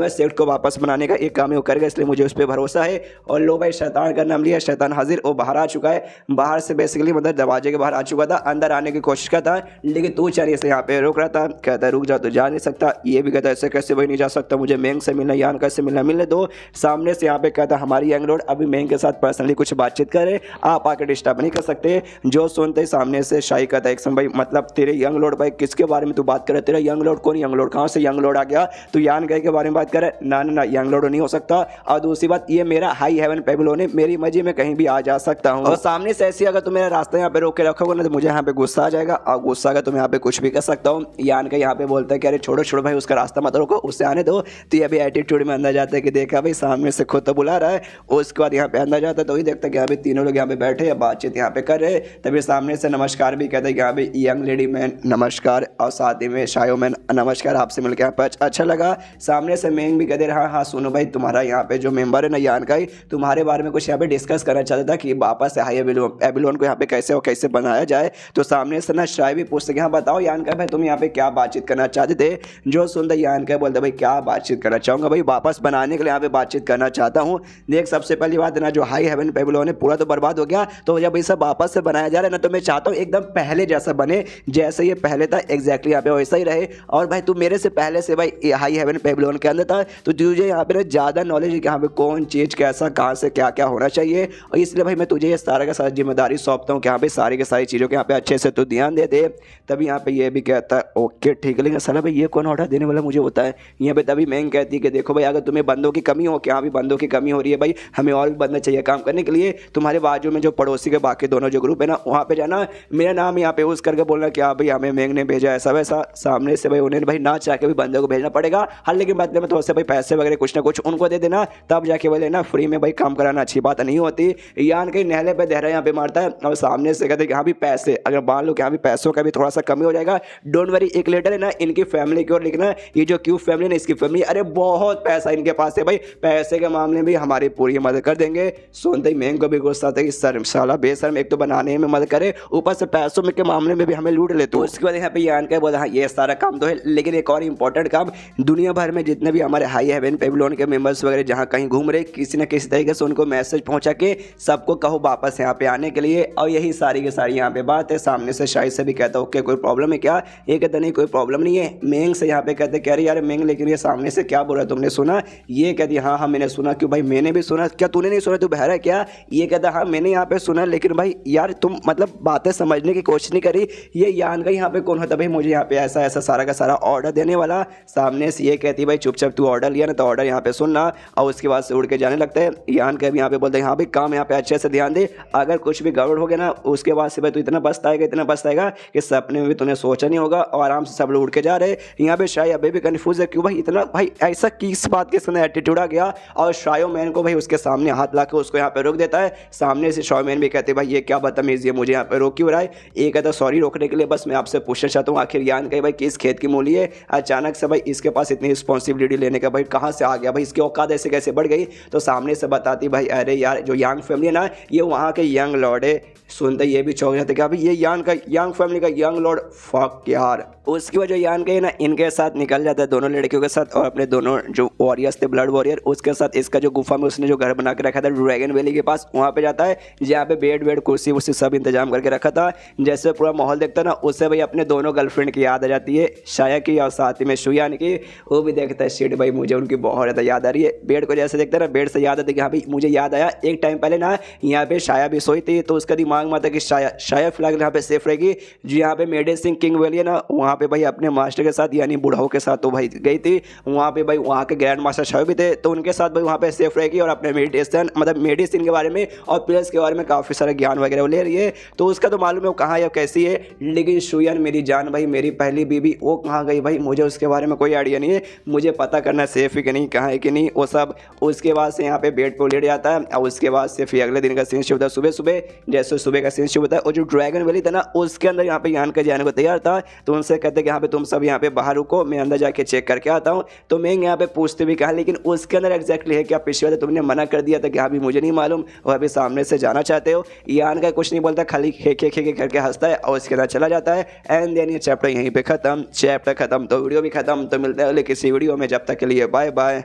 [SPEAKER 1] मैं सेट को वापस बनाने का एक काम है वो करेगा, इसलिए मुझे उस पर भरोसा है। और लो भाई शैतान का नाम लिया, शैतान हाजिर, वो बाहर आ चुका है, बाहर से बेसिकली मतलब दरवाजे के बाहर आ चुका था, अंदर आने की कोशिश करता लेकिन तू चलिए से यहाँ पे रुक रहा था, कहता रुक जा तो जा नहीं सकता, ये भी कहता ऐसे कैसे भाई नहीं जा सकता, मुझे मेंग से मिलना यान कैसे मिलना मिलने दो। सामने से यहाँ पे कहता हमारी यंग लॉर्ड अभी मेंग के साथ पर्सनली कुछ बातचीत करे, आप आके डिस्टर्ब नहीं कर सकते। जो सुनते ही सामने से शाही कहता है भाई मतलब तेरे यंग लॉर्ड भाई किसके बारे में तू बात करे, तेरा यंग लॉर्ड कौन, यंग लॉर्ड कहाँ से यंग लॉर्ड आ गया, तू यान गए के बारे में बात करे, ना ना ना यंग लॉर्ड नहीं हो सकता। और दूसरी बात ये मेरा हाई हेवन पेबलोन है, मेरी मर्जी में कहीं भी आ जा सकता हूँ, और सामने से ऐसी अगर तुम मेरा रास्ता यहाँ पे रोक के रखोगे ना तो मुझे यहाँ पे गुस्सा आ जाएगा, और गुस्सा का तुम यहाँ पे कुछ भी कर सकता हूँ। यान का यहाँ पे बोलता है कि अरे छोड़ो छोड़ो भाई उसका रास्ता मत रोको, उससे आने दो। तो ये भी एटीट्यूड में अंदर जाता है कि देखा भाई सामने से खुद तो बुला रहा है, उसके बाद यहाँ पे अंदर जाता है तो वही देखता है कि यहाँ पे तीनों लोग यहाँ पे बैठे हैं बातचीत यहाँ पे कर रहे, तभी सामने से नमस्कार भी कहते हैं कि यहाँ पे यंग लेडी मैन नमस्कार, और साथ ही में शायो मैन नमस्कार, आपसे मिलकर यहाँ पे अच्छा लगा। सामने से मेंग भी कहते हाँ हाँ सुनो भाई तुम्हारा यहाँ पे जो मेंबर है ना यान का ही तुम्हारे बारे में कुछ यहाँ पे डिस्कस करना चाहता था कि वापस से हाई एबिलोन को यहाँ पे कैसे और कैसे बनाया जाए। तो सामने से ना शाय भी पूछते कि हाँ बताओ यान का भाई तुम यहाँ पे क्या बातचीत करना चाहते थे। जो सुनते यान का बोलते भाई क्या बातचीत करना चाहूँगा, भाई वापस बनाने के लिए यहाँ पे बातचीत करना चाहता हूँ। देख सबसे पहली बात है ना जो हाई हेवन पेबलोन है पूरा तो बर्बाद हो गया, तो जब ये सब वापस से बनाया जा रहा है ना तो मैं चाहता हूँ एकदम पहले जैसा बने, जैसे ये पहले था एग्जैक्टली यहाँ पे वैसा ही रहे। और भाई तू मेरे से पहले से भाई हाई हेवन पेबलोन के अंदर था तो तुझे यहाँ पे ना ज़्यादा नॉलेज है कि यहाँ पे कौन चीज़ कैसा कहाँ से क्या क्या होना चाहिए, और इसलिए भाई मैं तुझे ये सारा का सारा जिम्मेदारी सौंपता हूँ कि यहाँ पे सारी की सारी चीज़ों के यहाँ पे अच्छे से तो ध्यान दे दे। तभी यहाँ पे ये भी कहता है ओके ठीक है, लेकिन साला भाई ये कौन ऑर्डर देने वाला मुझे होता है यहाँ पे। तभी मैं कहती है कि देखो भाई अगर तुम्हें बंदों की कमी हो, क्या भी बंदों की कमी हो रही है भाई, हमें और भी बंदे चाहिए काम करने के लिए, तुम्हारे बाजू में जो पड़ोसी के बाकी दोनों जो ग्रुप है ना वहाँ पे जाना, मेरा नाम यहाँ पे यूज़ करके बोलना कि हाँ भाई हमें मेंग ने भेजा ऐसा वैसा। सामने से भाई उन्हें भाई ना चाह के भी बंदे को भेजना पड़ेगा, हर लेकिन बदले में थोड़ा से भाई पैसे वगैरह कुछ ना कुछ उनको दे देना, तब जाके बोले ना फ्री में भाई काम कराना अच्छी बात नहीं होती। यान के नहले पे दहरा यहाँ पे मारता है और सामने से कहते हैं कि हाँ भी पैसे अगर मान लो कि हाँ भी पैसों का भी थोड़ा सा कमी हो जाएगा, डोंट वरी, एक लेटर है ना इनकी फैमिली की ओर लिखना, ये जो क्यूब फैमिली है इसकी फैमिली अरे बहुत पैसा इनके पास है भाई, पैसे के मामले में भी हमारी पूरी मदद कर देंगे। सुनते ही मेंग को भी गुस्सा था कि सर साला बेशर्म, एक तो बनाने में मदद करे ऊपर से पैसों में के मामले में भी हमें लूट ले। तो उसके बाद यहाँ पे यान का बोला हाँ ये सारा काम तो है, लेकिन एक और इंपॉर्टेंट काम, दुनिया भर में जितने भी भी हमारे हाई हेवन पेविलियन के मेंबर्स वगैरह जहाँ कहीं घूम रहे, किसी न किसी तरीके से उनको मैसेज पहुंचा के सबको कहो वापस यहाँ पे आने के लिए। और यही सारी की सारी यहाँ पे बात है। सामने से शायद से भी कहता ओके कोई प्रॉब्लम है क्या, ये कहता नहीं कोई प्रॉब्लम नहीं है। मेंग से यहाँ पे कहते कह रही यार मेंग लेकिन ये सामने से क्या बोल रहा है तुमने सुना, ये कहती हाँ हाँ मैंने सुना। क्यों भाई मैंने भी सुना, क्या तूने नहीं सुना, तू बहरा है क्या। ये कहता हाँ मैंने यहाँ पे सुना, लेकिन भाई यार तुम मतलब बातें समझने की कोशिश नहीं करी। ये यान का यहाँ पे कौन होता भाई मुझे यहाँ पे ऐसा ऐसा सारा का सारा ऑर्डर देने वाला। सामने से ये कहती भाई चुपचाप तू ऑर्डर लिया ना तो ऑर्डर यहाँ पे सुनना। और उसके बाद से उड़ के जाने लगता है। यान का भी यहाँ पे बोलते हैं हाँ भाई काम यहाँ पे अच्छे से ध्यान दे, अगर कुछ भी गड़बड़ हो गया ना उसके बाद से भाई तू इतना पछताएगा कि सपने में भी तूने सोचा नहीं होगा। और आराम से सब लोग उड़ के जा रहे। यहाँ पे शायद अभी भी कंफ्यूज है क्यों भाई इतना भाई ऐसा किस बात के सुना एटीट्यूड आ गया। और शायो मैन को भाई उसके सामने हाथ ला के उसको यहाँ पे रोक देता है। सामने से शायो मैन भी कहते भाई ये क्या बदतमीजी है, मुझे यहाँ पे रोक क्यों रहा है। ये कहता सॉरी रोकने के लिए, बस मैं आपसे पूछना चाहता हूँ आखिर यान का भाई किस खेत की मूली है, अचानक से भाई इसके पास इतनी रिस्पॉन्सिबिलिटी लेने का भाई कहाँ से आ गया, भाई इसकी औकात ऐसे कैसे बढ़ गई। तो सामने से बताती भाई अरे यार जो यांग फैमिली है ना ये वहाँ के यंग लॉर्ड है। सुनते ये भी चौंक जाते कि अभी ये यान का यंग फैमिली का यंग लॉर्ड फक यार। उसकी वजह यान के ना इनके साथ निकल जाता है दोनों लड़कियों के साथ और अपने दोनों जो वॉरियर्स थे ब्लड वॉरियर उसके साथ इसका जो गुफा में उसने जो घर बना के रखा था ड्रैगन वैली के पास वहाँ पे जाता है जहाँ पे बेड वेड कुर्सी वुर्सी सब इंतजाम करके रखा था। जैसे पूरा माहौल देखता ना उससे भाई अपने दोनों गर्लफ्रेंड की याद आ जाती है, शाया की और साथ में शुयान की। वो भी देखता है शिट भाई मुझे उनकी बहुत ज़्यादा याद आ रही है। बेड को जैसे देखता है ना बेड से याद आता है कि हाँ भाई मुझे याद आया एक टाइम पहले ना यहाँ पे शाया भी सोई थी। तो उसका दिमाग में आता कि शाया फिलहाल यहाँ पे सेफ रहेगी। जो यहाँ पे मेडिसिन किंग वैली है ना वहाँ पे भाई अपने मास्टर के साथ यानी बुढ़ाओं के साथ तो भाई गई थी। वहाँ पे भाई वहाँ के ग्रैंड मास्टर शाया भी थे तो उनके साथ भाई वहाँ पे सेफ रहेगी और अपने मेडिटेशन मतलब मेडिसिन के बारे में और प्लेस के बारे में काफ़ी सारा ज्ञान वगैरह वो ले रही है। तो उसका तो मालूम है वो कहाँ है कैसी है। लेकिन शुयान मेरी जान भाई मेरी पहली बीबी वो कहाँ गई भाई मुझे उसके बारे में कोई आइडिया नहीं है। मुझे पता करना सेफ है कि नहीं कहाँ है कि नहीं वो सब। उसके बाद से यहाँ पे बेड पर लेट जाता है और उसके बाद से फिर अगले दिन का सीन शुरू होता है सुबह सुबह। जैसे सुबह का सीन शुरू होता है और जो ड्रैगन वैली था ना उसके अंदर यहाँ पे यान का जाने को तैयार था। तो उनसे कहते कि यहाँ पे तुम सब यहाँ पे बाहर रुको मैं अंदर जाके चेक करके आता हूँ। तो मैं यहाँ पे पूछते भी कहा लेकिन उसके अंदर एग्जैक्टली है क्या, पिछले वाले तुमने मना कर दिया था कि अभी मुझे नहीं मालूम और अभी सामने से जाना चाहते हो। यान का कुछ नहीं बोलता खाली खे करके हंसता है और उसके अंदर चला जाता है। एंड देन ये चैप्टर यहीं पे खत्म। चैप्टर खत्म तो वीडियो भी खत्म। तो मिलते हैं किसी वीडियो में, जब तक के लिए बाय बाय।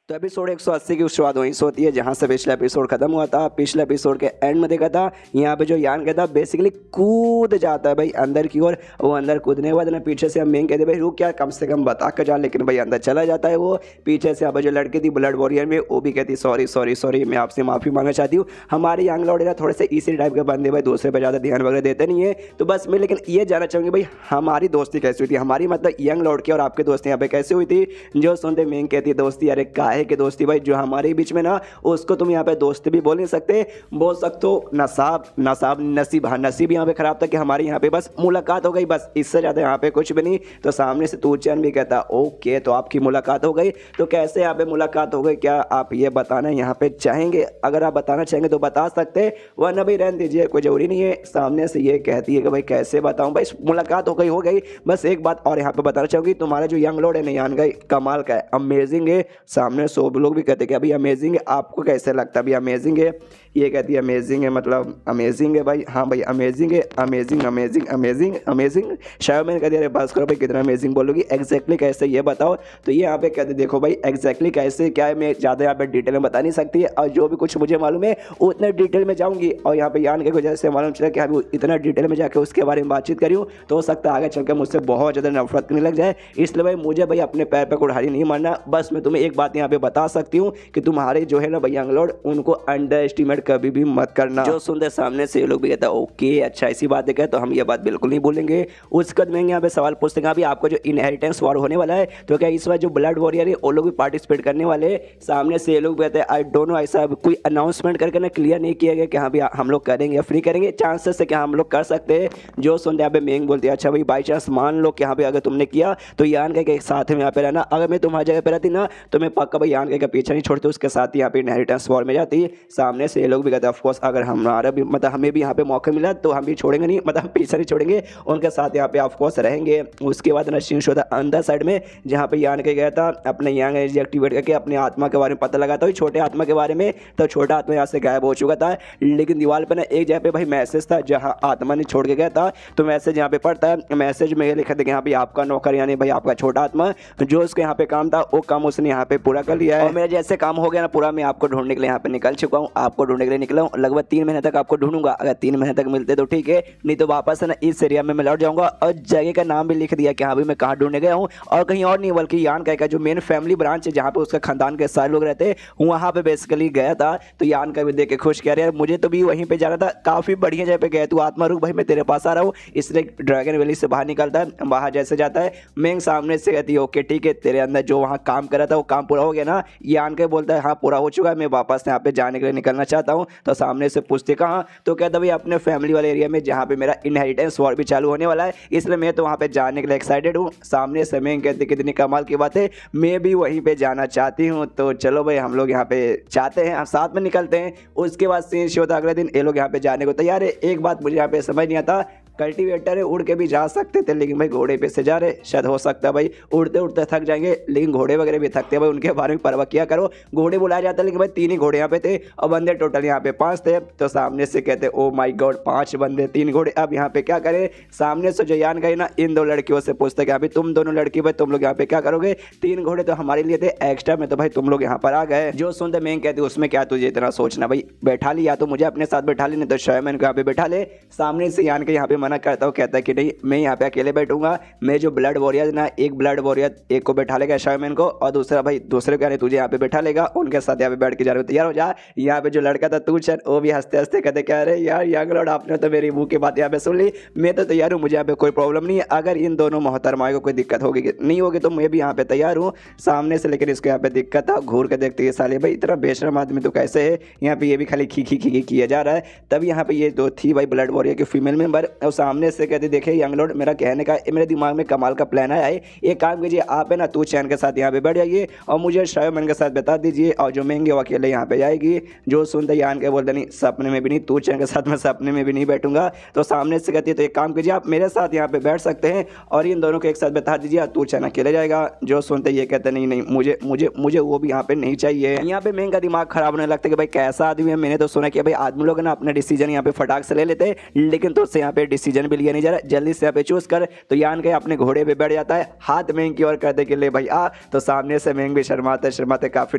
[SPEAKER 1] तो एपिसोड 180 की शुरुआत वहीं से होती है जहाँ से पिछला एपिसोड खत्म हुआ था। पिछले एपिसोड के एंड में देखा था यहाँ पे जो यान कहता बेसिकली कूद जाता है भाई अंदर की ओर। वो अंदर कूदने के बाद ना पीछे से हम मेंग कहते भाई रुक क्या कम से कम बता कर जा, लेकिन भाई अंदर चला जाता है वो। पीछे से अब जो लड़की थी ब्लड वॉरियर में वो भी कहती सॉरी मैं आपसे माफ़ी मांगना चाहती हूँ। हमारे यंग लॉर्ड थोड़े से इसी टाइप के बंदे भाई दूसरे पर ज़्यादा ध्यान वगैरह देते नहीं है। तो बस मैं लेकिन ये जानना चाहूँगी भाई हमारी दोस्ती कैसी हुई थी, हमारी मतलब यंग लॉर्ड की और आपकी दोस्ती यहाँ पे कैसे हुई थी। जो सुनते मेंग कहती है दोस्ती अरे काहे की दोस्ती भाई, जो हमारे बीच में ना उसको तुम यहाँ पे दोस्त भी बोल नहीं सकते, बोल सकते हो नसीब यहाँ पे खराब था कि हमारी यहाँ पे बस मुलाकात हो गई, बस इससे ज़्यादा यहाँ पे कुछ भी नहीं। तो सामने से तूचैन भी कहता ओके तो आपकी मुलाकात हो गई, तो कैसे यहाँ पे मुलाकात हो गई क्या आप ये बताना यहाँ पे चाहेंगे? अगर आप बताना चाहेंगे तो बता सकते, वरना भाई रहने दीजिए कोई जरूरी नहीं है। सामने से ये कहती है कि भाई कैसे बताऊँ भाई मुलाकात हो गई। बस एक बात और यहाँ पे बताना चाहूँगी, तुम्हारा जो यंग लॉर्ड है नयान का कमाल का है, अमेजिंग है। सामने सब लोग भी कहते कि अभी अमेजिंग है, आपको कैसे लगता है अभी अमेजिंग है? ये कहती है अमेजिंग है मतलब अमेजिंग है भाई। हाँ भाई अमेजिंग है, अमेजिंग। शायद मैंने कह दिया अरे बस करो भाई कितना अमेजिंग बोलोगी, एग्जैक्टली कैसे ये बताओ। तो ये यहाँ पे कहते देखो भाई एग्जैक्टली कैसे क्या है मैं ज़्यादा यहाँ पे डिटेल में बता नहीं सकती है, और जो भी कुछ मुझे मालूम है उतने डिटेल में जाऊँगी। और यहाँ पे यान के वजह से मालूम चला कि अभी इतना डिटेल में जाकर उसके बारे में बातचीत करी हूँ तो हो सकता है आगे चल कर मुझसे बहुत ज़्यादा नफरत करने लग जाए। इसलिए भाई मुझे भाई अपने पैर पर कुल्हाड़ी नहीं मारना। बस मैं तुम्हें एक बात यहाँ पे बता सकती हूँ कि तुम्हारे जो है ना भाई यंग लॉर्ड उनको अंडर एस्टिमेट कभी भी मत करना। जो सुनते सामने से ये लोग भी कहता है ओके अच्छा ऐसी बात है तो हम ये बात बिल्कुल नहीं बोलेंगे। उसके बाद मैं यहाँ पे सवाल पूछते हैं अभी आपको जो इनहेरिटेंस वॉर होने वाला है तो क्या इस बार जो ब्लड वॉरियर है वो लोग भी पार्टिसिपेट करने वाले हैं? सामने से ये लोग कहते हैं आई डोंट नो, ऐसा कोई अनाउंसमेंट करके ना क्लियर नहीं किया गया कि हाँ भी हम लोग करेंगे या फ्री करेंगे, चांसेस है कि हम लोग कर सकते हैं। जो सुनते यहाँ पे मेंग बोलती है अच्छा भाई बाई चांस मान लो कि यहाँ पे अगर तुमने किया तो यान के साथ में यहाँ पे रहना, अगर मैं तुम्हारी जगह पे रहती ना तो मैं पक्का भाई यान का पीछा नहीं छोड़ते, उसके साथ ही यहाँ पे इनहेरिटेंस वॉर में जाती है। सामने से ये लोग भी कहते हैं ऑफकोर्स अगर हमारा भी मतलब हमें भी यहाँ पे मौका मिला तो हम भी छोड़ेंगे नहीं, मतलब पीछा नहीं छोड़ेंगे, उनके साथ यहाँ पे ऑफकोर्स रहेंगे। उसके बाद ना सीन शो था अंदर साइड में, जहाँ पे यान के गया था अपने यंग एनर्जी एक्टिवेट करके अपने आत्मा के बारे में पता लगा था, छोटे आत्मा के बारे में। तो छोटा आत्मा यहाँ से गायब हो चुका था, लेकिन दीवार पर ना एक जगह पे भाई मैसेज था जहाँ आत्मा ने छोड़ के गया था। तो मैसेज यहाँ पे पढ़ता है, मैसेज में ये लिखा था कि यहाँ पे आपका नौकर यानी भाई आपका छोटा आत्मा जो उसके यहाँ पे काम था वो काम उसने यहाँ पे पूरा कर लिया है, और मेरा जैसे काम हो गया ना पूरा, मैं आपको ढूंढने के लिए यहाँ पे निकल चुका हूँ। आपको ढूंढने के लिए निकला हूँ, लगभग 3 महीने तक आपको ढूंढूंगा। अगर 3 महीने तक मिलते तो ठीक है, नहीं तो वापस है ना इस एरिया में मैं लौट जाऊंगा। और जगह का नाम भी लिख दिया कि हाँ भाई मैं कहाँ ढूंढने गया हूँ, और कहीं और नहीं बल्कि यान का जो मेन फैमिली ब्रांच है जहाँ पे उसका खानदान के सारे लोग रहते हैं, वहाँ पे बेसिकली गया था। तो यान का भी देख के खुश कह रहे हैं मुझे तो भी वहीं पे जाना था, काफी बढ़िया जगह पे गया तू आत्मा, रुक भाई मैं तेरे पास आ रहा हूँ। इसलिए ड्रैगन वैली से बाहर निकलता है, बाहर जैसे जाता है मेंग सामने से कहती है ओके ठीक है, तेरे अंदर जो वहाँ काम कर रहा था वो काम पूरा हो गया ना। यान के बोलता है हाँ पूरा हो चुका है, मैं वापस यहाँ पे जाने के लिए निकलना चाहता हूँ। तो सामने से पूछते कहाँ, तो कहता भाई अपने फैमिली वाले एरिया में जहाँ पे मेरा इनहेरिटेंस वॉर भी चालू होने वाला है, इसलिए मैं तो वहाँ पे जाने के लिए एक्साइटेड हूँ। सामने से मेंग कहते कितनी कमाल की बात है, मैं भी वहीं पे जाना चाहती हूँ। तो चलो भाई हम लोग यहाँ पे चाहते हैं, हम साथ में निकलते हैं। उसके बाद सीन शो होता अगले दिन, ये लोग यहाँ पे जाने को तैयार है। एक बात मुझे यहाँ पे समझ नहीं आता, कल्टीवेटर है उड़ के भी जा सकते थे, लेकिन भाई घोड़े पे से जा रहे, शायद हो सकता है भाई उड़ते उड़ते थक जाएंगे, लेकिन घोड़े वगैरह भी थकते हैं भाई, उनके बारे में परवाह किया करो। घोड़े बुलाया जाता है, लेकिन भाई 3 ही घोड़े यहाँ पे थे और बंदे टोटल यहाँ पे 5 थे। तो सामने से कहते ओ माय गॉड 5 बंदे 3 घोड़े, अब यहाँ पे क्या करें। सामने से जो यान गई ना इन 2 लड़कियों से पूछते कि अभी तुम दोनों लड़की भाई तुम लोग यहाँ पे क्या करोगे, 3 घोड़े तो हमारे लिए थे एक्स्ट्रा में, तो भाई तुम लोग यहाँ पर आ गए। जो सुनते मैं कहती उसमें क्या तुझे इतना सोचना, भाई बैठा लिया तो मुझे अपने साथ बैठा ली, नहीं तो शायद मैंने यहाँ पे बैठा ले। सामने से यान के यहाँ पे मना करता हूँ, कहता है कि नहीं मैं यहाँ पे अकेले बैठूंगा, मैं जो ब्लड वॉरियर ना एक ब्लड वॉरियर एक को बैठा लेगा शायमैन को, और दूसरा भाई दूसरे को तुझे यहाँ पे बैठा लेगा, उनके साथ यहाँ पे बैठ के जाने को तैयार हो जा। यहाँ पे जो लड़का था तू चल, वो भी हंसते हंसते कहते क्या रहे यार यंग लॉर्ड आपने तो मेरी मुंह की बात यहाँ पे सुन ली, मैं तो तैयार हूँ, मुझे यहाँ पे कोई प्रॉब्लम नहीं है। अगर इन दोनों मोहतरमाओं को कोई दिक्कत होगी नहीं होगी तो मैं भी यहाँ पे तैयार हूँ सामने से, लेकिन इसको यहाँ पे दिक्कत था। घूर के देखते ये साले भाई इतना बेशरम आदमी तो कैसे है, यहाँ पे ये भी खाली खी खी खी किया जा रहा है। तब यहाँ पे ये 2 थी भाई ब्लड वॉरियर की फीमेल मेंबर, और सामने से कहते देखे यंग लॉर्ड मेरा कहने का मेरे दिमाग में कमाल का प्लान आया है, एक काम कीजिए आप है ना तू चैन के साथ यहाँ पे बैठ जाइए और मुझे शायमैन के साथ बता दीजिए, और जो महंगे वो अकेले यहाँ पे जाएगी। जो सुनते यान के बोलते नहीं सपने में भी नहीं, तू चैन के साथ मैं सपने में भी नहीं बैठूंगा। तो सामने से कहती है तो एक काम कीजिए आप मेरे साथ यहाँ पे बैठ सकते हैं और इन दोनों को एक साथ बता दीजिए, तू चैन अकेले जाएगा। जो सुनते ये कहते नहीं नहीं मुझे मुझे मुझे वो भी यहाँ पे नहीं चाहिए। यहाँ पे महंगा दिमाग खराब होने लगता है कि भाई कैसा आदमी है, मैंने तो सुना कि भाई आदमी लोग ना अपने डिसीजन यहाँ पे फटाक से ले लेते, लेकिन तो उससे यहाँ पे डिसीजन भी लिया नहीं जा रहा, जल्दी से यहाँ पे चूज कर। तो यान के अपने घोड़े पे बैठ जाता है, हाथ महंग की ओर करते कि ले भाई आ। तो सामने से महंग भी शर्माते शर्माते काफी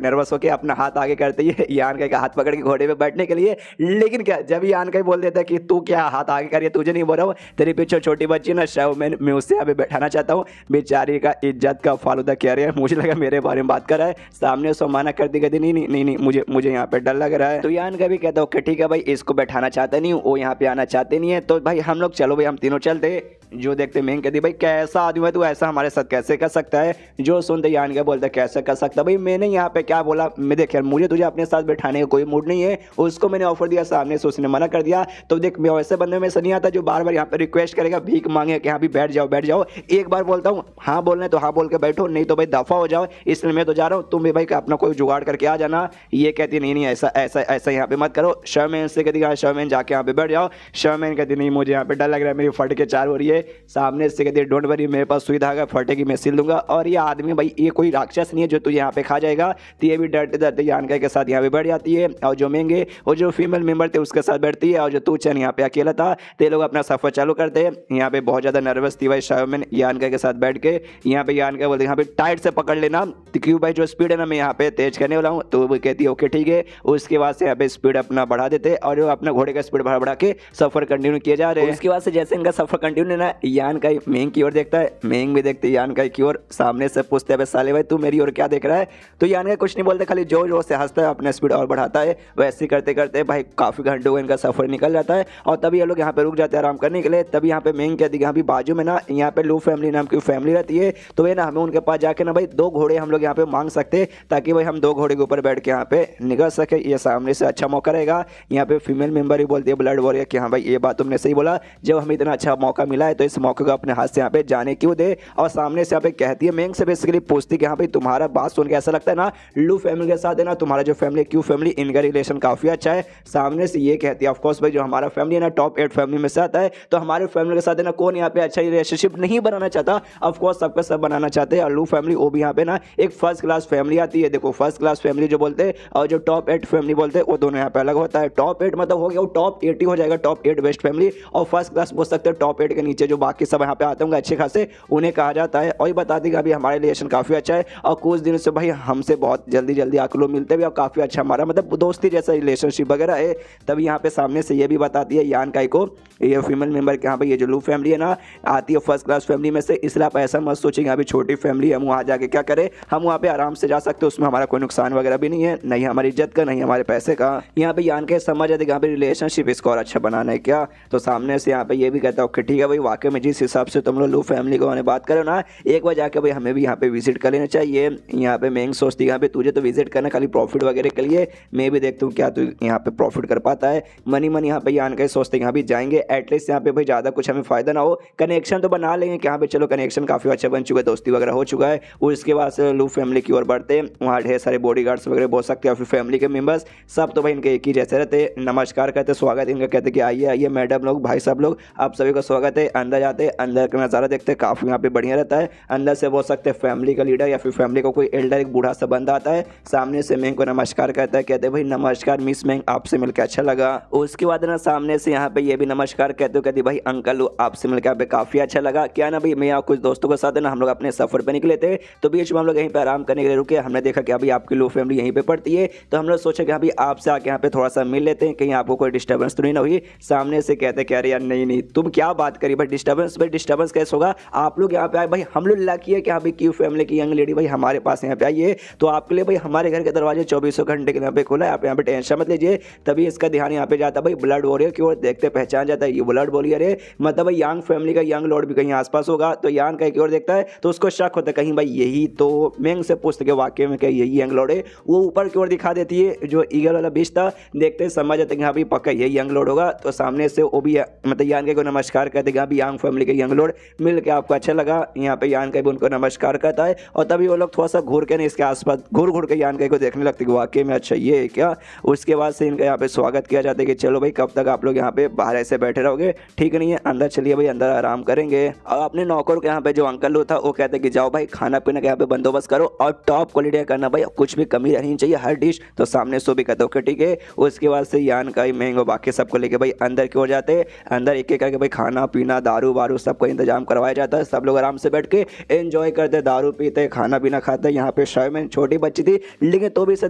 [SPEAKER 1] नर्वस होकर अपना हाथ आगे करते ही यान का हाथ पकड़ के घोड़े पे बैठने के लिए, लेकिन क्या जब यान का बोल देता है कि तू क्या हाथ आगे करिए, तुझे नहीं बोल रहा हूँ, तेरे पीछे छोटी बच्ची ना शायमैन मैं उससे यहाँ पे बैठाना चाहता हूँ। बेचारी का इज्जत का फालूदा कह रहे हैं, मुझे लगा मेरे बारे में बात कर रहा है। सामने से माना कर दी कहती नहीं नहीं नहीं नहीं मुझे यहाँ पे डर लग रहा है। तो यान का भी कहता ओके ठीक है भाई इसको बैठाना चाहते नहीं, वो यहाँ पे आना चाहते नहीं है, तो भाई हम लोग चलो भाई हम तीनों चलते। जो देखते महंग कहती भाई कैसा आदमी है तू, ऐसा हमारे साथ कैसे कर सकता है। जो सुनते यान के बोलते कैसे कर सकता, भाई मैंने यहाँ पे क्या बोला, मैं देख यार मुझे तुझे अपने साथ बैठाने का कोई मूड नहीं है, उसको मैंने ऑफर दिया सामने से उसने मना कर दिया। तो देख मैं वैसे बंदे में से नहीं आता जो बार बार यहाँ पे रिक्वेस्ट करेगा भीख मांगे कि हाँ भी बैठ जाओ। एक बार बोलता हूँ हाँ बोलने तो हाँ बोल के बैठो, नहीं तो भाई दफा हो जाओ, इसलिए मैं तो जा रहा हूँ, तुम भी भाई अपना कोई जुगाड़ करके आ जाना। ये कहती नहीं नहीं ऐसा ऐसा ऐसा यहाँ पे मत करो। शायमैन से कहती शायमैन जाके यहाँ पे बैठ जाओ। शायमैन कहती नहीं मुझे यहाँ पे डर लग रहा है, मेरी फट के 4 हो रही है। सामने से कहती डोंट वरी मेरे पास सुई धागा फटेगी मैं सिल दूंगा। और ये आदमी भाई ये कोई राक्षस नहीं है जो तुझे यहाँ पे खा जाएगा। तो ये भी डरते डरते यानका के साथ यहाँ पे बैठ जाती है, और जो महंगे और जो फीमेल मेंबर थे उसके साथ बैठती है, और जो तू चैन यहाँ पे अकेला था। तो ये लोग अपना सफर चालू करते हैं। यहाँ पे बहुत ज्यादा नर्वस थी भाई शायमैन यानका के साथ बैठ के। यहाँ पे यानका बोलते यहाँ पे टाइट से पकड़ लेना क्यों भाई जो स्पीड है ना मैं यहाँ पे तेज करने वाला हूँ। तो वो कहती है ओके ठीक है। उसके बाद से यहाँ पे स्पीड अपना बढ़ा देते और वो अपना घोड़े का स्पीड बढ़ा के सफर कंटिन्यू किए जा रहे हैं। उसके बाद से जैसे इनका सफर कंटिन्यू ना यान का महंग की ओर देखता है, महंग भी देखते यान का की ओर। सामने से पूछते हैं साले भाई तू मेरी ओर क्या देख रहा है। तो यान का कुछ नहीं बोलते, खाली जोर जोर से हंसता है, अपना स्पीड और बढ़ाता है। वैसे ही करते करते भाई काफी घंटों का इनका सफर निकल जाता है, और तभी ये लोग यहाँ पे रुक जाते हैं आराम करने के लिए। तभी यहाँ पे महंग कहती है बाजू में ना यहाँ पे लू फैमिली नाम की फैमिली रहती है, तो वे ना हमें उनके पास जाके ना भाई 2 घोड़े हम लोग यहाँ पे मांग सकते हैं, ताकि भाई हम 2 घोड़े के ऊपर बैठ के यहाँ पे निकल सके। ये सामने से अच्छा मौका रहेगा। यहाँ पे फीमेल मेंबर ही बोलती है ब्लड वॉरियर कि हाँ भाई ये बात तुमने सही बोला, जब हमें इतना अच्छा मौका मिला है तो इस मौके को अपने हाथ से यहाँ पे जाने क्यों दे। और सामने से यहाँ पे कहती है मेंग से बेसिकली पूछती कि यहाँ पे तुम्हारा बात सुन के ऐसा लगता है ना लू फैमिली के साथ है ना तुम्हारा जो फैमिली क्यू फैमिली इनका रिलेशन काफी अच्छा है। सामने से ये कहती है ऑफकोर्स भाई जो हमारा फैमिली है ना टॉप 8 फैमिली में से आता है, तो हमारे फैमिली के साथ है ना कौन यहाँ पे अच्छा रिलेशनशिप नहीं बनाना चाहता, ऑफकोर्स सबका सब बनाना चाहते हैं। और लू फैमिली वो भी यहाँ पे ना एक फर्स्ट क्लास फैमिली आती है। देखो फर्स्ट क्लास फैमिली जो बोलते हैं और जो टॉप 8 फैमिली बोलते हैं वो दोनों यहाँ पे अलग होता है। टॉप 8 मतलब हो गया वो टॉप 8 ही हो जाएगा, टॉप 8 बेस्ट फैमिली, और फर्स्ट क्लास बोल सकते हैं टॉप 8 के नीचे जो बाकी सब यहाँ पे आते होंगे अच्छे खासे उन्हें कहा जाता है। और ये बता देगा अभी हमारा रिलेशन काफी अच्छा है और कुछ दिनों से भाई हमसे बहुत जल्दी जल्दी आके लोग मिलते भी और काफी अच्छा हमारा मतलब दोस्ती जैसा रिलेशनशिप वगैरह है। तभी यहाँ पे सामने से ये भी बताती है यान काई को ये फीमेल मेंबर के यहाँ पे ये जो लू फैमिली है ना आती है फर्स्ट क्लास फैमिली में से, इसलिए आप ऐसा मत सोचिए यहाँ पे छोटी फैमिली हम वहाँ जाके क्या करें, हम वहाँ पे आराम से जा सकते हैं, उसमें हमारा कोई नुकसान वगैरह भी नहीं है, नहीं हमारी इज्जत का नहीं हमारे पैसे का। यहाँ पे यान के समझ आते यहाँ पे रिलेशनशिप इसको और अच्छा बनाना है क्या। तो सामने से यहाँ पे ये भी कहता है ओके ठीक है भाई वाकई में जिस हिसाब से तुम लोग लू फैमिली को बात करो ना एक बार जाके भाई हमें भी यहाँ पे विजिट कर लेना चाहिए। यहाँ पे मेंग सोचती है यहाँ पे तुझे तो विजिट करना खाली प्रॉफिट वगैरह के लिए, मैं भी देखता हूँ क्या तू यहाँ पे प्रॉफिट कर पाता है। मनी यहाँ पे यान के सोचते यहाँ भी जाएंगे एटलीस्ट यहाँ पे भाई ज़्यादा कुछ हमें फायदा ना हो, कनेक्शन तो बना लेंगे कि यहाँ पे चलो कनेक्शन काफ़ी अच्छा बन चुका है, दोस्ती वगैरह हो चुका है। उसके बाद से लू फैमिली की ओर बढ़ते हैं, वहाँ ढेर सारे बॉडीगार्ड्स वगैरह बोल सकते हैं और फिर फैमिली के मेंबर्स सब तो भाई इनके एक ही जैसे रहते, नमस्कार कहते स्वागत इनका कहते कि आइए आइए मैडम लोग भाई साहब लोग आप सभी का स्वागत है। अंदर जाते हैं, अंदर का नज़ारा देखते हैं काफ़ी यहाँ पे बढ़िया रहता है। अंदर से बोल सकते हैं फैमिली का लीडर या फिर फैमिली का कोई एल्डर एक बूढ़ा सा बंदा आता है, सामने से मेंग को नमस्कार कहता है, कहते भाई नमस्कार मिस मेंग आपसे मिलकर अच्छा लगा। उसके बाद ना सामने से यहाँ पे ये भी नमस्कार कहते हो कहती भाई अंकल आपसे मिलकर यहाँ पे काफ़ी अच्छा लगा। क्या ना भाई मैं यहाँ कुछ दोस्तों के साथ है ना हम लोग अपने सफ़र पे निकले थे, तो बीच में हम लोग यहीं पे आराम करने के लिए रुके, हमने देखा कि अभी आपकी लू फैमिली यहीं पे पड़ती है, तो हम लोग सोचे कि अभी आपसे आके यहाँ पे थोड़ा सा मिल लेते हैं, कहीं आपको कोई डिस्टर्बेंस तो नहीं ना हुई। सामने से कहते कह रहे यार नहीं नहीं तुम क्या बात करी भाई डिस्टर्बेंस कैसे होगा, आप लोग यहाँ पे आए भाई हम लोग लकी है कि हाँ भाई क्यू फैमिली की यंग लेडी भाई हमारे पास यहाँ पे आई है, तो आपके लिए भाई हमारे घर के दरवाजे 24 घंटे के यहाँ पे खुला है, आप यहाँ पे टेंशन मत लीजिए। तभी इसका ध्यान यहाँ पे जाता भाई ब्लड वॉरियर की ओर, देखते पहचान जाता है ये ब्लड वॉरियर है, मतलब भाई यंग फैमिली का यंग लॉर्ड भी कहीं आसपास होगा, तो यान का की ओर देखता है तो उसको शक होता है कहीं भाई यही तो मेंग से पूछते के वाकई में क्या यही यंग लॉर्ड है। वो ऊपर की ओर दिखा देती है जो ईगल वाला बीच था, देखते समझ जाते कि हाँ भाई पक्का यही यंग लॉर्ड होगा। तो सामने से वो भी मतलब यान को नमस्कार कहते कि हाँ भाई यंग फैमिली के यंग लॉर्ड मिल के आपको अच्छा लगा। यहाँ पे यान का भी उनको नमस्कार करता है और तभी वो लोग थोड़ा सा घूर के नहीं इसके आसपास घूर के यान को देखने लगते कि वाकई में अच्छा ये है क्या। उसके बाद से इनका यहाँ पे स्वागत किया जाता है कि चलो भाई कब तक आप लोग यहाँ पे बाहर ऐसे बैठे रहोगे, ठीक नहीं है अंदर चलिए भाई अंदर आराम करेंगे। और अपने नौकर के यहाँ पे जो अंकल लोग था वो कहते कि जाओ भाई खाना पीना का यहाँ पे बंदोबस्त करो और टॉप क्वालिटी करना भाई, कुछ भी कमी रहनी चाहिए हर डिश। तो सामने सो भी कहते ओके ठीक है। उसके बाद से यान का मेंग बाकी सबको लेके भाई अंदर की ओर जाते हैं, अंदर एक एक करके भाई खाना पीना दारू वारू सबका इंतजाम करवाया जाता है, सब लोग आराम से बैठ के एंजॉय करते दारू पीते खाना पीना खाते। यहाँ पे शायद में छोटी बच्ची थी लेकिन तो भी इसे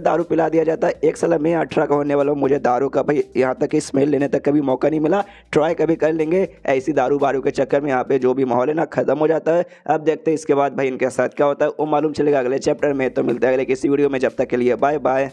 [SPEAKER 1] दारू पिला दिया जाता है। एक साल मैं 18 का होने वाला हूँ, मुझे दारू का भाई यहाँ तक की स्मेल लेने तक कभी मौका नहीं मिला, ट्राई कभी कर लेंगे। ऐसी दारू वारू के चक्कर में यहाँ पे जो भी माहौल है ना खत्म हो जाता है। अब देखते हैं इसके बाद भाई इनके साथ क्या होता है वो मालूम चलेगा अगले चैप्टर में। तो मिलते हैं अगले किसी वीडियो में, जब तक के लिए बाय बाय।